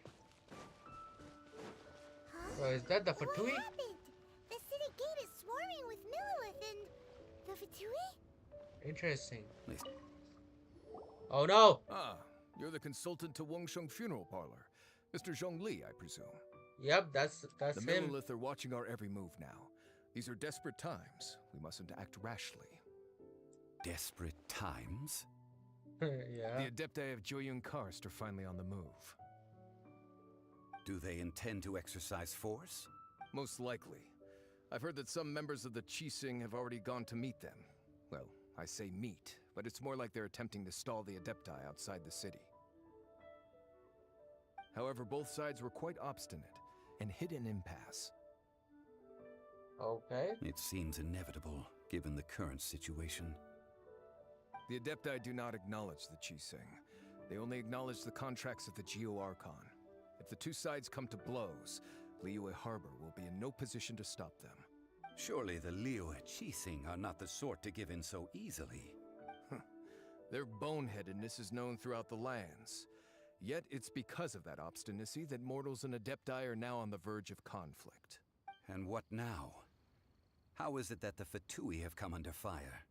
Huh? So is that the What Fatui? happened? The city gate is swarming with Millilith and... the Fatui? Interesting. Oh no! Ah, you're the consultant to Wengsheng Funeral Parlor. Mr. Zhongli, I presume. Yep, that's The him. Millilith are watching our every move now. These are desperate times. We mustn't act rashly. Desperate times? Yeah. The Adepti of Joyun Karst are finally on the move. Do they intend to exercise force? Most likely. I've heard that some members of the Qixing have already gone to meet them. Well, I say meet, but it's more like they're attempting to stall the Adepti outside the city. However, both sides were quite obstinate and hit an impasse. Okay. It seems inevitable, given the current situation. The Adepti do not acknowledge the Qixing. They only acknowledge the contracts of the Geo-Archon. If the two sides come to blows, Liyue Harbor will be in no position to stop them. Surely the Liyue Qixing are not the sort to give in so easily. Their boneheadedness is known throughout the lands. Yet it's because of that obstinacy that mortals and Adepti are now on the verge of conflict. And what now? How is it that the Fatui have come under fire?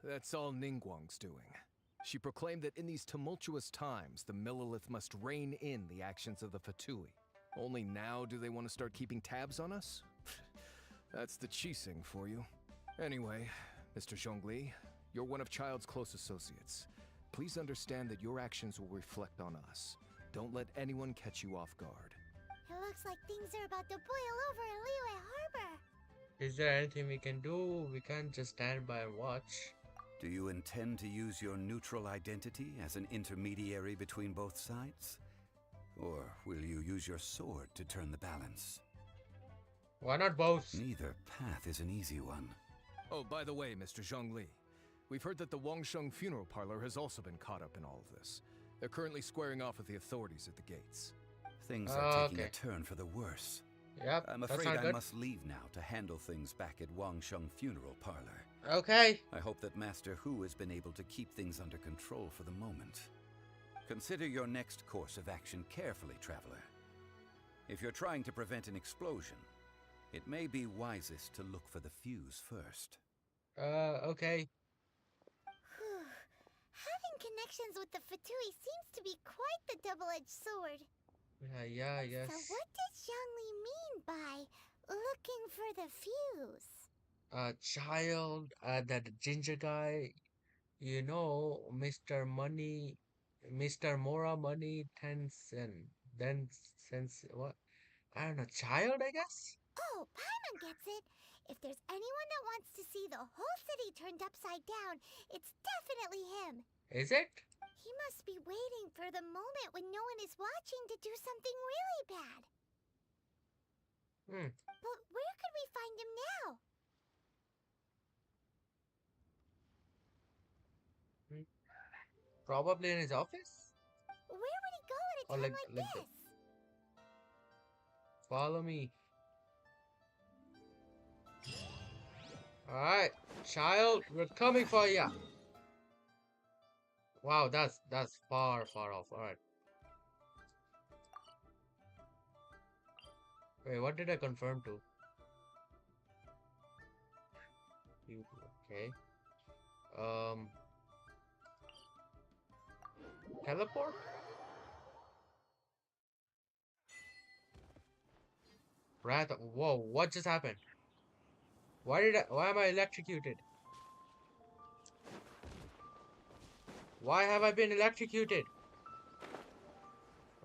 That's all Ningguang's doing. She proclaimed that in these tumultuous times, the Millilith must rein in the actions of the Fatui. Only now do they want to start keeping tabs on us? That's the Qixing for you. Anyway, Mr. Zhongli, you're one of Child's close associates. Please understand that your actions will reflect on us. Don't let anyone catch you off guard. It looks like things are about to boil over in Liyue Harbor. Is there anything we can do? We can't just stand by and watch. Do you intend to use your neutral identity as an intermediary between both sides? Or will you use your sword to turn the balance? Why not both? Neither path is an easy one. Oh, by the way, Mr. Zhongli, we've heard that the Wangsheng funeral parlor has also been caught up in all of this. They're currently squaring off with the authorities at the gates. Things are taking a turn for the worse. Yep, I'm afraid I must leave now to handle things back at Wangsheng funeral parlor. Okay. I hope that Master Hu has been able to keep things under control for the moment. Consider your next course of action carefully, traveler. If you're trying to prevent an explosion, it may be wisest to look for the fuse first. Okay. Having connections with the Fatui seems to be quite the double-edged sword. Yeah, yes. So what does Zhongli mean by looking for the fuse? Child, that ginger guy, you know, Mr. Money, Mr. Mora Money, Tencent, then since what? I don't know, child, I guess? Oh, Paimon gets it. If there's anyone that wants to see the whole city turned upside down, it's definitely him. Is it? He must be waiting for the moment when no one is watching to do something really bad. But where could we find him now? Probably in his office? Where would he go at a Or time like this? Follow me. Alright, child, we're coming for ya. Wow, that's far off. Alright. Wait, what did I confirm to? Okay. Teleport? Wrath. Whoa, what just happened? Why am I electrocuted? Why have I been electrocuted?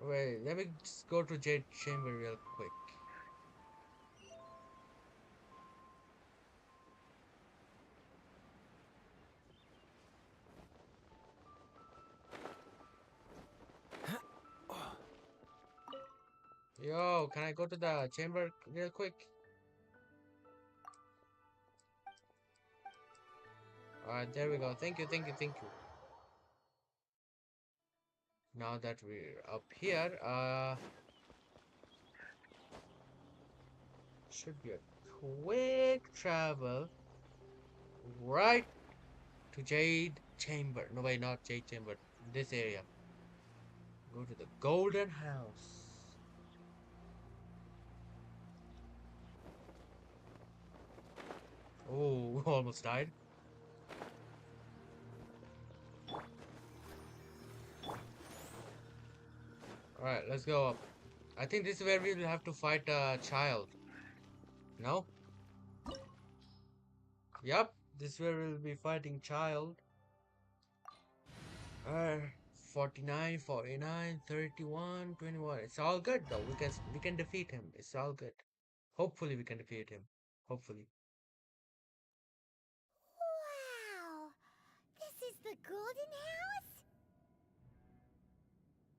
Wait, let me just go to Jade Chamber real quick. Yo, can I go to the chamber real quick? Alright, there we go. Thank you. Now that we're up here, should be a quick travel right to Jade Chamber. No, wait, not Jade Chamber. This area. Go to the Golden House. Oh, almost died. Alright, let's go up. I think this is where we will have to fight a child. No? Yup, this is where we'll be fighting child. 49, 49, 31, 21. It's all good though. We can defeat him. It's all good. Hopefully we can defeat him. Hopefully. Wow! This is the Golden House?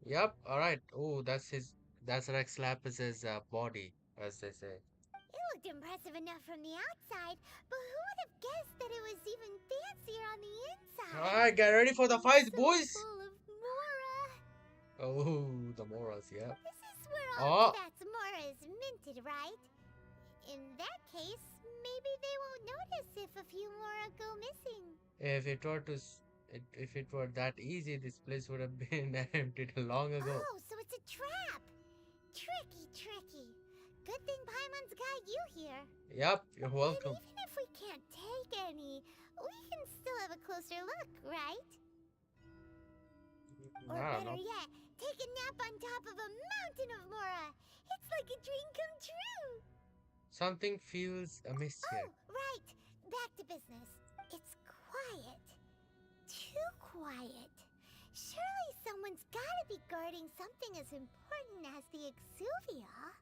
Yep, alright. Oh, that's Rex Lapus's body, as they say. It looked impressive enough from the outside, but who would have guessed that it was even fancier on the inside? Alright, get ready for the fight, boys! Full of Mora. Oh, the morals, yep. This is where all that's Mora is minted, right? In that case, maybe they won't notice if a few Mora go missing. If it were that easy, this place would have been emptied long ago. Oh, so it's a trap! Tricky. Good thing Paimon's got you here. Yep, you're welcome. And even if we can't take any, we can still have a closer look, right? Or better yet, take take a nap on top of a mountain of Mora. It's like a dream come true. Something feels amiss here. Oh, right. Back to business. It's quiet. Too quiet. Surely someone's gotta be guarding something as important as the Exuvia.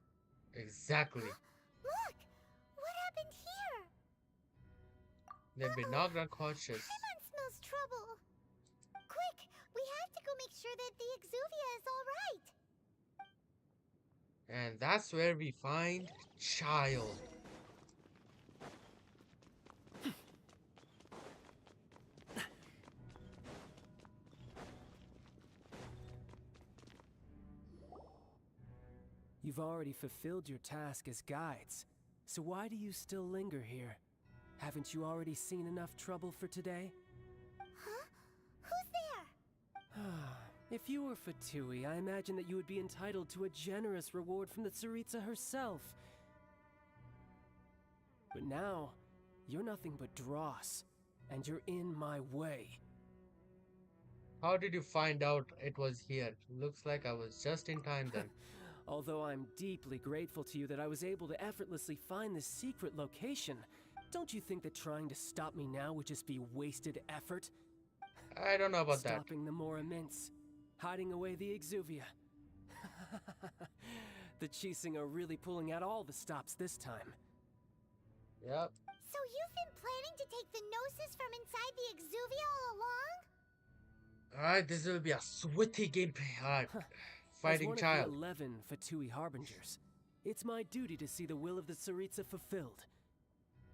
Exactly. Look! What happened here? They've been knocked unconscious. Paimon smells trouble. Quick! We have to go make sure that the Exuvia is alright. And that's where we find Child. You've already fulfilled your task as guides, so why do you still linger here? Haven't you already seen enough trouble for today? Huh? Who's there? If you were Fatui, I imagine that you would be entitled to a generous reward from the Tsaritsa herself. But now, you're nothing but dross, and you're in my way. How did you find out it was here? Looks like I was just in time then. Although I'm deeply grateful to you that I was able to effortlessly find this secret location, don't you think that trying to stop me now would just be wasted effort? I don't know about that. Stopping the Mora Mints, hiding away the Exuvia. The Chising are really pulling out all the stops this time. Yep. So you've been planning to take the Gnosis from inside the Exuvia all along? Alright, this will be a sweaty gameplay. Alright. Fighting As one Child. of the 11 Fatui Harbingers, it's my duty to see the will of the Tsaritsa fulfilled.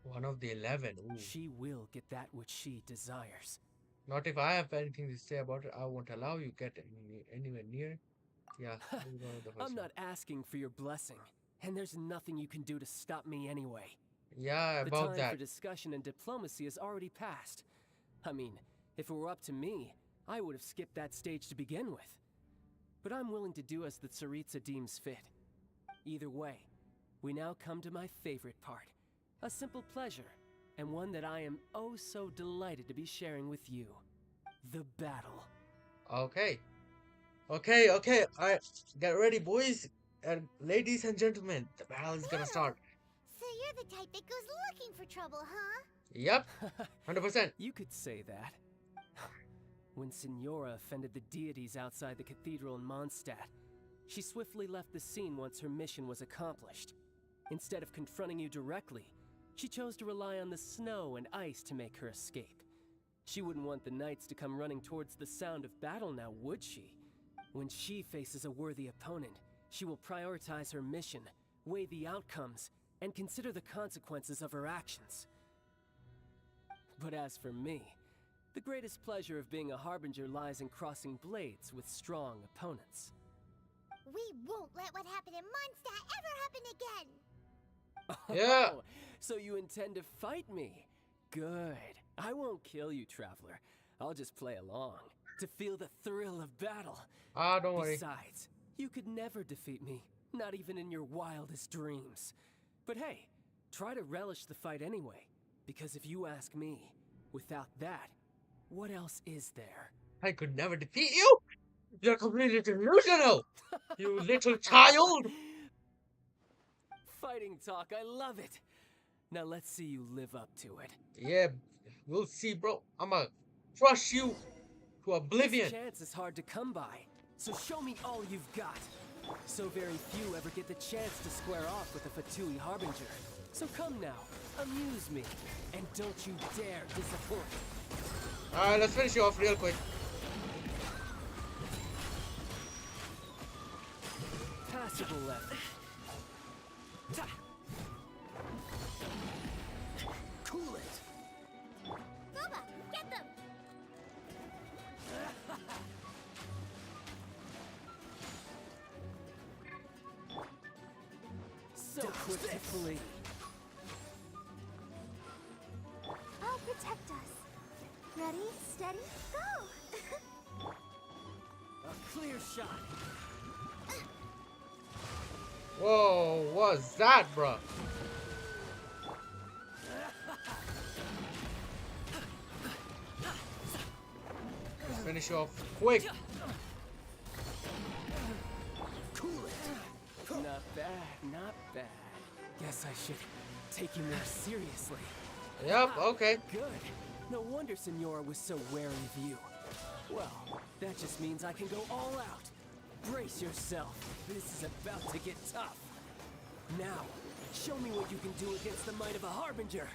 One of the 11. Ooh. She will get that which she desires. Not if I have anything to say about it. I won't allow you get anywhere near. Yeah. I'm not asking for your blessing, and there's nothing you can do to stop me anyway. Yeah, the about time that. for discussion and diplomacy has already passed. I mean, if it were up to me, I would have skipped that stage to begin with. But I'm willing to do as the Tsaritsa deems fit. Either way, we now come to my favorite part. A simple pleasure, and one that I am oh so delighted to be sharing with you. The battle. Okay. Okay. Alright. Get ready, boys and ladies and gentlemen. The battle is gonna start. So you're the type that goes looking for trouble, huh? Yep. 100%. You could say that. When Signora offended the deities outside the cathedral in Mondstadt, she swiftly left the scene once her mission was accomplished. Instead of confronting you directly, she chose to rely on the snow and ice to make her escape. She wouldn't want the knights to come running towards the sound of battle now, would she? When she faces a worthy opponent, she will prioritize her mission, weigh the outcomes, and consider the consequences of her actions. But as for me, the greatest pleasure of being a Harbinger lies in crossing blades with strong opponents. We won't let what happened in Mondstadt ever happen again! Yeah. Oh, so you intend to fight me? Good. I won't kill you, Traveler. I'll just play along, to feel the thrill of battle. Ah, don't worry. Besides, you could never defeat me, not even in your wildest dreams. But hey, try to relish the fight anyway, because if you ask me, without that, what else is there? I could never defeat you! You're completely delusional! You little child! Fighting talk, I love it! Now let's see you live up to it. Yeah, we'll see, bro. I'ma crush you to oblivion. This chance is hard to come by, so show me all you've got. So very few ever get the chance to square off with a Fatui Harbinger. So come now, amuse me, and don't you dare disappoint. Alright, let's finish you off real quick. Passable left. Cool it. Boba, get them! So quick to flee. I'll protect us. Ready, steady, go! A clear shot. Whoa, what's that, bro? Let's finish you off quick. bad. Guess I should take you more seriously. Yep, okay. Good. No wonder Senora was so wary of you. Well, that just means I can go all out. Brace yourself. This is about to get tough. Now, show me what you can do against the might of a Harbinger.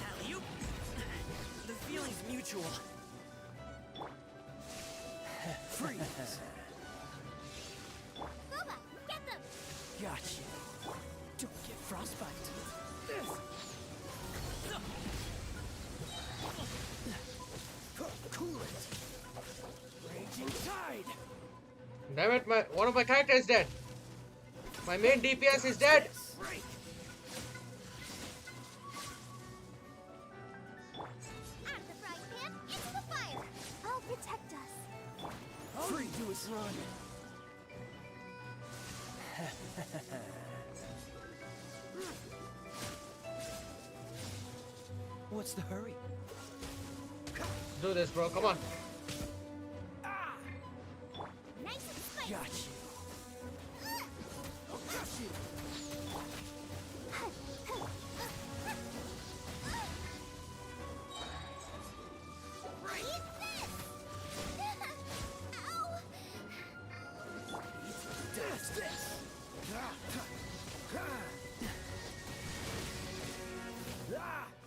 Alley-oop. The feeling's mutual. Freeze. Boba, get them! Got you. Don't get frostbite. Cool it. Raging tide. Damn it, one of my characters is dead. My main DPS is dead. Break. Out of the frying pan, into the fire! I'll protect us. Free to his run. What's the hurry? Do this, bro. Come on. Nice and spicy. Got you. I'll crush you. Eat this! Ow! That's this.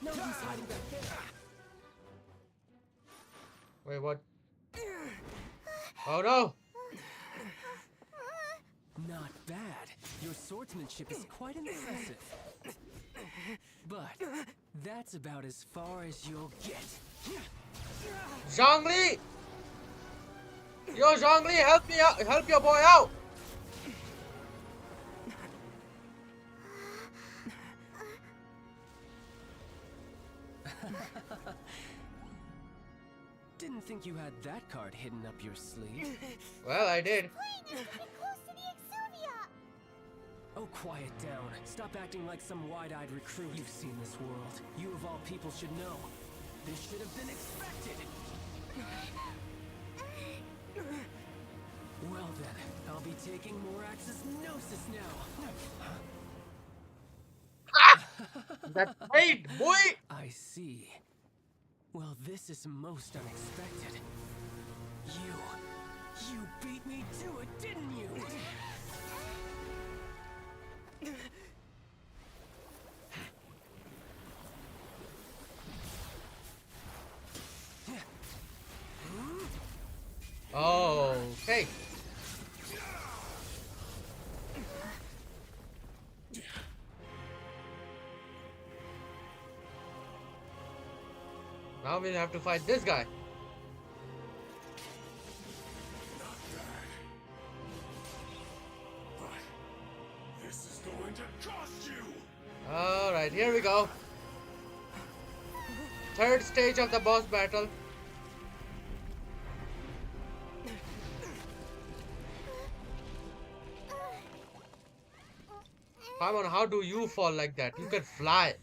No use hiding back there. Wait, what? Oh no! Not bad. Your swordsmanship is quite impressive. But that's about as far as you'll get. Zhongli! Yo, Zhongli, help me out! Help your boy out! Didn't think you had that card hidden up your sleeve. Well, I did. Playing us to get close to the Exuvia! Oh, quiet down. Stop acting like some wide-eyed recruit. You've seen this world. You of all people should know. This should have been expected. Well then, I'll be taking Morax's Gnosis now. That's right, boy! I see. Well, this is most unexpected. You beat me to it, didn't you? Oh, okay. Now we'll have to fight this guy. This is going to cost you! Alright, here we go. Third stage of the boss battle. Come on, how do you fall like that? You can fly.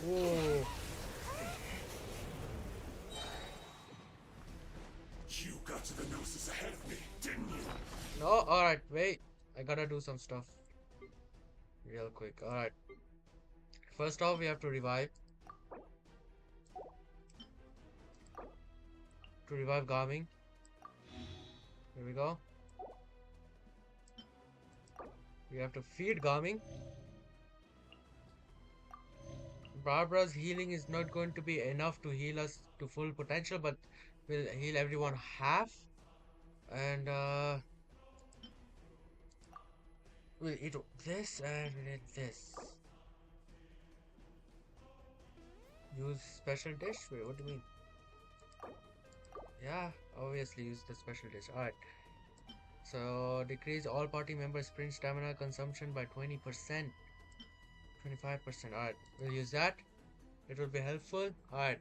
Whoa. You got to the Gnosis ahead of me, didn't you? No, alright, wait. I gotta do some stuff. Real quick, alright. First off, we have to revive. To revive Garming. Here we go. We have to feed Garming. Barbara's healing is not going to be enough to heal us to full potential, but we'll heal everyone half. And we'll eat this and we'll eat this. Use special dish? Wait, what do you mean? Yeah, obviously use the special dish. Alright. So decrease all party members' sprint stamina consumption by 20%. 25%. Alright, we'll use that. It will be helpful. Alright.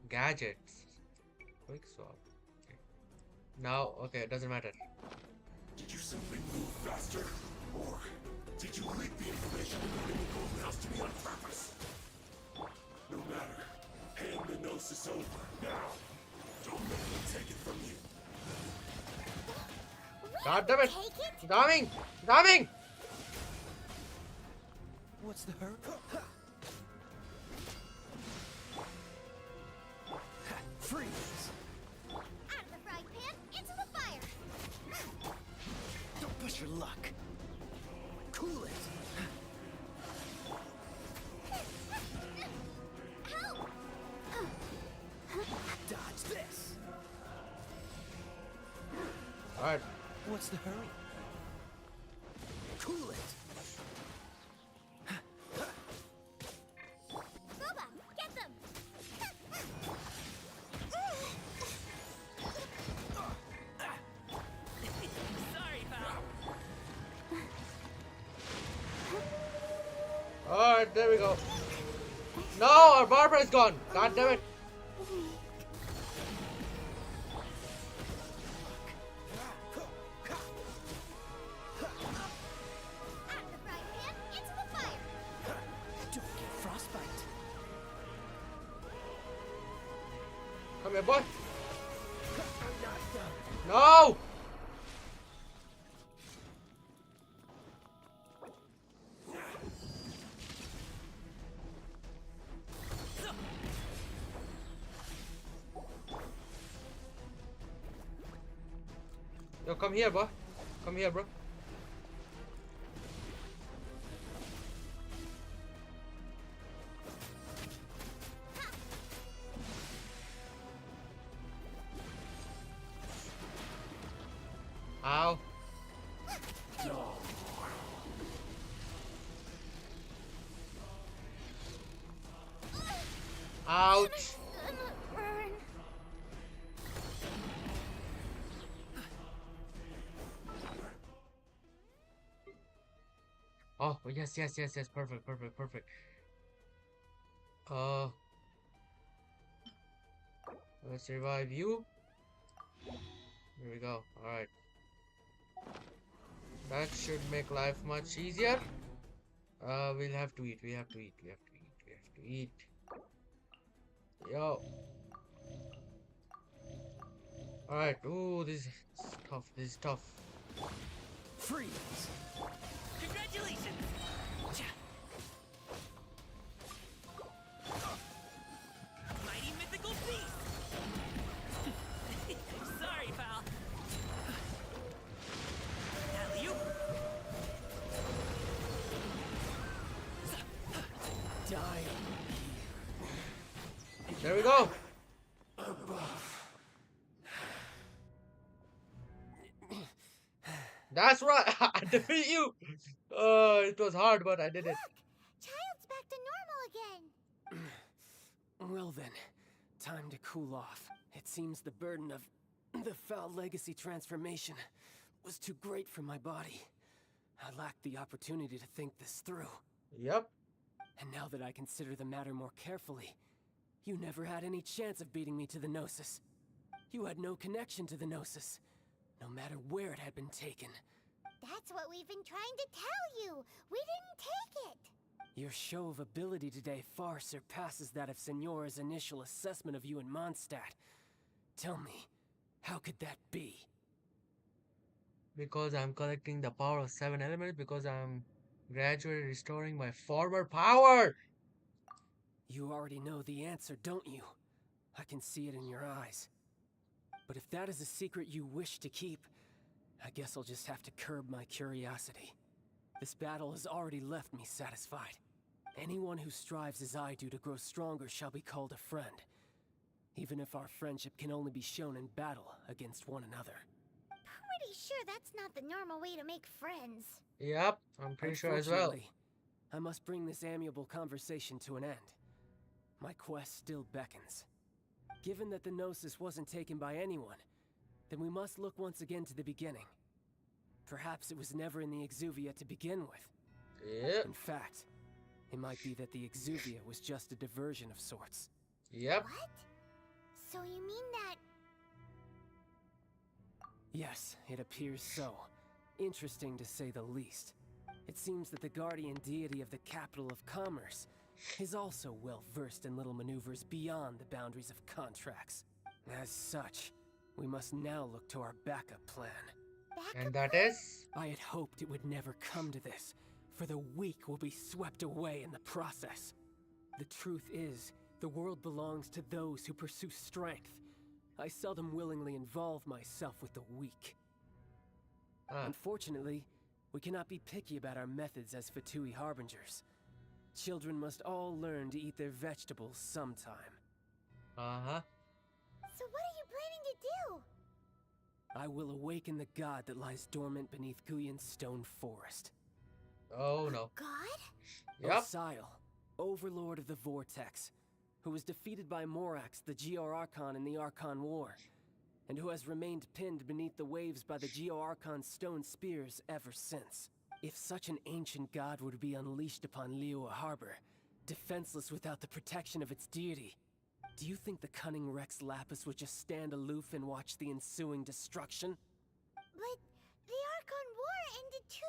Gadgets. Quick swap. Okay. Now, okay, it doesn't matter. Did you simply move faster? Or did you leak the information in the Golden House to me on purpose? No matter. Hand the God damn it! Coming! Coming! What's the hurry? Freeze! Out of the frying pan, into the fire! Don't push your luck. Cool it. Help! Dodge this. Alright. What's the hurry? Cool it. Boba, get them! Sorry, pal. Alright, there we go. No, our Barbara is gone. God damn it. Out of the frying pan, into the fire! Don't get frostbite. Come here, boy. No! Yo, come here, bro. Come here, bro. Ow. Ouch. Burn. Oh, yes, yes, yes, yes. Perfect, perfect, perfect. Let's revive you. Here we go. Alright. That should make life much easier. We'll have to eat. We have to eat. We have to eat. We have to eat. Yo. Alright. Ooh, this is tough. This is tough. Freeze! Congratulations! Mighty mythical beast! Sorry, pal. Alley-oop. Die. There we go. That's right. I defeat you. It was hard, but I did it. Child's back to normal again. Well then, time to cool off. It seems the burden of the foul legacy transformation was too great for my body. I lacked the opportunity to think this through. Yep. And now that I consider the matter more carefully, you never had any chance of beating me to the Gnosis. You had no connection to the Gnosis, no matter where it had been taken. That's what we've been trying to tell you. We didn't take it. Your show of ability today far surpasses that of Signora's initial assessment of you in Mondstadt. Tell me, how could that be? Because I'm collecting the power of 7 elements, because I'm gradually restoring my former power. You already know the answer, don't you? I can see it in your eyes. But if that is a secret you wish to keep, I guess I'll just have to curb my curiosity. This battle has already left me satisfied. Anyone who strives as I do to grow stronger shall be called a friend, even if our friendship can only be shown in battle against one another. Pretty sure that's not the normal way to make friends. Yep, I'm pretty sure as well. Unfortunately, I must bring this amiable conversation to an end. My quest still beckons. Given that the Gnosis wasn't taken by anyone, then we must look once again to the beginning. Perhaps it was never in the Exuvia to begin with. Yep. In fact, it might be that the Exuvia was just a diversion of sorts. Yep. What? So you mean that... Yes, it appears so. Interesting to say the least. It seems that the guardian deity of the capital of commerce is also well versed in little maneuvers beyond the boundaries of contracts. As such, we must now look to our backup plan. And that is? I had hoped it would never come to this, for the weak will be swept away in the process. The truth is, the world belongs to those who pursue strength. I seldom willingly involve myself with the weak. Unfortunately, we cannot be picky about our methods as Fatui Harbingers. Children must all learn to eat their vegetables sometime. Uh-huh. So what are you planning to do? I will awaken the god that lies dormant beneath Guyan's stone forest. Oh no. God? Yep. Osial, overlord of the Vortex, who was defeated by Morax, the Geo-Archon in the Archon War, and who has remained pinned beneath the waves by the Geo-Archon's stone spears ever since. If such an ancient god were to be unleashed upon Liyue Harbor, defenseless without the protection of its deity, do you think the cunning Rex Lapis would just stand aloof and watch the ensuing destruction? But the Archon War ended 2,000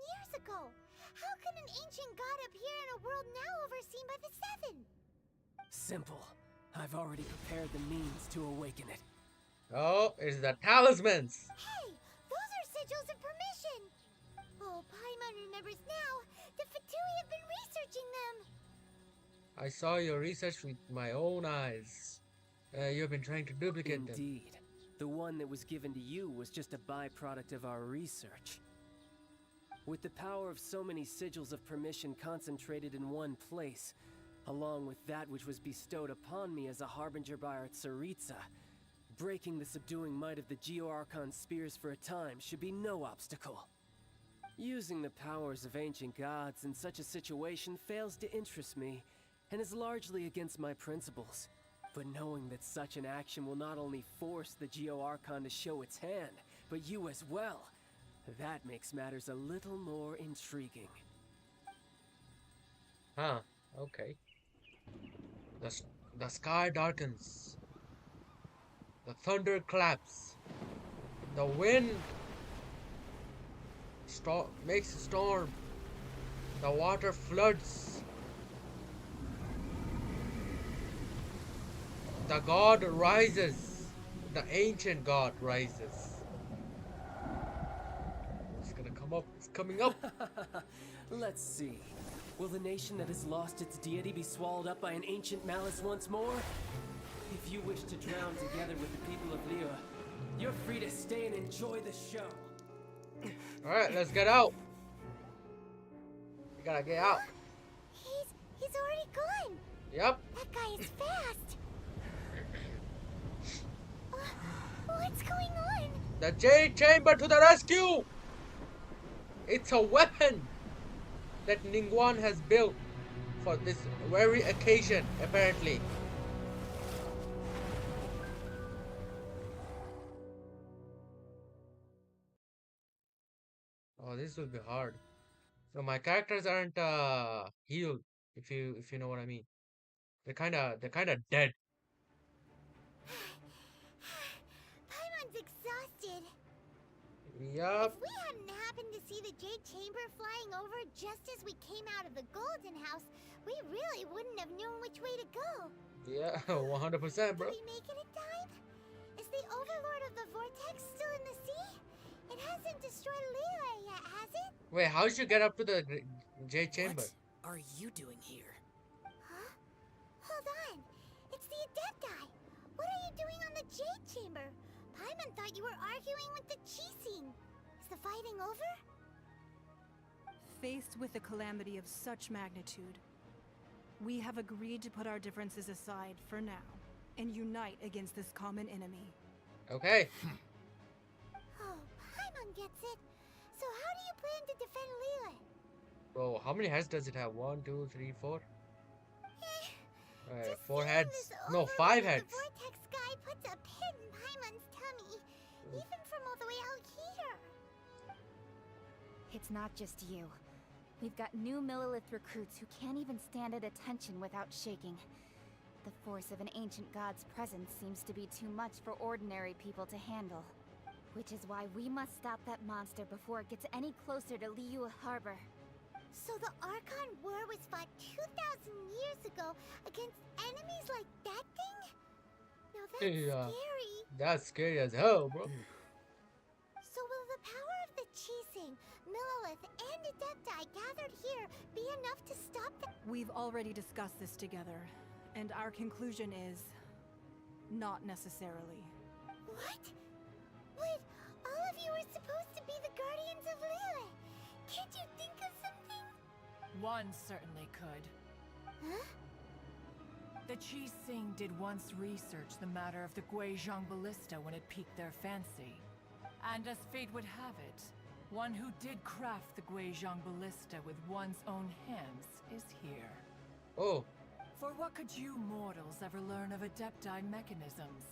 years ago. How can an ancient god appear in a world now overseen by the Seven? Simple. I've already prepared the means to awaken it. Oh, it's the talismans. Hey, those are sigils of permission. Oh, Paimon remembers now. The Fatui have been researching them. I saw your research with my own eyes. You've been trying to duplicate them. Indeed. The one that was given to you was just a byproduct of our research. With the power of so many sigils of permission concentrated in one place, along with that which was bestowed upon me as a harbinger by our Tsaritsa, breaking the subduing might of the Geo-Archon spears for a time should be no obstacle. Using the powers of ancient gods in such a situation fails to interest me, and is largely against my principles. But knowing that such an action will not only force the Geo-Archon to show its hand, but you as well, that makes matters a little more intriguing. Huh, okay. The sky darkens. The thunder claps. The wind makes a storm. The water floods. The god rises. The ancient god rises. It's gonna come up. It's coming up. Let's see. Will the nation that has lost its deity be swallowed up by an ancient malice once more? If you wish to drown together with the people of Liyue, you're free to stay and enjoy the show. Alright, let's get out. We gotta get out. He's already gone. Yep. That guy is fast. What's going on? The Jade Chamber to the rescue! It's a weapon that Ningguang has built for this very occasion, apparently. Oh, this will be hard. So my characters aren't healed, if you know what I mean. They're kinda dead. Paimon's exhausted. Yup. If we hadn't happened to see the Jade Chamber flying over just as we came out of the Golden House, we really wouldn't have known which way to go. Yeah, 100%, bro. Did we make it in time? Is the Overlord of the Vortex still in the sea? It hasn't destroyed Liyue yet, has it? Wait, how did you get up to the Jade Chamber? What are you doing here? Huh? Hold on. It's the Adepti. What are you doing on the Jade Chamber? Paimon thought you were arguing with the Qixing. Is the fighting over? Faced with a calamity of such magnitude, we have agreed to put our differences aside for now and unite against this common enemy. Okay. Oh, Paimon gets it. So how do you plan to defend Liyue? Bro, how many heads does it have? 1, 2, 3, 4? Alright, Just 4 seeing heads. this No, Overlord 5 of heads. The Vortex guy puts a pit in Paimon's tummy, even from all the way out here. It's not just you. We've got new Millilith recruits who can't even stand at attention without shaking. The force of an ancient god's presence seems to be too much for ordinary people to handle. Which is why we must stop that monster before it gets any closer to Liyue Harbor. So the Archon War was fought 2,000 years ago against enemies like that thing? Now that's Yeah. scary. That's scary as hell, bro. So will the Qixing, Millelith, and Adepti gathered here be enough to stop the— We've already discussed this together, and our conclusion is not necessarily. What? But all of you are supposed to be the guardians of Liyue. Can't you think of something? One certainly could. Huh? The Qixing did once research the matter of the Guizhong Ballista when it piqued their fancy. And as fate would have it, one who did craft the Guizhong Ballista with one's own hands is here. Oh. For what could you mortals ever learn of Adepti mechanisms?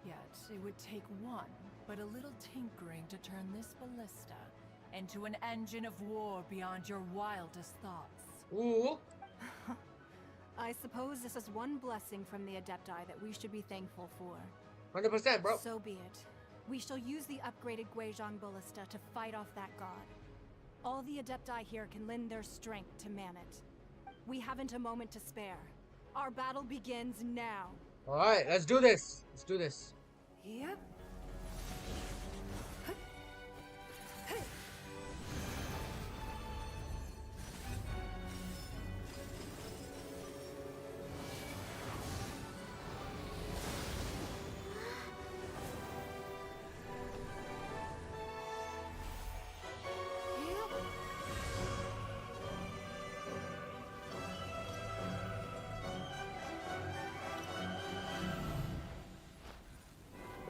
Yet, it would take one, but a little tinkering to turn this ballista into an engine of war beyond your wildest thoughts. Ooh. I suppose this is one blessing from the Adepti that we should be thankful for. 100%, bro. So be it. We shall use the upgraded Guizhong Ballista to fight off that god. All the Adepti here can lend their strength to man it. We haven't a moment to spare. Our battle begins now. Alright, let's do this. Let's do this. Yep.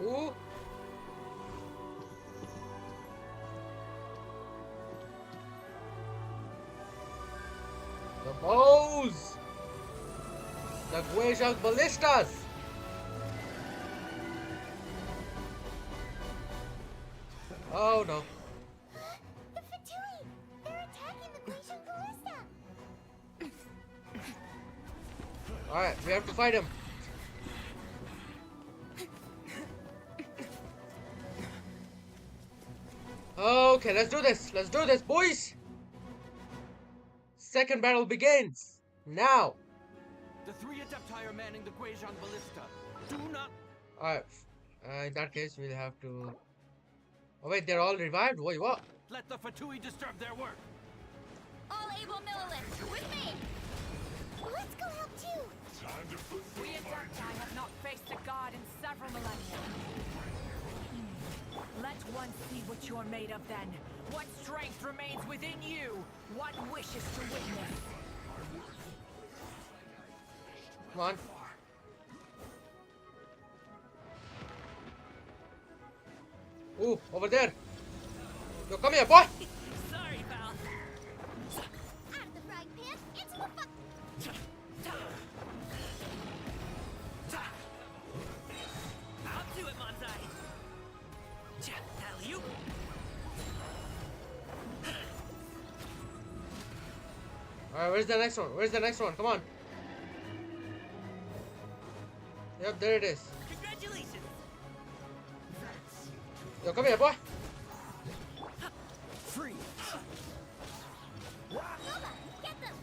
Ooh. The bows! The Guizhong Ballistas! Oh no. The Fatui! They're attacking the Guizhong Ballista! Alright, we have to fight him. Okay, let's do this. Let's do this, boys. Second battle begins now. The three Adepti are manning the Guizhong Ballista. Do not. Alright, in that case, we'll have to. Oh wait, they're all revived. Wait, what? Let the Fatui disturb their work. All able Millelith, with me! Let's go help too! Time to put We Adepti have not faced a god in several millennia. Let one see what you're made of then. What strength remains within you? What wishes to witness? Come on. Ooh, over there. Yo, come here, boy. Sorry, pal. Out of the frying pan, into the fuck. I'll do it, Manzai. Alley-oop. Alright, where's the next one? Where's the next one? Come on. Yep, there it is. Congratulations. Yo, come here, boy. Free. Get them!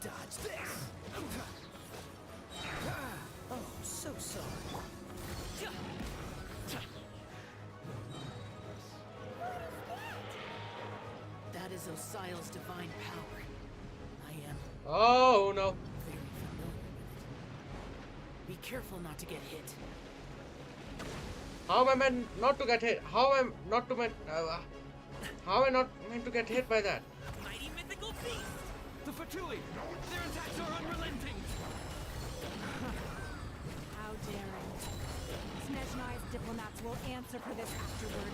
Dodge this. Oh, so sorry. That is Osial's divine power. I am Oh no. very familiar with it. Be careful not to get hit. How am I meant not to get hit? How am I not to meant? How am I not meant to get hit by that? Mighty mythical beast! The Fatui. Their attacks are unrelenting. How daring. Snezhnai's diplomats will answer for this afterward.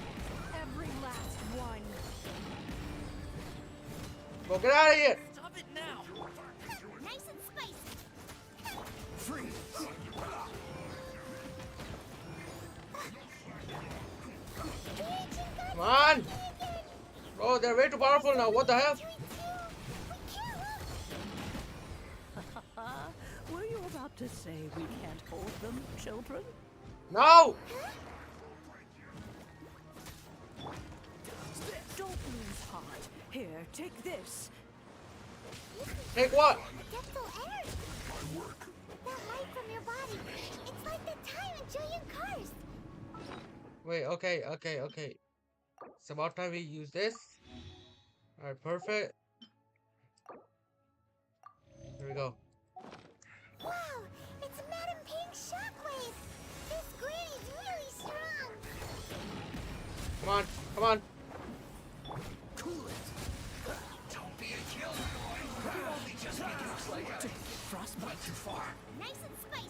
Every last one. Go get out of here. Stop it now! Nice and spicy! Free. Come on. Oh, they're way too powerful now. What the hell? Were you about to say we can't hold them, children? No. Don't lose heart. Here, take this. Take what? Adeptal energy! my work. that light from your body. It's like the time in Julian Cars. Wait, okay. It's about time we use this. Alright, perfect. Here we go. Wow, it's Madam Pink's shockwave. This granny's really strong. Come on. Cool it. Don't be a killjoy. You're only just making us like a frostbite too far. Nice and spicy.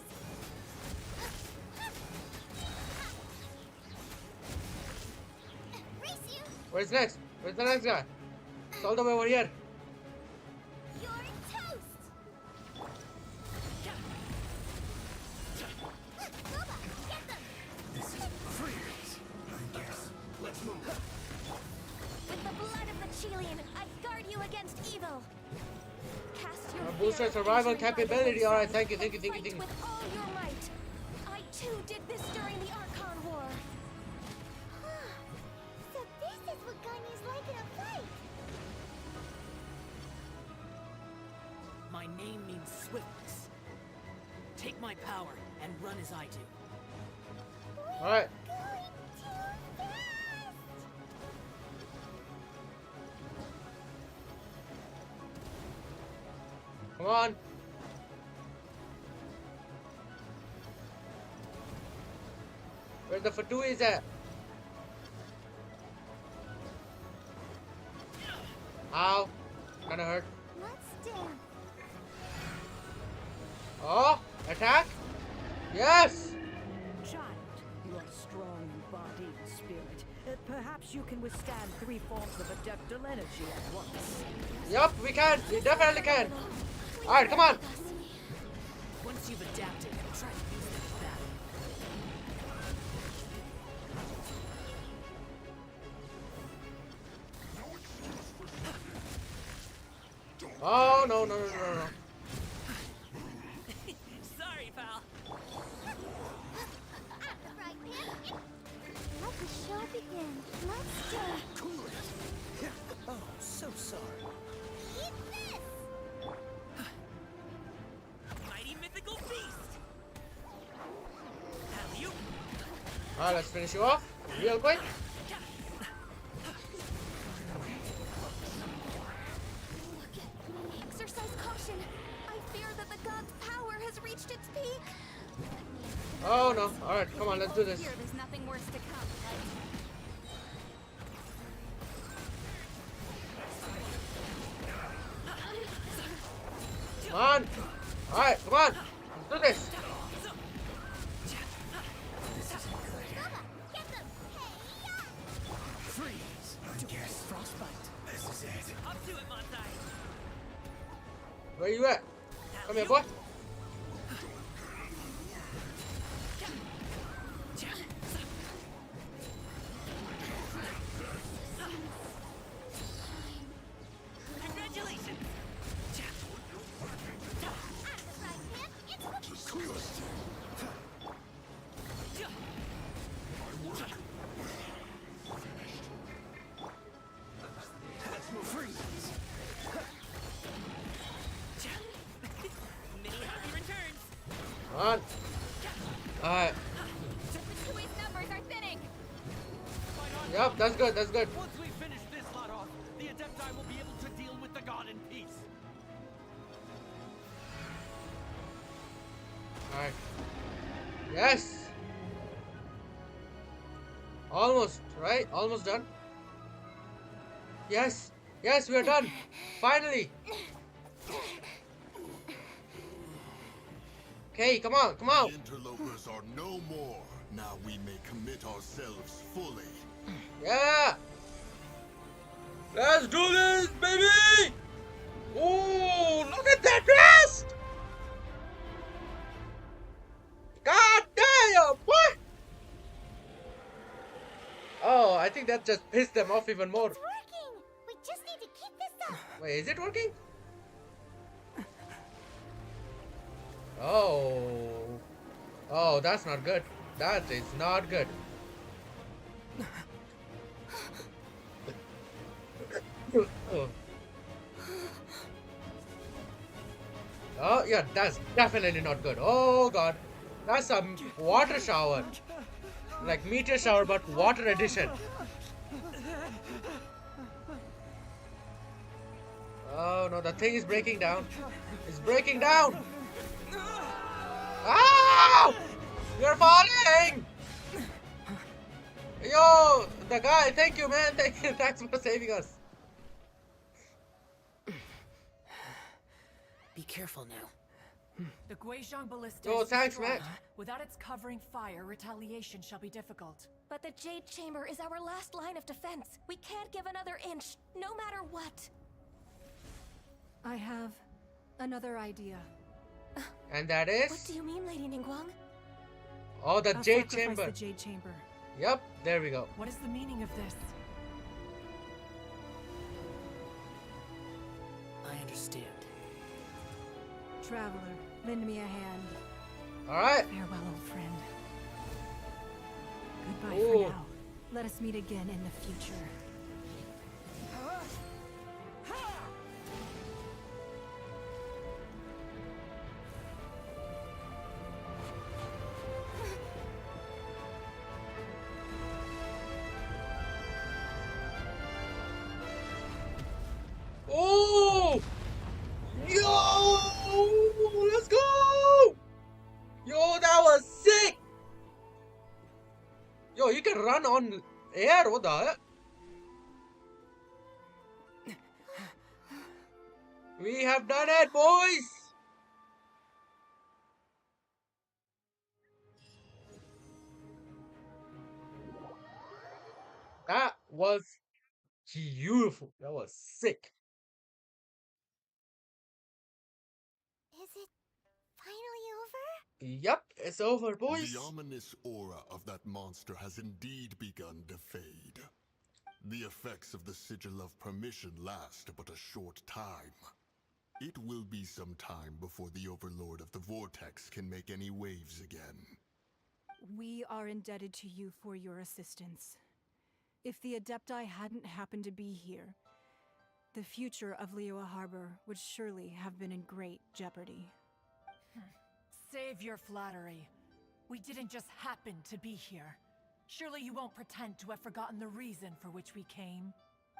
Race you. Where's next? Where's the next guy? It's all the way over here. You're toast. Boba, get them. This is freeze. I guess. Let's move. With the blood of the Chilean, I guard you against evil. Cast your Booster fear survival into my capability. voice Alright, thank you. and fight with all your might. I too did this during the Archon War. So this is what Ganyu's like in a fight. My name means swiftness. Take my power and run as I do. Alright. Going too fast. Come on. Where the Fatui is at? Ow. Kinda hurt. Let's do. Oh, attack? Yes! Child, you are strong in body and spirit. Perhaps you can withstand 3 forms of adeptal energy at once. Yup, we can. We definitely can. Alright, come on. Once you've adapted, try to use them in battle. Oh, no. Sorry, pal. Right, man. Let the show begin. Let's do. Cool it. Oh, so sorry. Eat this. Mighty mythical beast. Alley-oop. Alright, let's finish you off real quick. Exercise caution. I fear that the god's power has reached its peak. Oh no. Alright, come on, let's do this. Here, there's nothing worse to come. Come on. Alright, come on. Let's do this. Get them. Freeze. I guess. Frostbite. This is it. Up to it, Montai. Where you at? Come here, boy. Congratulations. Freeze. Many happy returns. Come on. Alright. The Tui's numbers are thinning. Yup, that's good. Once we finish this lot off, the Adepti will be able to deal with the god in peace. Alright. Yes! Almost, right? Almost done. Yes! Yes, we are done! Finally! Okay, come on, come on! The interlopers are no more. Now we may commit ourselves fully. Yeah! Let's do this, baby! Oh, look at that dress! God damn! What? Oh, I think that just pissed them off even more. It's working. We just need to keep this up. Wait, is it working? Oh. Oh, that's not good. That is not good. Oh, Yeah, that's definitely not good. Oh god. That's a water shower. Like meteor shower, but water edition. Oh no, the thing is breaking down. It's breaking down. Ow! You're falling! Yo, the guy, thank you, man. Thank you. Thanks for saving us. Be careful now. The Guizhong Ballista Oh, is thanks, destroyed. Matt. Without its covering fire, retaliation shall be difficult. But the Jade Chamber is our last line of defense. We can't give another inch, no matter what. I have another idea. And that is? What do you mean, Lady Ningguang? Oh, the I'll Jade sacrifice Chamber. The Jade Chamber. Yep, there we go. What is the meaning of this? I understand. Traveler, lend me a hand. Alright. Farewell, old friend. Goodbye Ooh. for now. Let us meet again in the future. Oh! Yo! Let's go! Yo, that was sick! Yo, you can run on air, what the heck? We have done it, boys! That was beautiful. That was sick. Is it finally over? Yep, it's over, boys. The ominous aura of that monster has indeed begun to fade. The effects of the Sigil of Permission last but a short time. It will be some time before the Overlord of the Vortex can make any waves again. We are indebted to you for your assistance. If the Adepti hadn't happened to be here, the future of Liyue Harbor would surely have been in great jeopardy. Save your flattery. We didn't just happen to be here. Surely you won't pretend to have forgotten the reason for which we came.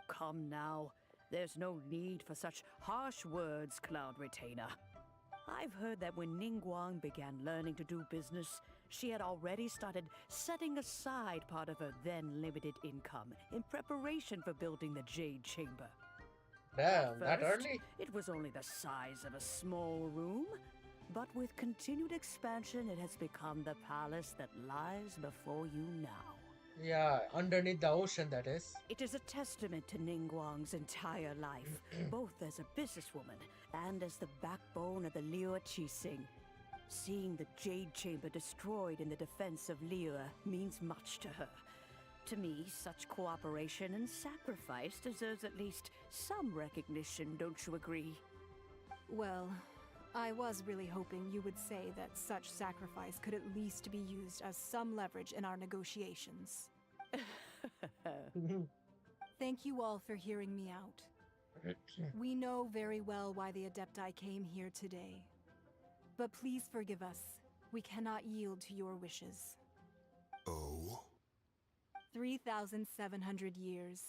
Come now. There's no need for such harsh words, Cloud Retainer. I've heard that when Ningguang began learning to do business, she had already started setting aside part of her then limited income in preparation for building the Jade Chamber. Damn, that First, early? it was only the size of a small room, but with continued expansion, it has become the palace that lies before you now. Yeah, underneath the ocean, that is. It is a testament to Ningguang's entire life, both as a businesswoman and as the backbone of the Liyue Qixing. Seeing the Jade Chamber destroyed in the defense of Liyue means much to her. To me, such cooperation and sacrifice deserves at least some recognition, don't you agree? Well, I was really hoping you would say that such sacrifice could at least be used as some leverage in our negotiations. Thank you all for hearing me out. We know very well why the Adepti came here today. But please forgive us. We cannot yield to your wishes. Oh? 3,700 years.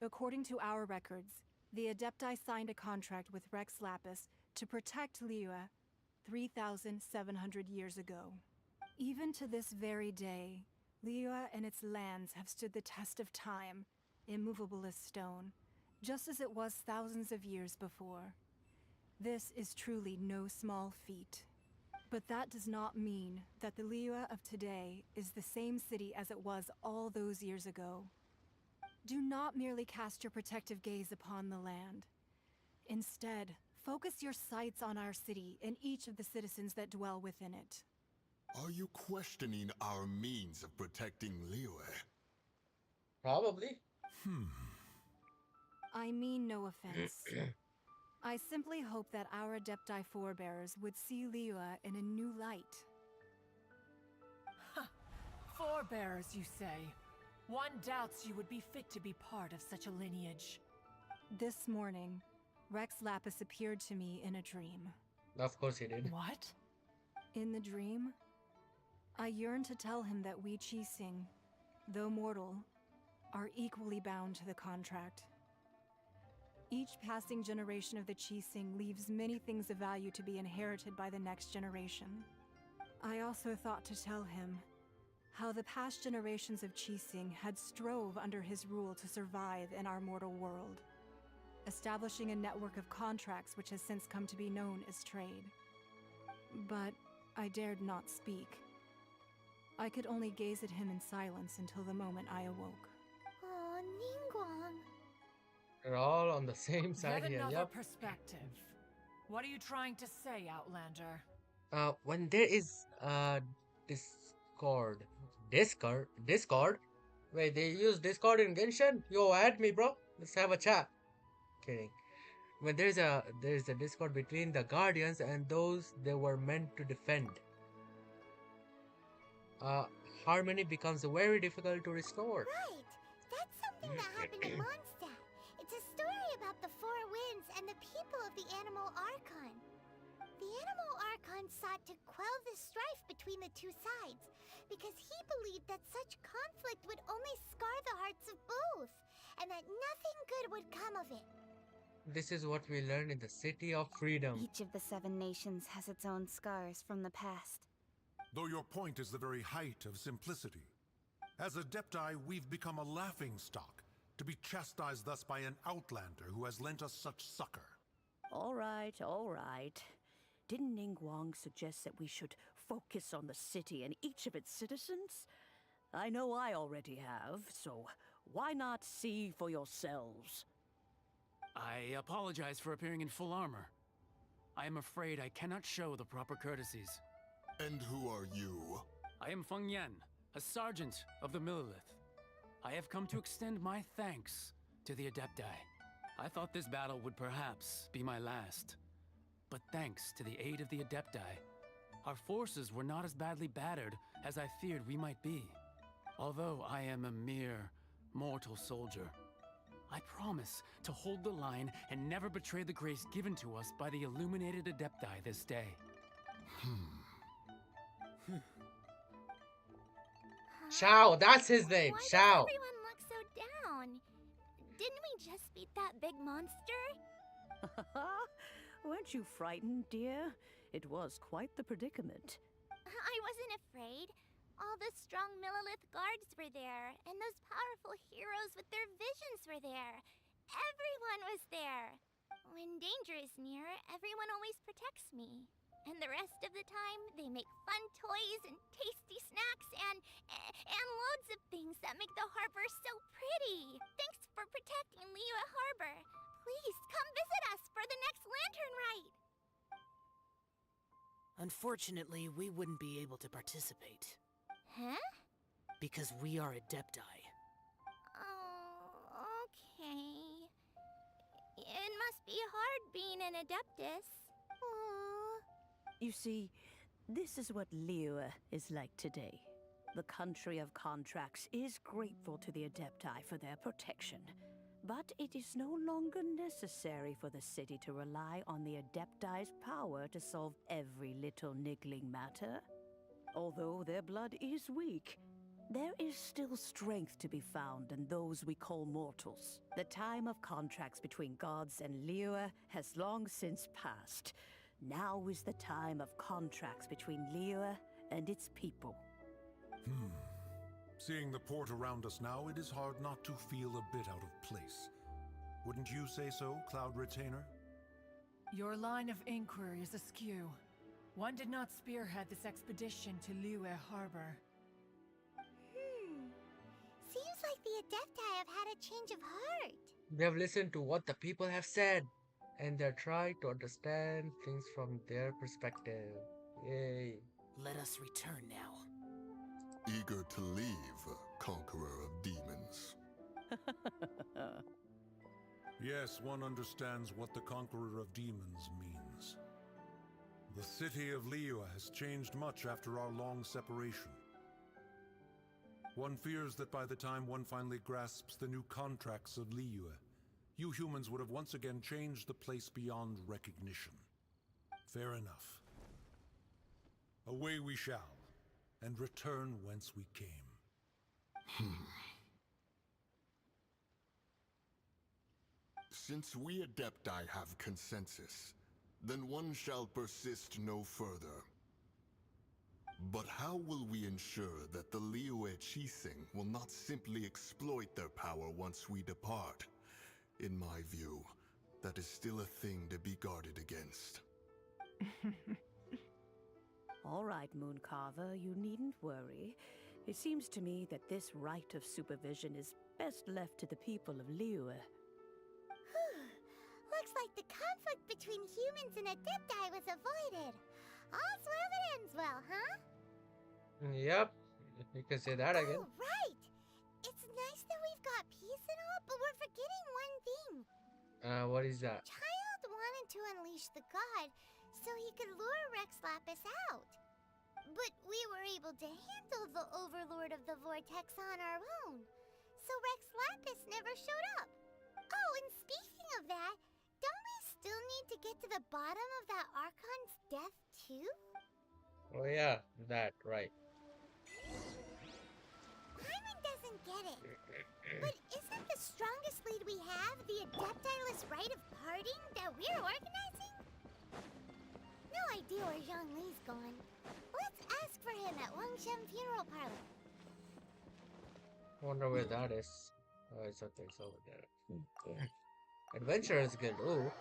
According to our records, the Adepti signed a contract with Rex Lapis to protect Liyue 3,700 years ago. Even to this very day, Liyue and its lands have stood the test of time, immovable as stone, just as it was thousands of years before. This is truly no small feat. But that does not mean that the Liyue of today is the same city as it was all those years ago. Do not merely cast your protective gaze upon the land. Instead, focus your sights on our city and each of the citizens that dwell within it. Are you questioning our means of protecting Liyue? Probably. I mean no offense. I simply hope that our Adepti forebears would see Liyue in a new light. Forebears, you say? One doubts you would be fit to be part of such a lineage. This morning, Rex Lapis appeared to me in a dream. Of course he did. What? In the dream, I yearn to tell him that we Qixing, though mortal, are equally bound to the contract. Each passing generation of the Qixing leaves many things of value to be inherited by the next generation. I also thought to tell him how the past generations of Qixing had strove under his rule to survive in our mortal world, establishing a network of contracts which has since come to be known as trade. But I dared not speak. I could only gaze at him in silence until the moment I awoke. Oh, Ningguang. They're all on the same side Yet here. another Yep. perspective. What are you trying to say, Outlander? When there is Discord. Wait, they use Discord in Genshin? Yo, add me, bro. Let's have a chat. Kidding. When there's a Discord between the Guardians and those they were meant to defend, harmony becomes very difficult to restore. Right. That's something that happened in Mondstadt. It's a story about the Four Winds and the people of the Animal Archon. The Animal Archon sought to quell the strife between the two sides because he believed that such conflict would only scar the hearts of both, and that nothing good would come of it. This is what we learned in the City of Freedom. Each of the 7 nations has its own scars from the past. Though your point is the very height of simplicity. As Adepti, we've become a laughingstock, to be chastised thus by an outlander who has lent us such succor. All right, all right. Didn't Ningguang suggest that we should focus on the city and each of its citizens? I know I already have, so why not see for yourselves? I apologize for appearing in full armor. I am afraid I cannot show the proper courtesies. And who are you? I am Feng Yan, a sergeant of the Millilith. I have come to extend my thanks to the Adepti. I thought this battle would perhaps be my last. But thanks to the aid of the Adepti, our forces were not as badly battered as I feared we might be. Although I am a mere mortal soldier, I promise to hold the line and never betray the grace given to us by the illuminated Adepti this day. Shao, that's his name. Why Shao. does everyone look so down? Didn't we just beat that big monster? Weren't you frightened, dear? It was quite the predicament. I wasn't afraid. All the strong Millilith guards were there, and those powerful heroes with their visions were there. Everyone was there. When danger is near, everyone always protects me. And the rest of the time, they make fun toys and tasty snacks and loads of things that make the harbor so pretty. Thanks for protecting Liyue Harbor. Please come visit us for the next lantern rite. Unfortunately, we wouldn't be able to participate. Huh? Because we are Adepti. Oh, okay. It must be hard being an Adeptus. Aww. You see, this is what Liyue is like today. The country of contracts is grateful to the Adepti for their protection. But it is no longer necessary for the city to rely on the Adepti's power to solve every little niggling matter. Although their blood is weak, there is still strength to be found in those we call mortals. The time of contracts between gods and Liyue has long since passed. Now is the time of contracts between Liyue and its people. Seeing the port around us now, it is hard not to feel a bit out of place. Wouldn't you say so, Cloud Retainer? Your line of inquiry is askew. One did not spearhead this expedition to Liyue Harbor. Seems like the Adepti have had a change of heart. They have listened to what the people have said, and they're trying to understand things from their perspective. Yay. Let us return now. Eager to leave, Conqueror of Demons. Yes, one understands what the Conqueror of Demons means. The city of Liyue has changed much after our long separation. One fears that by the time one finally grasps the new contracts of Liyue, you humans would have once again changed the place beyond recognition. Fair enough. Away we shall, and return whence we came. Since we Adepti have consensus, then one shall persist no further. But how will we ensure that the Liyue Qixing will not simply exploit their power once we depart? In my view, that is still a thing to be guarded against. All right, Mooncarver, you needn't worry. It seems to me that this right of supervision is best left to the people of Liyue. Looks like the conflict between humans and Adepti was avoided. All's well that ends well, huh? Yep, you can say that again. Oh, right! It's nice that we've got peace and all, but we're forgetting one thing. What is that? Child wanted to unleash the god so he could lure Rex Lapis out. But we were able to handle the Overlord of the Vortex on our own. So Rex Lapis never showed up. Oh, and speaking of that, don't we still need to get to the bottom of that Archon's death too? Oh yeah, that, right. Paimon doesn't get it. But isn't the strongest lead we have the Adeptiless rite of parting that we're organizing? No idea where Zhongli's gone. Let's ask for him at Wangshen Funeral Parlor. Wonder where that is. Oh, it's okay, it's over there. Adventurers Guild, oh.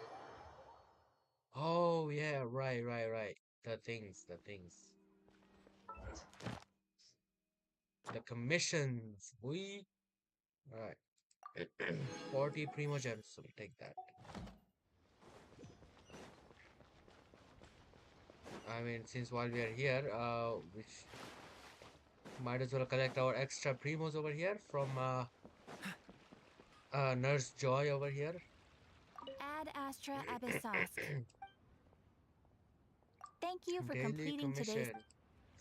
Oh, yeah, right. The things. The commissions, we. Alright. 40 Primogems, so we'll take that. I mean, since while we are here, we might as well collect our extra Primos over here from Nurse Joy over here. Ad Astra Abyssosk. Thank you for Daily completing today's... commission.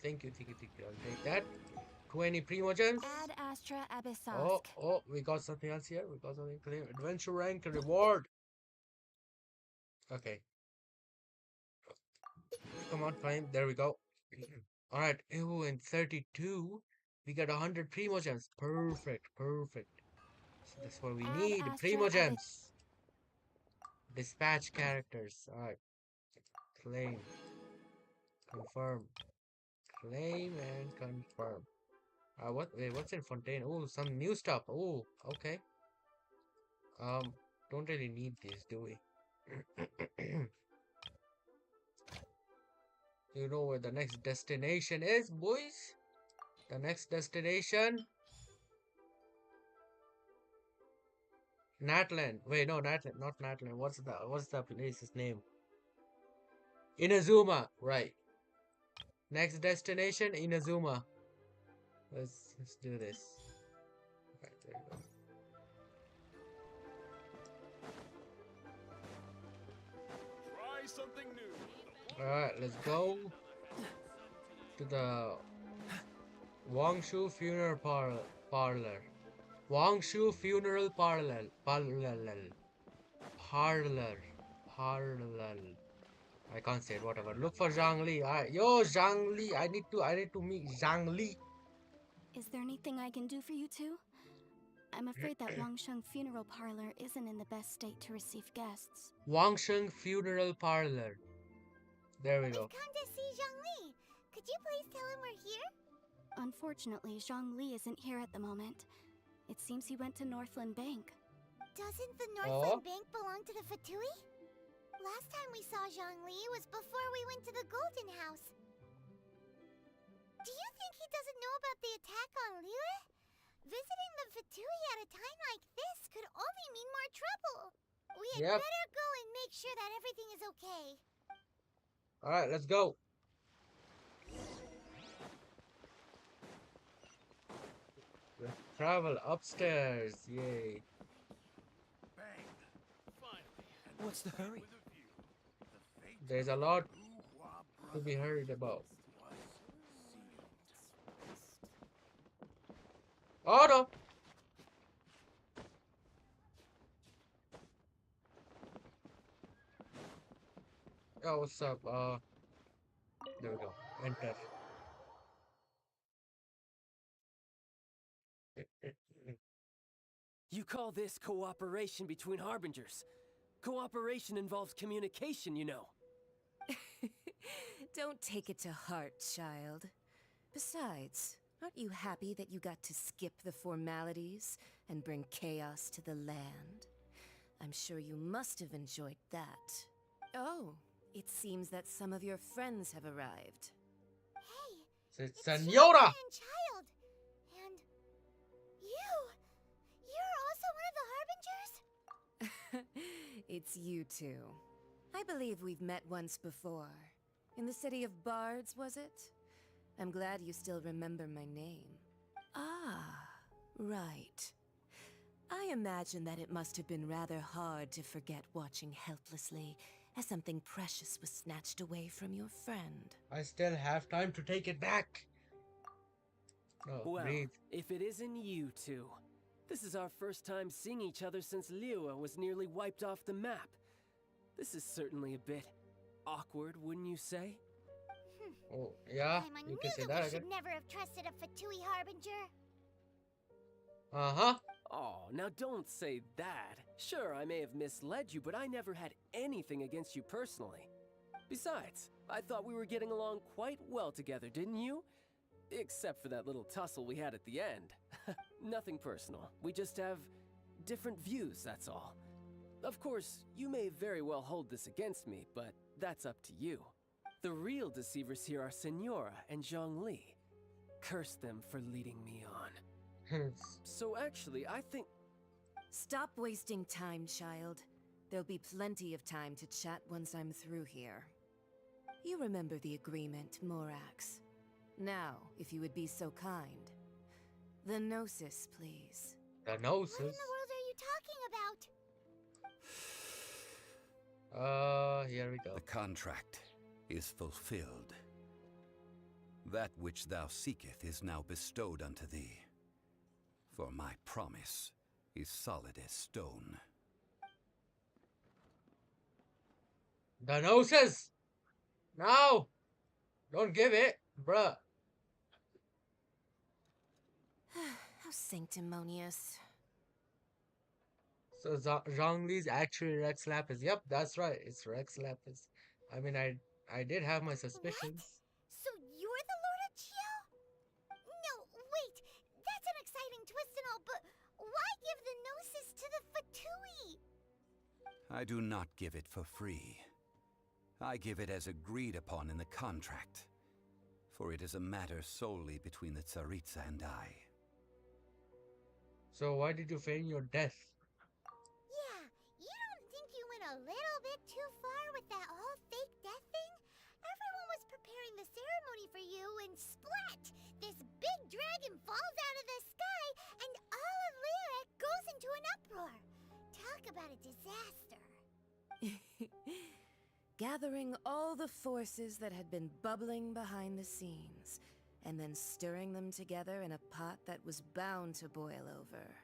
Thank you. I'll take that. 20 Primogems. Ad Astra Abyssosk. Oh, we got something else here. We got something clear. Adventure rank reward. Okay. Come on, climb. There we go. Alright. Oh, and 32. We got 100 Primogems. Perfect. So that's what we need. Primogems. Dispatch characters. Alright. Claim. Confirm. Claim and confirm. Wait, what's in Fontaine? Oh, some new stuff. Oh, okay. Don't really need these, do we? You know where the next destination is, boys? The next destination? Natland. Wait, no, Natland, not Natland. What's the place's name? Inazuma, right. Next destination, Inazuma. Let's do this. Right, there you go. Try something new. Alright, let's go to the Wangshu Funeral Parlor. Wangshu Funeral Parlor. I can't say it, whatever. Look for Zhangli. Yo, Zhangli. I need to meet Zhangli. Is there anything I can do for you two? I'm afraid that Wangsheng Funeral Parlor isn't in the best state to receive guests. Wangsheng Funeral Parlor. There we go. We've come to see Zhongli. Could you please tell him we're here? Unfortunately, Zhongli isn't here at the moment. It seems he went to Northland Bank. Doesn't the Northland Bank belong to the Fatui? Last time we saw Zhongli was before we went to the Golden House. Do you think he doesn't know about the attack on Liyue? Visiting the Fatui at a time like this could only mean more trouble. We had better go and make sure that everything is okay. Alright, let's go. Let's travel upstairs. Yay. What's the hurry? There's a lot to be heard about. Oh no! what's up? There we go. Enter. You call this cooperation between harbingers? Cooperation involves communication, you know. Don't take it to heart, child. Besides, aren't you happy that you got to skip the formalities and bring chaos to the land? I'm sure you must have enjoyed that. Oh, it seems that some of your friends have arrived. It's Senora! And child. And you. You're also one of the harbingers? It's you two. I believe we've met once before. In the city of Bards, was it? I'm glad you still remember my name. Ah, right. I imagine that it must have been rather hard to forget watching helplessly as something precious was snatched away from your friend. I still have time to take it back. Oh, Well, breathe. if it isn't you two. This is our first time seeing each other since Liyue was nearly wiped off the map. This is certainly a bit awkward, wouldn't you say? Oh, yeah, I you knew can say that that we again. should never have trusted a Fatui harbinger. Uh-huh. Oh, now don't say that. Sure, I may have misled you, but I never had anything against you personally. Besides, I thought we were getting along quite well together, didn't you? Except for that little tussle we had at the end. Nothing personal. We just have different views, that's all. Of course, you may very well hold this against me, but that's up to you. The real deceivers here are Senora and Zhongli. Curse them for leading me on. So actually, I think... Stop wasting time, child. There'll be plenty of time to chat once I'm through here. You remember the agreement, Morax. Now, if you would be so kind. The Gnosis, please. The Gnosis? What in the world are you talking about? Here we go. The contract is fulfilled. That which thou seeketh is now bestowed unto thee. For my promise is solid as stone. The Gnosis! No! Don't give it, bruh. How sanctimonious. So Zhongli's actually Rex Lapis. Yep, that's right. It's Rex Lapis. I mean, I did have my suspicions. So you're the Lord of Chio? No, wait. That's an exciting twist and all, but why give the Gnosis to the Fatui? I do not give it for free. I give it as agreed upon in the contract. For it is a matter solely between the Tsaritsa and I. So why did you feign your death? Yeah, you don't think you went a little bit too far with that whole fake death thing? Everyone was preparing the ceremony for you and splat! This big dragon falls out of the sky and all of Lyric goes into an uproar. Talk about a disaster. Gathering all the forces that had been bubbling behind the scenes, and then stirring them together in a pot that was bound to boil over.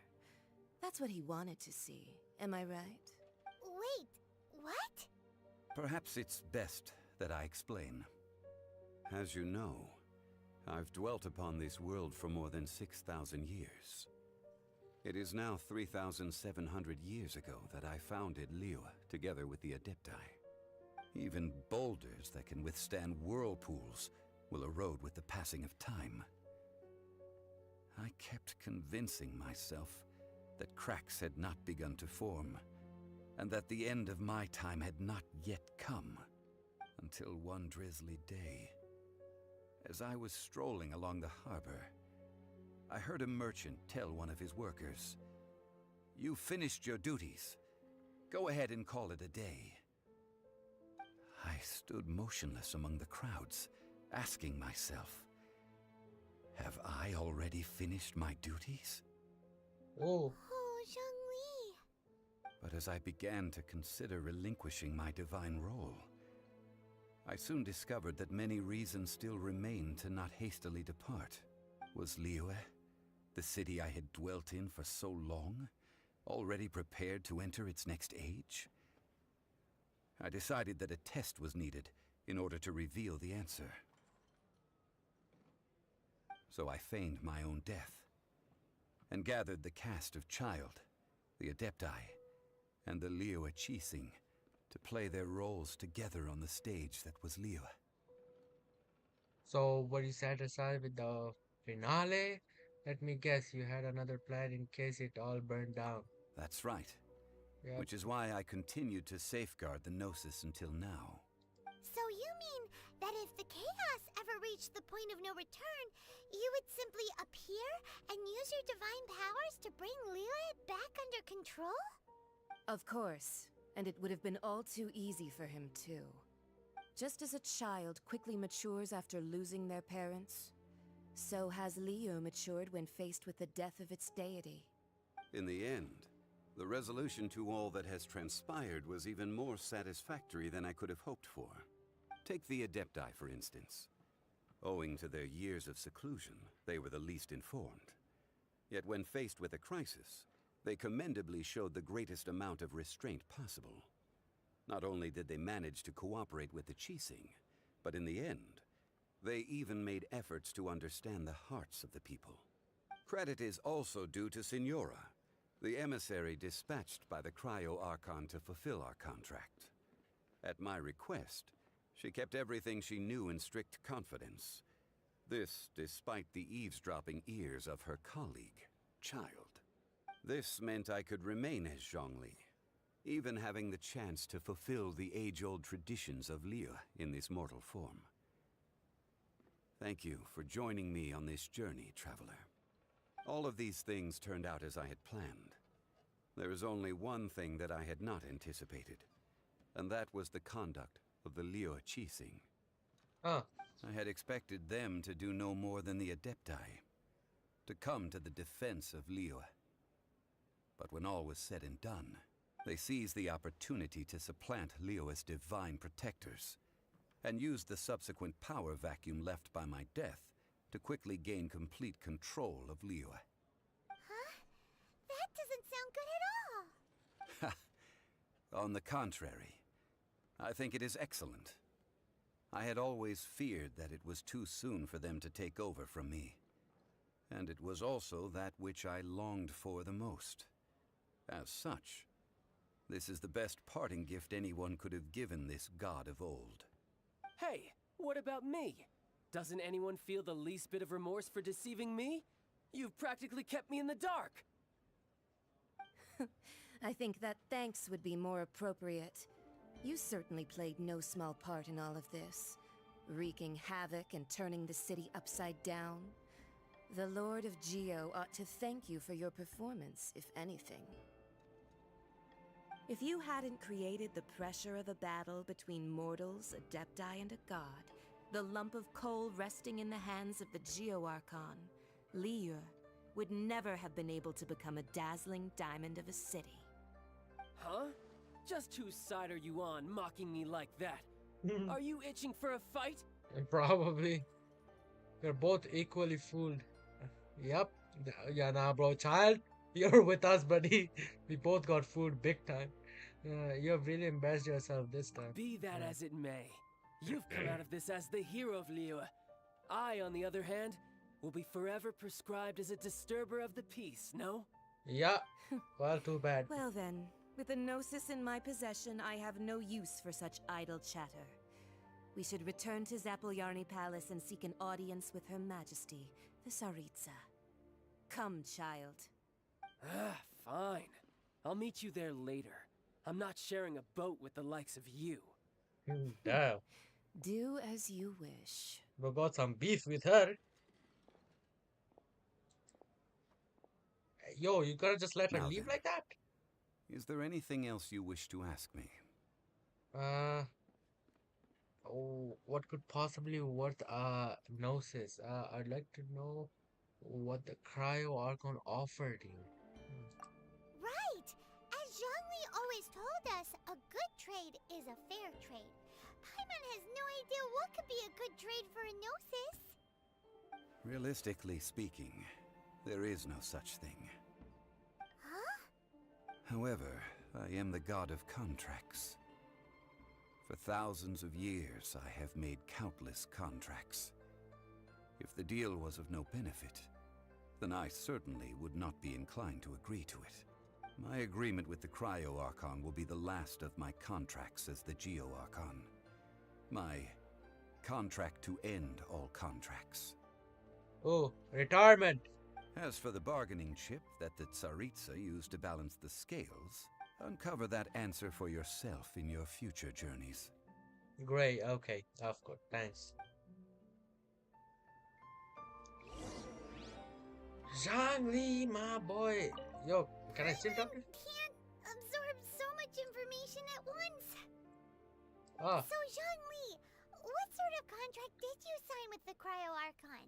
That's what he wanted to see, am I right? Wait, what? Perhaps it's best that I explain. As you know, I've dwelt upon this world for more than 6,000 years. It is now 3,700 years ago that I founded Liyue together with the Adepti. Even boulders that can withstand whirlpools will erode with the passing of time. I kept convincing myself that cracks had not begun to form, and that the end of my time had not yet come, until one drizzly day. As I was strolling along the harbor, I heard a merchant tell one of his workers, "You finished your duties. Go ahead and call it a day." I stood motionless among the crowds, asking myself, have I already finished my duties? Oh. Oh, Zhongli. But as I began to consider relinquishing my divine role, I soon discovered that many reasons still remained to not hastily depart. Was Liyue, the city I had dwelt in for so long, already prepared to enter its next age? I decided that a test was needed in order to reveal the answer. So I feigned my own death, and gathered the cast of Child, the Adepti, and the Liyue Qixing to play their roles together on the stage that was Liyue. So, were you satisfied with the finale? Let me guess, you had another plan in case it all burned down. That's right. Yep. Which is why I continued to safeguard the Gnosis until now. So you mean that if the chaos ever reached the point of no return, you would simply appear and use your divine powers to bring Liyue back under control? Of course, and it would have been all too easy for him too. Just as a child quickly matures after losing their parents, so has Liyue matured when faced with the death of its deity. In the end, the resolution to all that has transpired was even more satisfactory than I could have hoped for. Take the Adepti, for instance. Owing to their years of seclusion, they were the least informed. Yet when faced with a crisis, they commendably showed the greatest amount of restraint possible. Not only did they manage to cooperate with the Qixing, but in the end, they even made efforts to understand the hearts of the people. Credit is also due to Signora, the emissary dispatched by the Cryo Archon to fulfill our contract. At my request, she kept everything she knew in strict confidence. This despite the eavesdropping ears of her colleague, Child. This meant I could remain as Zhongli, even having the chance to fulfill the age-old traditions of Liyue in this mortal form. Thank you for joining me on this journey, Traveler. All of these things turned out as I had planned. There is only one thing that I had not anticipated, and that was the conduct of the Liyue Qixing. Huh. I had expected them to do no more than the Adepti, to come to the defense of Liyue. But when all was said and done, they seized the opportunity to supplant Liyue's divine protectors, and used the subsequent power vacuum left by my death to quickly gain complete control of Liyue. Huh? That doesn't sound good at all. On the contrary, I think it is excellent. I had always feared that it was too soon for them to take over from me. And it was also that which I longed for the most. As such, this is the best parting gift anyone could have given this god of old. Hey, what about me? Doesn't anyone feel the least bit of remorse for deceiving me? You've practically kept me in the dark! I think that thanks would be more appropriate. You certainly played no small part in all of this, wreaking havoc and turning the city upside down. The Lord of Geo ought to thank you for your performance, if anything. If you hadn't created the pressure of a battle between mortals, Adepti, and a god, the lump of coal resting in the hands of the Geo Archon, Liyue, would never have been able to become a dazzling diamond of a city. Huh? Just whose side are you on, mocking me like that? Are you itching for a fight? Probably. You're both equally fooled. Yep. Yeah, nah, bro. Child, you're with us, buddy. We both got fooled big time. You have really embarrassed yourself this time. Be that as it may, you've come out of this as the hero of Liyue. I, on the other hand, will be forever prescribed as a disturber of the peace, no? Yeah. Well, too bad. Well then, with the Gnosis in my possession, I have no use for such idle chatter. We should return to Zapoljarny Palace and seek an audience with Her Majesty, the Tsaritsa. Come, child. Ah, fine. I'll meet you there later. I'm not sharing a boat with the likes of you. Damn. Do as you wish. We got some beef with her. Yo, you gotta just let her Now leave then, like that? Is there anything else you wish to ask me? Oh, what could possibly worth Gnosis? I'd like to know what the Cryo Archon offered you. Right! As Zhongli always told us, a good trade is a fair trade. Paimon has no idea what could be a good trade for a Gnosis. Realistically speaking, there is no such thing. Huh? However, I am the god of contracts. For thousands of years, I have made countless contracts. If the deal was of no benefit, then I certainly would not be inclined to agree to it. My agreement with the Cryo-Archon will be the last of my contracts as the Geo-Archon. My contract to end all contracts. Oh, retirement. As for the bargaining chip that the Tsaritsa used to balance the scales, uncover that answer for yourself in your future journeys. Great, okay, of course, thanks. Zhangli, my boy. Yo, can I still talk to you? Can't absorb so much information at once. Ah. So, Zhangli, what sort of contract did you sign with the Cryo-Archon?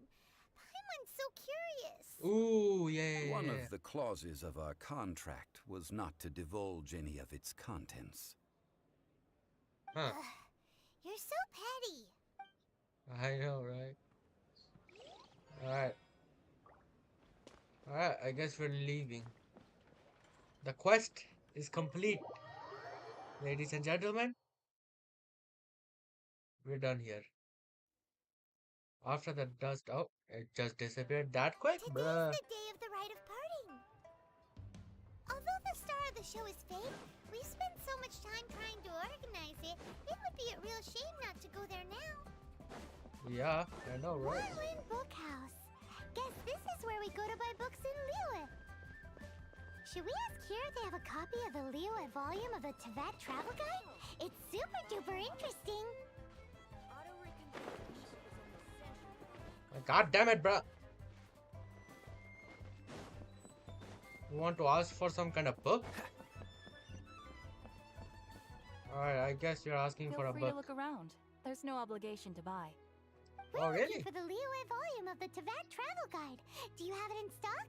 Paimon's so curious. Ooh, yeah. One of the clauses of our contract was not to divulge any of its contents. Huh. You're so petty. I know, right? Alright. Alright, I guess we're leaving. The quest is complete. Ladies and gentlemen, we're done here. After the dust, oh, it just disappeared that quick, bruh. Today's the day of the rite of parting. Although the star of the show is fake, we've spent so much time trying to organize it, it would be a real shame not to go there now. Yeah, I know, right? Marlin Bookhouse. Guess this is where we go to buy books in Liyue. Should we ask here if they have a copy of the Liyue volume of the Teyvat Travel Guide? It's super duper interesting. God damn it, bruh. You want to ask for some kind of book? Alright, I guess you're asking for a Feel free book. to look around. There's no obligation to buy. Oh, We're really? looking for the Liyue volume of the Teyvat Travel Guide. Do you have it in stock?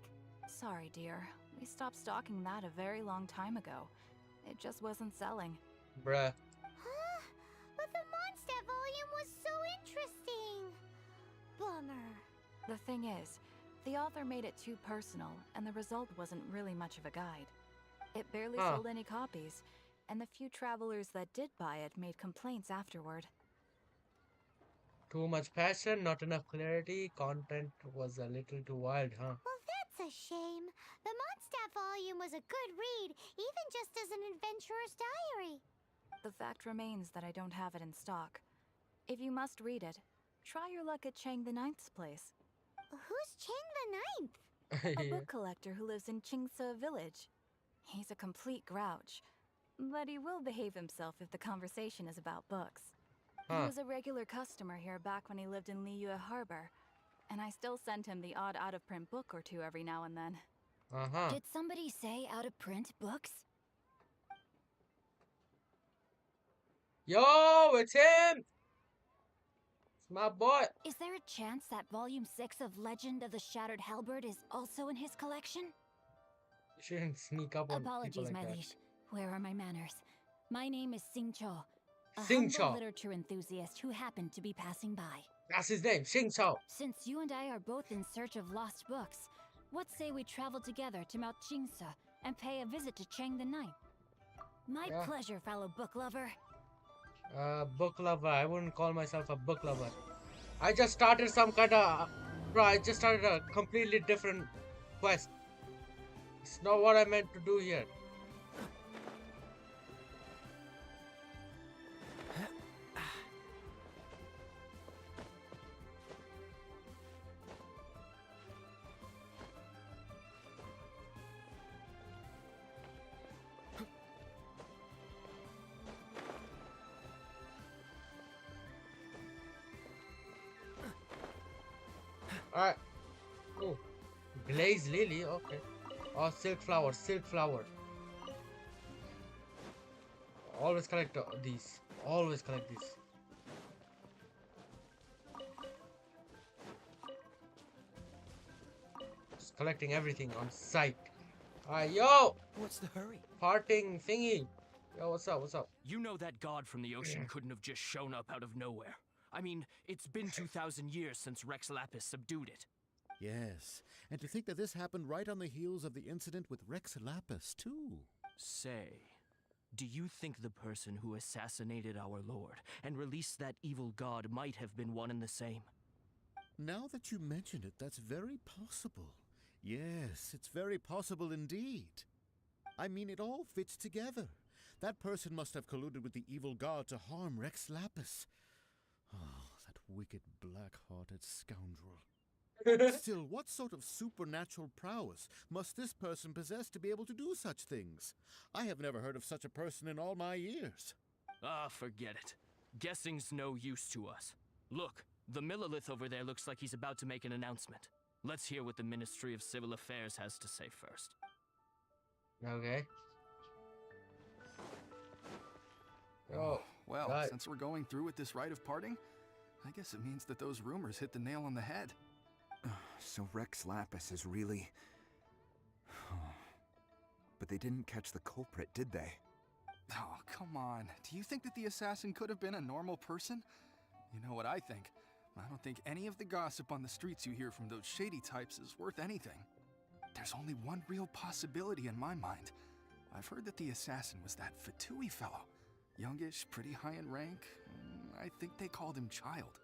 Sorry, dear. We stopped stocking that a very long time ago. It just wasn't selling. Bruh. Huh? But the Mondstadt volume was so interesting. Bummer. The thing is, the author made it too personal, and the result wasn't really much of a guide. It barely sold any copies, and the few travelers that did buy it made complaints afterward. Too much passion, not enough clarity, content was a little too wild, huh? Well, that's a shame. The Mondstadt volume was a good read, even just as an adventurer's diary. The fact remains that I don't have it in stock. If you must read it, try your luck at Chang the Ninth's place. Who's Chang the Ninth? A book collector who lives in Chingsa village. He's a complete grouch, but he will behave himself if the conversation is about books. He was a regular customer here back when he lived in Liyue Harbor, and I still send him the odd out-of-print book or two every now and then. Did somebody say out-of-print books? Yo, it's him! It's my boy! Is there a chance that Volume 6 of Legend of the Shattered Halberd is also in his collection? You shouldn't sneak up on Apologies, people like my that. liege. Where are my manners? My name is Sing Cho, a Sing Cho. humble literature enthusiast who happened to be passing by. That's his name, Sing Cho. Since you and I are both in search of lost books, what say we travel together to Mount Chingsa and pay a visit to Chang the Ninth? My pleasure, fellow book lover. Book lover. I wouldn't call myself a book lover. I just started some kind of... Bro, I just started a completely different quest. It's not what I meant to do here. Alright. Oh. Blaze Lily, okay. Oh, Silk Flower, Silk Flower. Always collect these. Always collect these. Just collecting everything on sight. Alright, yo! What's the hurry? Parting thingy. Yo, what's up, what's up? You know that god from the ocean couldn't have just shown up out of nowhere. I mean, it's been 2,000 years since Rex Lapis subdued it. Yes, and to think that this happened right on the heels of the incident with Rex Lapis, too. Say, Do you think the person who assassinated our lord and released that evil god might have been one and the same? Now that you mention it, that's very possible. Yes, it's very possible indeed. I mean, it all fits together. That person must have colluded with the evil god to harm Rex Lapis. Oh, that wicked, black-hearted scoundrel. Still, what sort of supernatural prowess must this person possess to be able to do such things? I have never heard of such a person in all my years. Ah, forget it. Guessing's no use to us. Look, the Millilith over there looks like he's about to make an announcement. Let's hear what the Ministry of Civil Affairs has to say first. Okay. Oh, well, since we're going through with this rite of parting, I guess it means that those rumors hit the nail on the head. So Rex Lapis is really... But they didn't catch the culprit, did they? Oh, come on. Do you think that the assassin could have been a normal person? You know what I think. I don't think any of the gossip on the streets you hear from those shady types is worth anything. There's only one real possibility in my mind. I've heard that the assassin was that Fatui fellow. Youngish, pretty high in rank. I think they called him Child.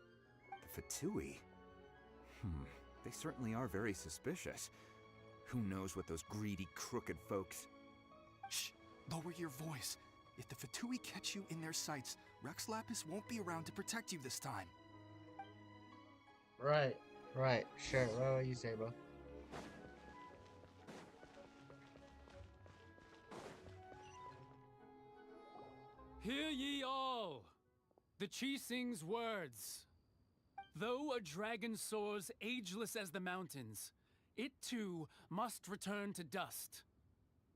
The Fatui? They certainly are very suspicious. Who knows what those greedy, crooked folks... Shh! Lower your voice. If the Fatui catch you in their sights, Rex Lapis won't be around to protect you this time. Right. Sure. Whatever you say, bro. Hear ye all, the Qixing's words. Though a dragon soars ageless as the mountains, it too must return to dust.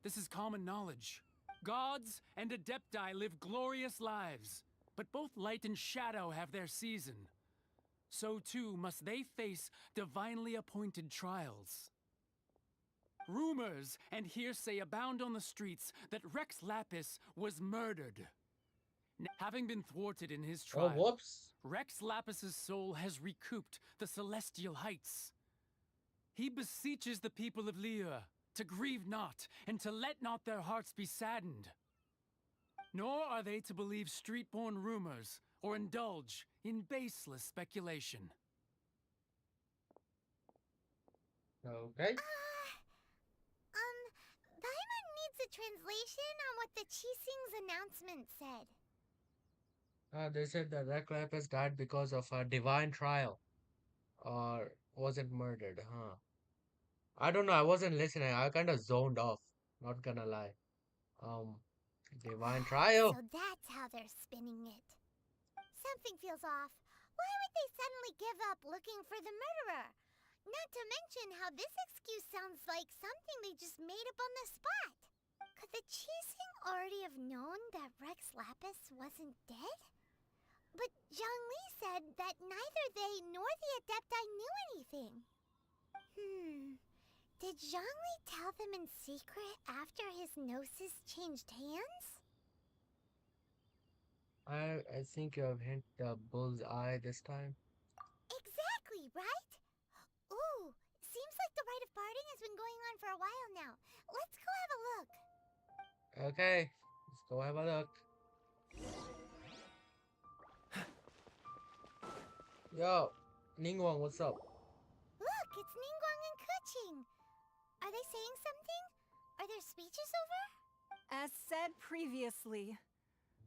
This is common knowledge. Gods and Adepti live glorious lives, but both light and shadow have their season. So too must they face divinely appointed trials. Rumors and hearsay abound on the streets that Rex Lapis was murdered. Having been thwarted in his trial, whoops. Rex Lapis's soul has recouped the celestial heights. He beseeches the people of Liyue to grieve not, and to let not their hearts be saddened. Nor are they to believe street-born rumors, or indulge in baseless speculation. Okay. Paimon needs a translation on what the Qixing's announcement said. They said that Rex Lapis died because of a divine trial. Or was it murdered, huh? I don't know, I wasn't listening. I kind of zoned off. Not gonna lie. Divine trial. So that's how they're spinning it. Something feels off. Why would they suddenly give up looking for the murderer? Not to mention how this excuse sounds like something they just made up on the spot. Could the Qixing already have known that Rex Lapis wasn't dead? But Zhongli said that neither they nor the Adepti knew anything. Did Zhongli tell them in secret after his gnosis changed hands? I think you have hit the bull's eye this time. Exactly, right? Ooh, seems like the rite of parting has been going on for a while now. Let's go have a look. Okay, let's go have a look. Yo, Ningguang, what's up? Look, it's Ningguang and Keqing. Are they saying something? Are their speeches over? As said previously,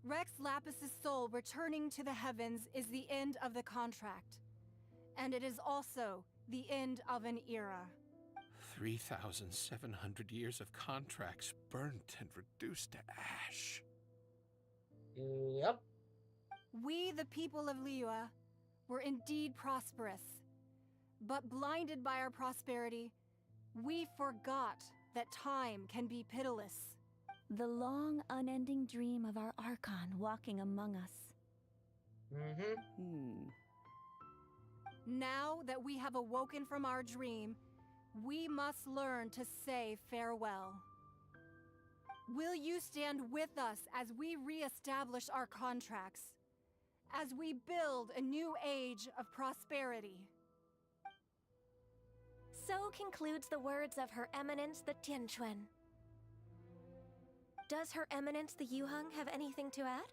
Rex Lapis's soul returning to the heavens is the end of the contract. And it is also the end of an era. 3,700 years of contracts burnt and reduced to ash. Yep. We, the people of Liyue, were indeed prosperous. But blinded by our prosperity, we forgot that time can be pitiless. The long, unending dream of our Archon walking among us. Now that we have awoken from our dream, we must learn to say farewell. Will you stand with us as we re-establish our contracts? As we build a new age of prosperity? So concludes the words of Her Eminence the Tianquan. Does Her Eminence the Yuheng have anything to add?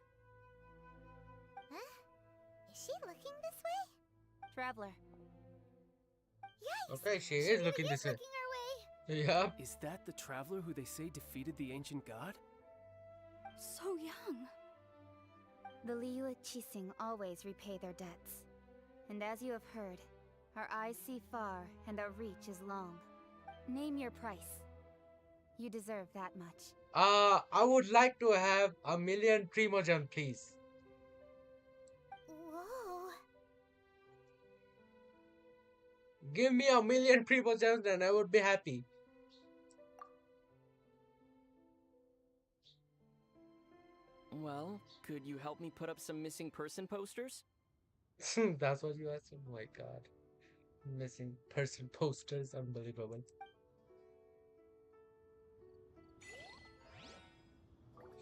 Huh? Is she looking this way? Traveler. Yikes! Okay, she is looking this way. Looking our way. Yeah. Is that the traveler who they say defeated the ancient god? So young. The Liyue Qixing always repay their debts. And as you have heard, our eyes see far and our reach is long. Name your price. You deserve that much. I would like to have 1,000,000 Primogen, please. Whoa. Give me 1,000,000 Primogens and I would be happy. Well, could you help me put up some missing person posters? That's what you asked? Oh my god. Missing person posters, unbelievable.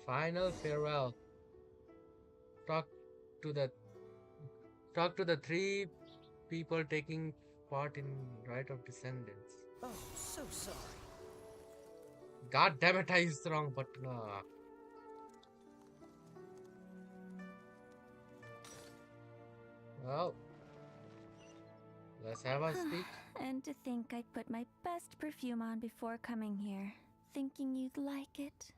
Final farewell. Talk to the 3 people taking part in Rite of Descendants. Oh, so sorry. God damn it, I used the wrong button. Well, let's have a speak. And to think I'd put my best perfume on before coming here, thinking you'd like it.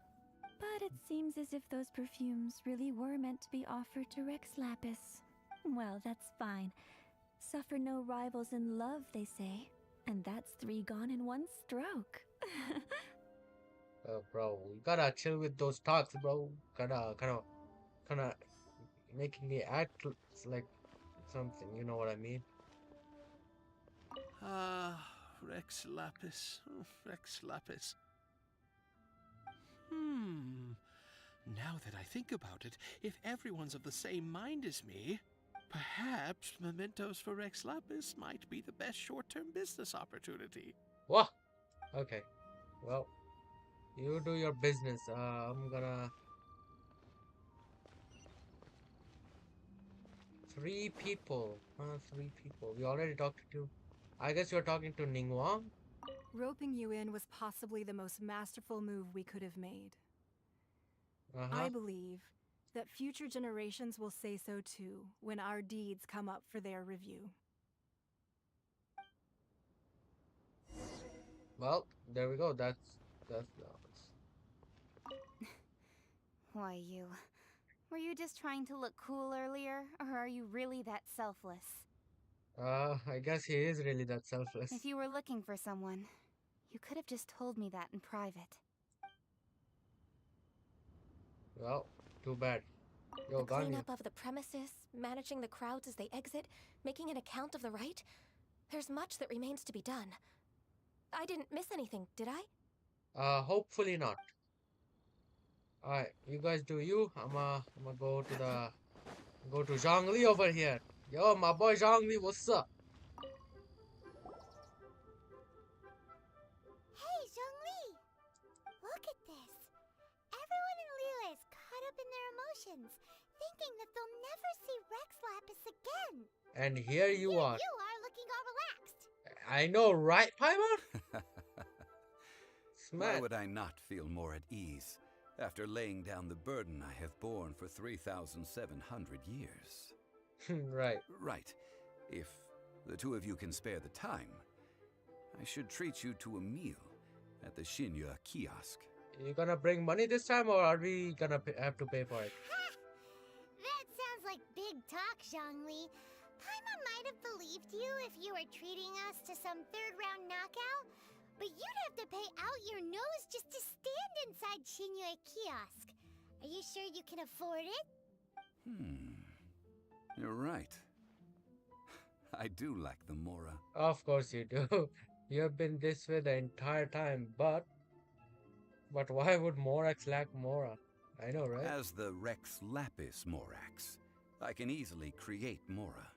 But it seems as if those perfumes really were meant to be offered to Rex Lapis. Well, that's fine. Suffer no rivals in love, they say. And that's 3 gone in 1 stroke. Bro, you gotta chill with those thoughts, bro. Kinda making me act like something, you know what I mean? Ah, Rex Lapis. Oh, Rex Lapis. Now that I think about it, if everyone's of the same mind as me, perhaps mementos for Rex Lapis might be the best short-term business opportunity. What? Okay. Well, you do your business. I'm gonna... 3 people. 3 people. We already talked to... I guess you're talking to Ningguang? Roping you in was possibly the most masterful move we could have made. I believe that future generations will say so too when our deeds come up for their review. Well, there we go. That's Why you? Were you just trying to look cool earlier, or are you really that selfless? I guess he is really that selfless. If you were looking for someone, you could have just told me that in private. Well, too bad. Yo, The Ganya. cleanup of the premises, managing the crowds as they exit, making an account of the rite. There's much that remains to be done. I didn't miss anything, did I? Hopefully not. Alright, you guys do you. I'ma go to Zhongli over here. Yo, my boy Zhongli, what's up? Hey, Zhongli! Look at this. Everyone in Liyue is caught up in their emotions, thinking that they'll never see Rex Lapis again. And here you are. You are looking all relaxed. I know, right, Paimon? Why would I not feel more at ease after laying down the burden I have borne for 3,700 years? Right. Right. If the 2 of you can spare the time, I should treat you to a meal at the Shinya kiosk. You gonna bring money this time, or are we gonna have to pay for it? That sounds like big talk, Zhongli. Paimon might have believed you if you were treating us to some 3rd-round knockout, but you'd have to pay out your nose just to stand inside Shinya kiosk. Are you sure you can afford it? You're right. I do like the Mora. Of course you do. You have been this way the entire time, but why would Morax lack Mora? I know, right? As the Rex Lapis Morax, I can easily create Mora.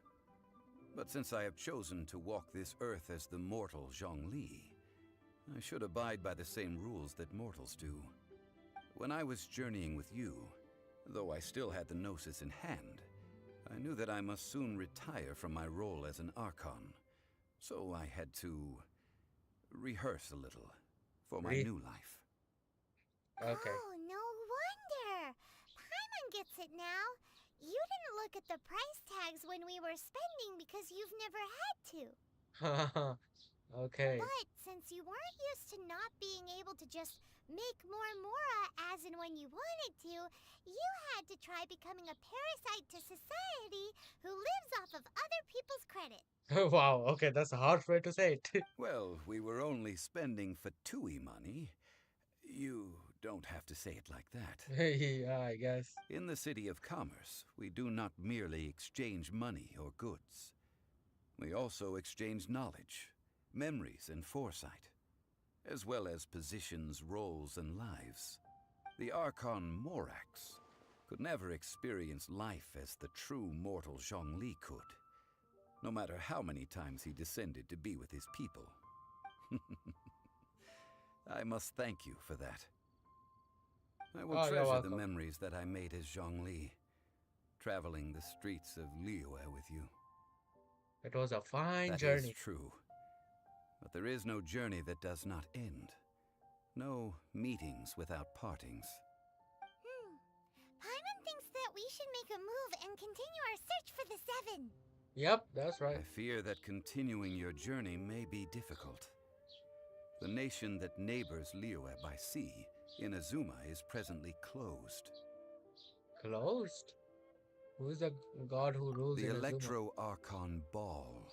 But since I have chosen to walk this earth as the mortal Zhongli, I should abide by the same rules that mortals do. When I was journeying with you, though I still had the Gnosis in hand, I knew that I must soon retire from my role as an Archon. So I had to rehearse a little for my new life. Okay. Oh, no gets it now. You didn't look at the price tags when we were spending because you've never had to. Okay. But since you weren't used to not being able to just make more Mora as and when you wanted to, you had to try becoming a parasite to society who lives off of other people's credit. Wow, okay, that's a hard way to say it. Well, we were only spending Fatui money. You don't have to say it like that. Yeah, I guess. In the City of Commerce, we do not merely exchange money or goods. We also exchange knowledge, memories, and foresight, as well as positions, roles, and lives. The Archon Morax could never experience life as the true mortal Zhongli could, no matter how many times he descended to be with his people. I must thank you for that. I will Oh, you're treasure the welcome. memories that I made as Zhongli, traveling the streets of Liyue with you. It was a fine That journey. is true. But there is no journey that does not end. No meetings without partings. Paimon thinks that we should make a move and continue our search for the Seven. Yep, that's right. I fear that continuing your journey may be difficult. The nation that neighbors Liyue by sea, Inazuma, is presently closed. Closed? Who's the god who rules The Inazuma? Electro-Archon Ball.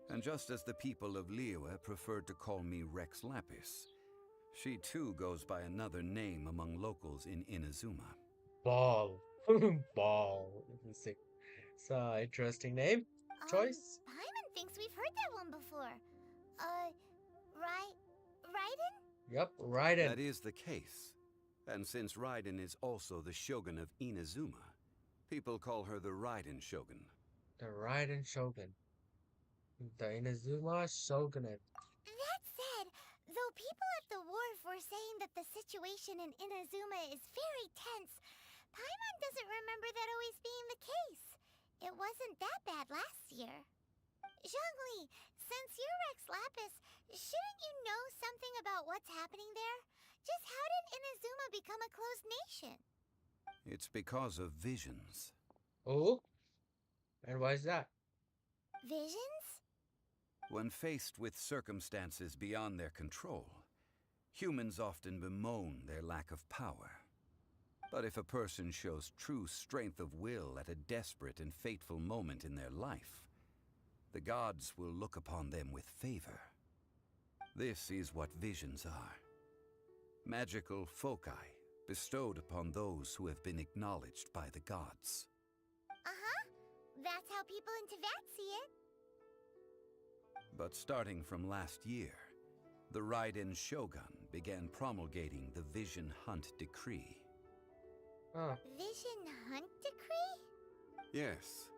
And just as the people of Liyue preferred to call me Rex Lapis, she too goes by another name among locals in Inazuma. Ball. Ball. Sick. It's an interesting name choice. Paimon thinks we've heard that one before. Raiden? Yep, Raiden. That is the case. And since Raiden is also the shogun of Inazuma, people call her the Raiden Shogun. The Raiden Shogun. The Inazuma Shogunate. That said, though people at the wharf were saying that the situation in Inazuma is very tense, Paimon doesn't remember that always being the case. It wasn't that bad last year. Zhongli, since you're Rex Lapis, shouldn't you know something about what's happening there? Just how did Inazuma become a closed nation? It's because of visions. Oh? And why is that? Visions? When faced with circumstances beyond their control, humans often bemoan their lack of power. But if a person shows true strength of will at a desperate and fateful moment in their life, the gods will look upon them with favor. This is what visions are. Magical foci bestowed upon those who have been acknowledged by the gods. That's how people in Teyvat see it. But starting from last year, the Raiden Shogun began promulgating the Vision Hunt Decree. Vision Hunt Decree? Yes.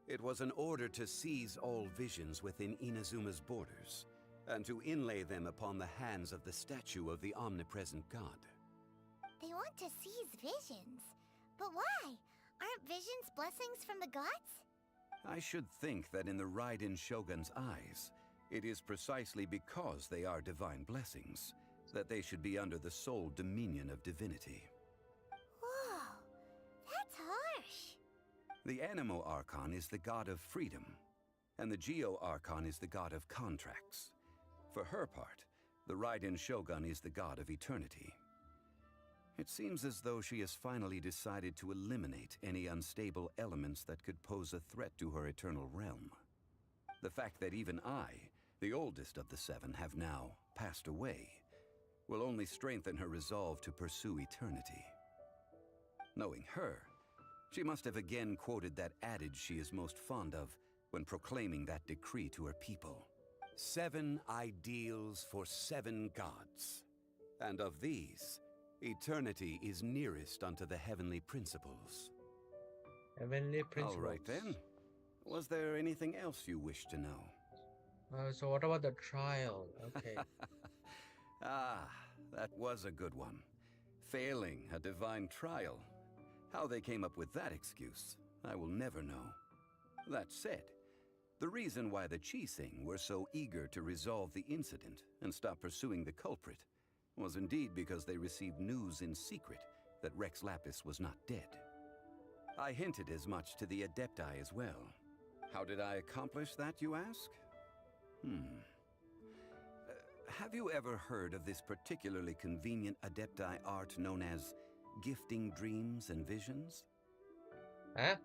It was an order to seize all visions within Inazuma's borders, and to inlay them upon the hands of the statue of the omnipresent god. They want to seize visions. But why? Aren't visions blessings from the gods? I should think that in the Raiden Shogun's eyes, it is precisely because they are divine blessings that they should be under the sole dominion of divinity. Whoa, that's harsh. The Animo Archon is the god of freedom, and the Geo Archon is the god of contracts. For her part, the Raiden Shogun is the god of eternity. It seems as though she has finally decided to eliminate any unstable elements that could pose a threat to her eternal realm. The fact that even I, the oldest of the seven, have now passed away, will only strengthen her resolve to pursue eternity. Knowing her, she must have again quoted that adage she is most fond of when proclaiming that decree to her people. 7 ideals for 7 gods. And of these, eternity is nearest unto the heavenly principles. Heavenly principles. All right then. Was there anything else you wish to know? So what about the trial? Okay. Ah, that was a good one. Failing a divine trial. How they came up with that excuse, I will never know. That said, the reason why the Qixing were so eager to resolve the incident and stop pursuing the culprit was indeed because they received news in secret that Rex Lapis was not dead. I hinted as much to the Adepti as well. How did I accomplish that, you ask? Have you ever heard of this particularly convenient Adepti art known as gifting dreams and visions? Huh?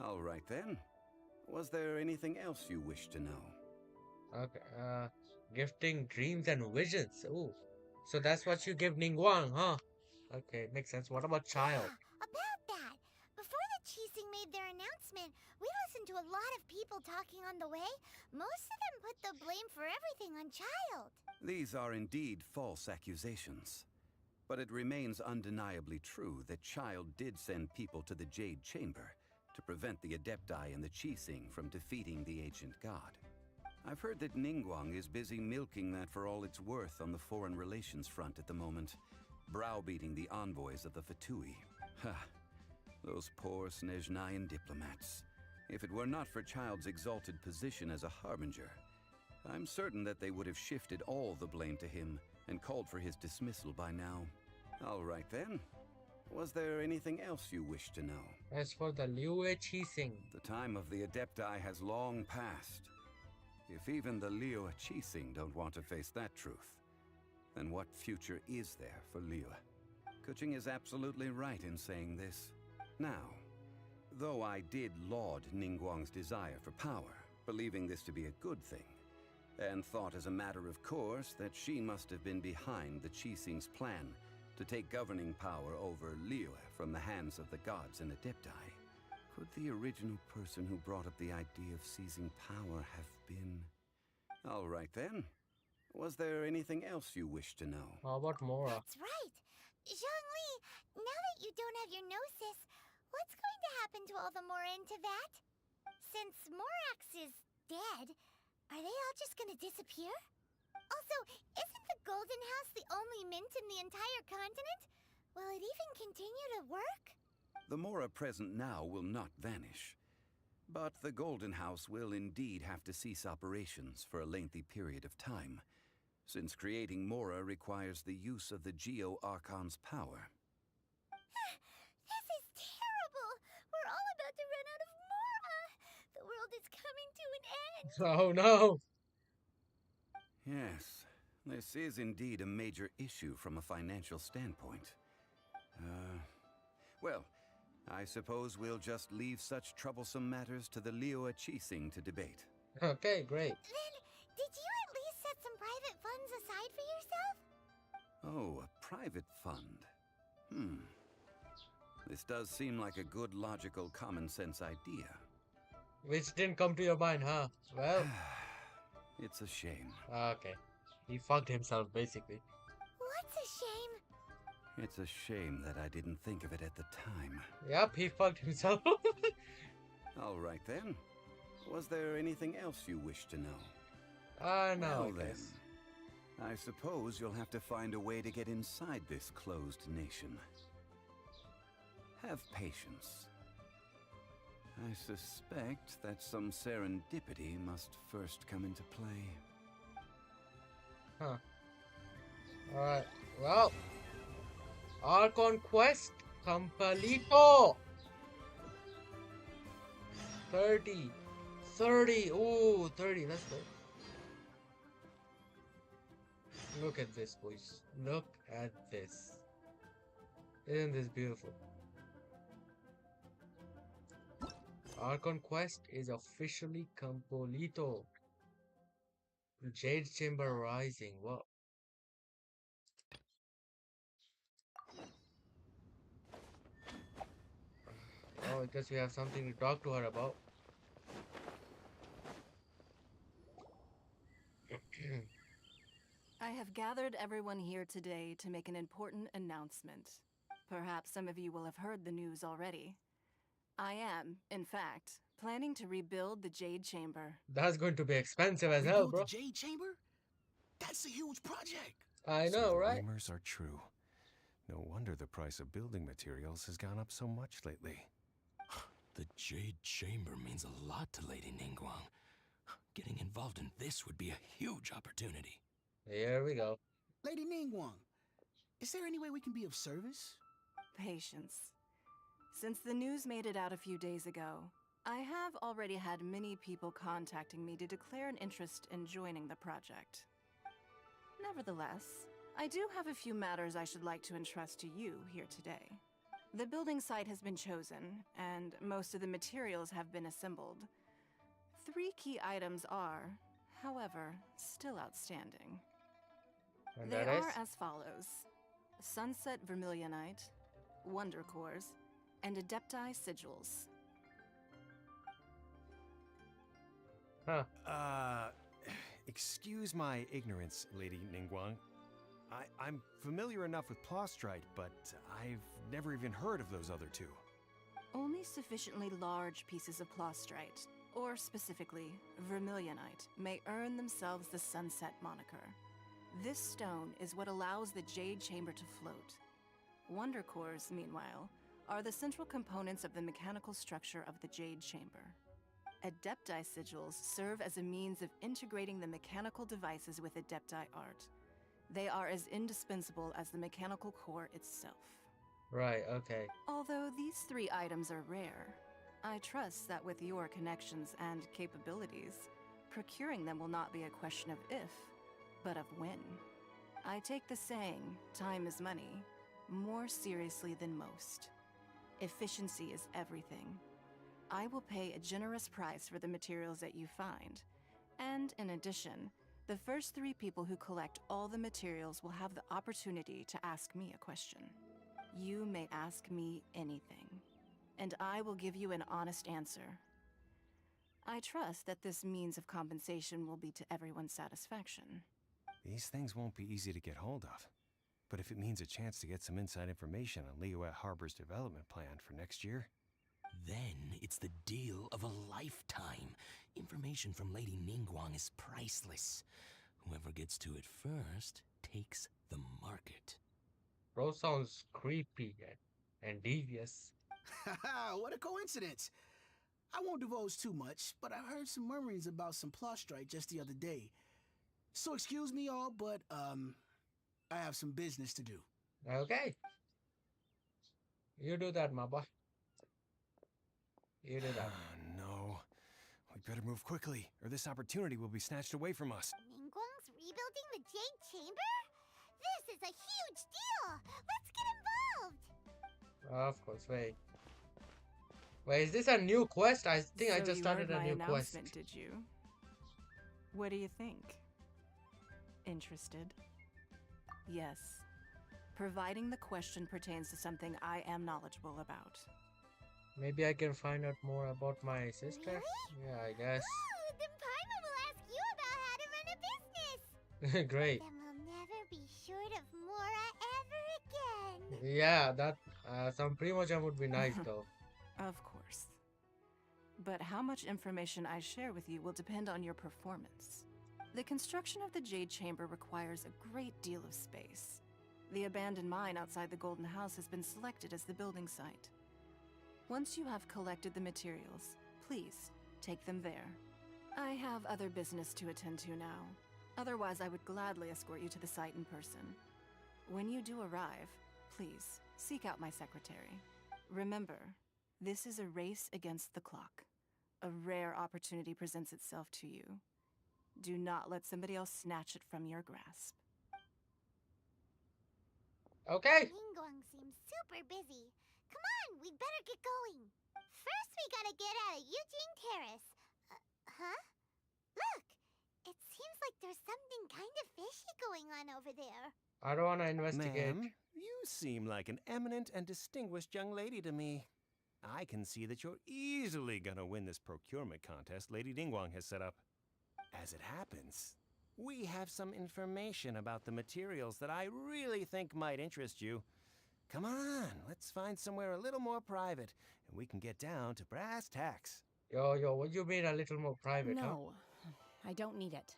All right then. Was there anything else you wish to know? Okay. Gifting dreams and visions. Oh, so that's what you give Ningguang, huh? Okay, makes sense. What about child? Yeah, about that. Before the Qixing made their announcement, we listened to a lot of people talking on the way. Most of them put the blame for everything on Child. These are indeed false accusations. But it remains undeniably true that Child did send people to the Jade Chamber to prevent the Adepti and the Qixing from defeating the ancient god. I've heard that Ningguang is busy milking that for all it's worth on the foreign relations front at the moment, browbeating the envoys of the Fatui. Ha! Those poor Snezhnayan diplomats. If it were not for Child's exalted position as a harbinger, I'm certain that they would have shifted all the blame to him and called for his dismissal by now. All right then. Was there anything else you wish to know? As for the Liu Qixing, The time of the Adepti has long passed. If even the Liu Qixing don't want to face that truth, then what future is there for Liu? Kuching is absolutely right in saying this. Now, though I did laud Ningguang's desire for power, believing this to be a good thing, and thought as a matter of course that she must have been behind the Qixing's plan to take governing power over Liu from the hands of the gods and Adepti, could the original person who brought up the idea of seizing power have been... All right then. Was there anything else you wish to know? how about Mora? That's right. Zhongli, now that you don't have your gnosis, what's going to happen to all the Mora in Teyvat? Since Morax is dead, are they all just gonna disappear? Also, isn't the Golden House the only mint in the entire continent? Will it even continue to work? The Mora present now will not vanish. But the Golden House will indeed have to cease operations for a lengthy period of time, since creating Mora requires the use of the Geo-Archon's power. This is terrible! We're all about to run out of Mora! The world is coming to an end! Oh no! Yes, this is indeed a major issue from a financial standpoint. Well, I suppose we'll just leave such troublesome matters to the Liu Qixing to debate. Okay, great. Then, did you at least set some private funds aside for yourself? Oh, a private fund. This does seem like a good, logical, common-sense idea. Which didn't come to your mind, huh? Well, It's a shame. okay. He fucked himself, basically. What's a shame? It's a shame that I didn't think of it at the time. Yep, he fucked himself. All right then. Was there anything else you wish to know? No, Well, I then, guess. I suppose you'll have to find a way to get inside this closed nation. Have patience. I suspect that some serendipity must first come into play. Huh. Alright, well. Archon Quest Completo! 30. 30. Ooh, 30. Let's go. Look at this, boys. Look at this. Isn't this beautiful? Archon Quest is officially completo. Jade Chamber Rising. Whoa. Oh, I guess we have something to talk to her about. I have gathered everyone here today to make an important announcement. Perhaps some of you will have heard the news already. I am, in fact, planning to rebuild the Jade Chamber. That's going to be expensive as hell, Rebuild bro. the Jade Chamber? That's a huge project. I So know, the right? rumors are true. No wonder the price of building materials has gone up so much lately. The Jade Chamber means a lot to Lady Ningguang. Getting involved in this would be a huge opportunity. Here we go. Lady Ningguang, is there any way we can be of service? Patience. Since the news made it out a few days ago, I have already had many people contacting me to declare an interest in joining the project. Nevertheless, I do have a few matters I should like to entrust to you here today. The building site has been chosen, and most of the materials have been assembled. 3 key items are, however, still outstanding. And They that are is? as follows: Sunset Vermilionite, Wonder Cores, and Adepti Sigils. Huh. Excuse my ignorance, Lady Ningguang. I'm familiar enough with Plostrite, but I've never even heard of those other 2. Only sufficiently large pieces of Plostrite, or specifically Vermilionite, may earn themselves the Sunset moniker. This stone is what allows the Jade Chamber to float. Wonder Cores, meanwhile, are the central components of the mechanical structure of the Jade Chamber. Adepti Sigils serve as a means of integrating the mechanical devices with Adepti art. They are as indispensable as the mechanical core itself. Right, okay. Although these 3 items are rare, I trust that with your connections and capabilities, procuring them will not be a question of if, but of when. I take the saying, time is money, more seriously than most. Efficiency is everything. I will pay a generous price for the materials that you find, and in addition, the first 3 people who collect all the materials will have the opportunity to ask me a question. You may ask me anything, and I will give you an honest answer. I trust that this means of compensation will be to everyone's satisfaction. These things won't be easy to get hold of. But if it means a chance to get some inside information on Liyue Harbor's development plan for next year... Then it's the deal of a lifetime. Information from Lady Ningguang is priceless. Whoever gets to it first takes the market. Bro sounds creepy and devious. Haha, what a coincidence. I won't divulge too much, but I heard some murmurings about some Plostrite just the other day. So excuse me all, but I have some business to do. Okay. You do that, my boy. You do that. No. We better move quickly, or this opportunity will be snatched away from us. Ningguang's rebuilding the Jade Chamber? This is a huge deal! Let's get involved! Of course, wait. Wait, is this a new quest? I think I So just you started heard a my new quest. announcement, did you? What do you think? Interested? Yes. Providing the question pertains to something I am knowledgeable about. Maybe I can find out more about my sister? Really? Yeah, I guess. Ooh, then Paimon will ask you about how to run a business! Great. Then we'll never be short of Mora ever again! Yeah, that some Primogen would be nice though. Of course. But how much information I share with you will depend on your performance. The construction of the Jade Chamber requires a great deal of space. The abandoned mine outside the Golden House has been selected as the building site. Once you have collected the materials, please take them there. I have other business to attend to now. Otherwise, I would gladly escort you to the site in person. When you do arrive, please seek out my secretary. Remember, this is a race against the clock. A rare opportunity presents itself to you. Do not let somebody else snatch it from your grasp. Okay. Ningguang seems super busy. Come on, we'd better get going. First, we gotta get out of Eugene Terrace. Huh? Look! It seems like there's something kind of fishy going on over there. I don't want to investigate. Ma'am, you seem like an eminent and distinguished young lady to me. I can see that you're easily gonna win this procurement contest Lady Ningguang has set up. As it happens, we have some information about the materials that I really think might interest you. Come on, let's find somewhere a little more private, and we can get down to brass tacks. Yo, what you mean a little more private, huh? No, I don't need it.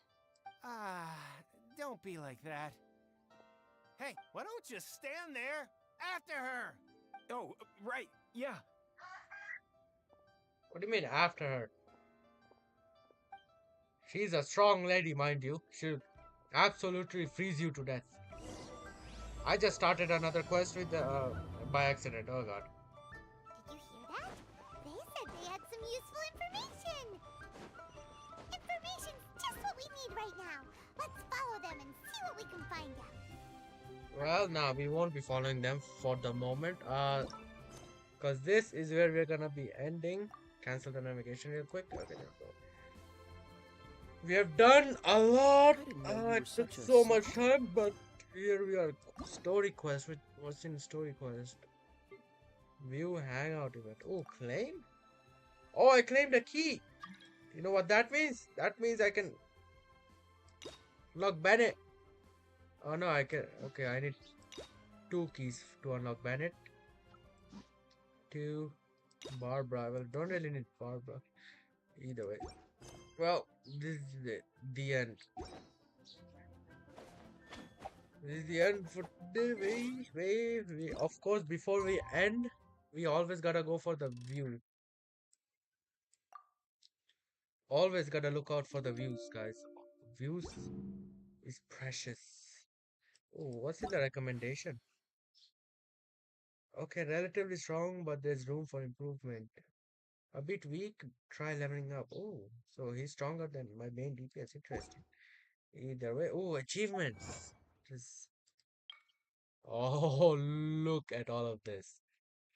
Don't be like that. Hey, why don't you stand there after her? Oh, right, yeah. What do you mean after her? She's a strong lady, mind you. She'll absolutely freeze you to death. I just started another quest with by accident. Oh god. Did what we can find out. Well, nah, we won't be following them for the moment. Because this is where we're gonna be ending. Cancel the navigation real quick. Okay, there we go. We have done a lot. It took so much time, but here we are. Story quest. What's in story quest? View hangout event. Oh, claim? Oh, I claimed a key. You know what that means? That means I can unlock Bennett. Oh no, I can. Okay, I need 2 keys to unlock Bennett. 2 Barbara. Well, don't really need Barbara. Either way. Well, this is the end. This is the end for today. Of course, before we end, we always gotta go for the view. Always gotta look out for the views, guys. Views is precious. Oh, what's in the recommendation? Okay, relatively strong, but there's room for improvement. A bit weak, try leveling up. Oh, so he's stronger than my main DPS. Interesting. Either way. Oh, achievements. Just... Oh, look at all of this.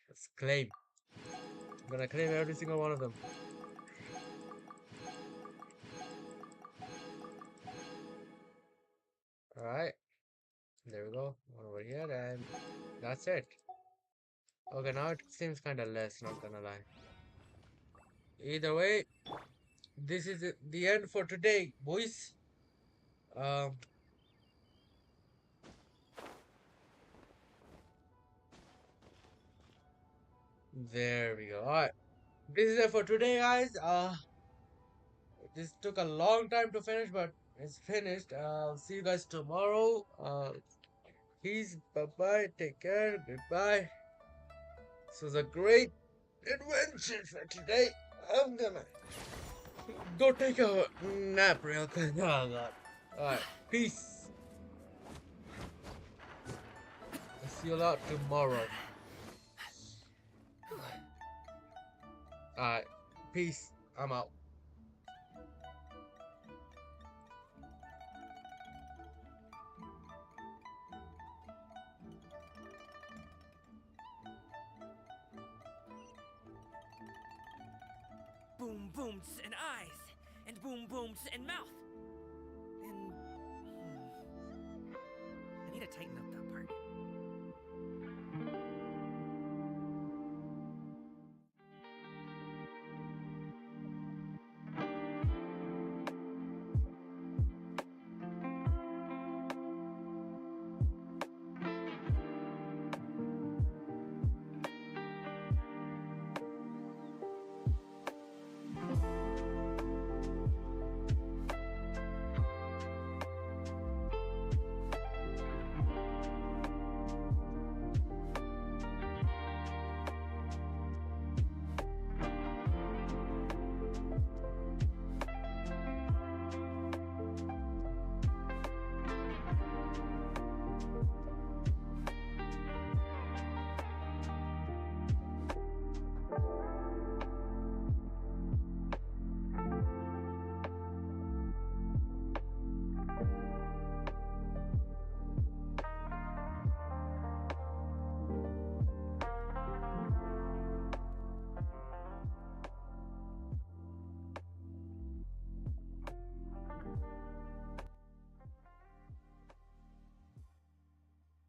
Let's claim. I'm gonna claim every single one of them. Alright. There we go. One over here, and that's it. Okay, now it seems kinda less, not gonna lie. Either way, this is the end for today, boys. Um, there we go. Alright. This is it for today, guys. This took a long time to finish, but it's finished. See you guys tomorrow. Peace. Bye-bye. Take care. Goodbye. This was a great adventure for today. I'm gonna go take a nap real quick. Oh, God. Alright. Peace. I'll see you a lot tomorrow. Alright. Peace. I'm out. Boom booms and eyes, and boom booms and mouth. And I need to tighten up the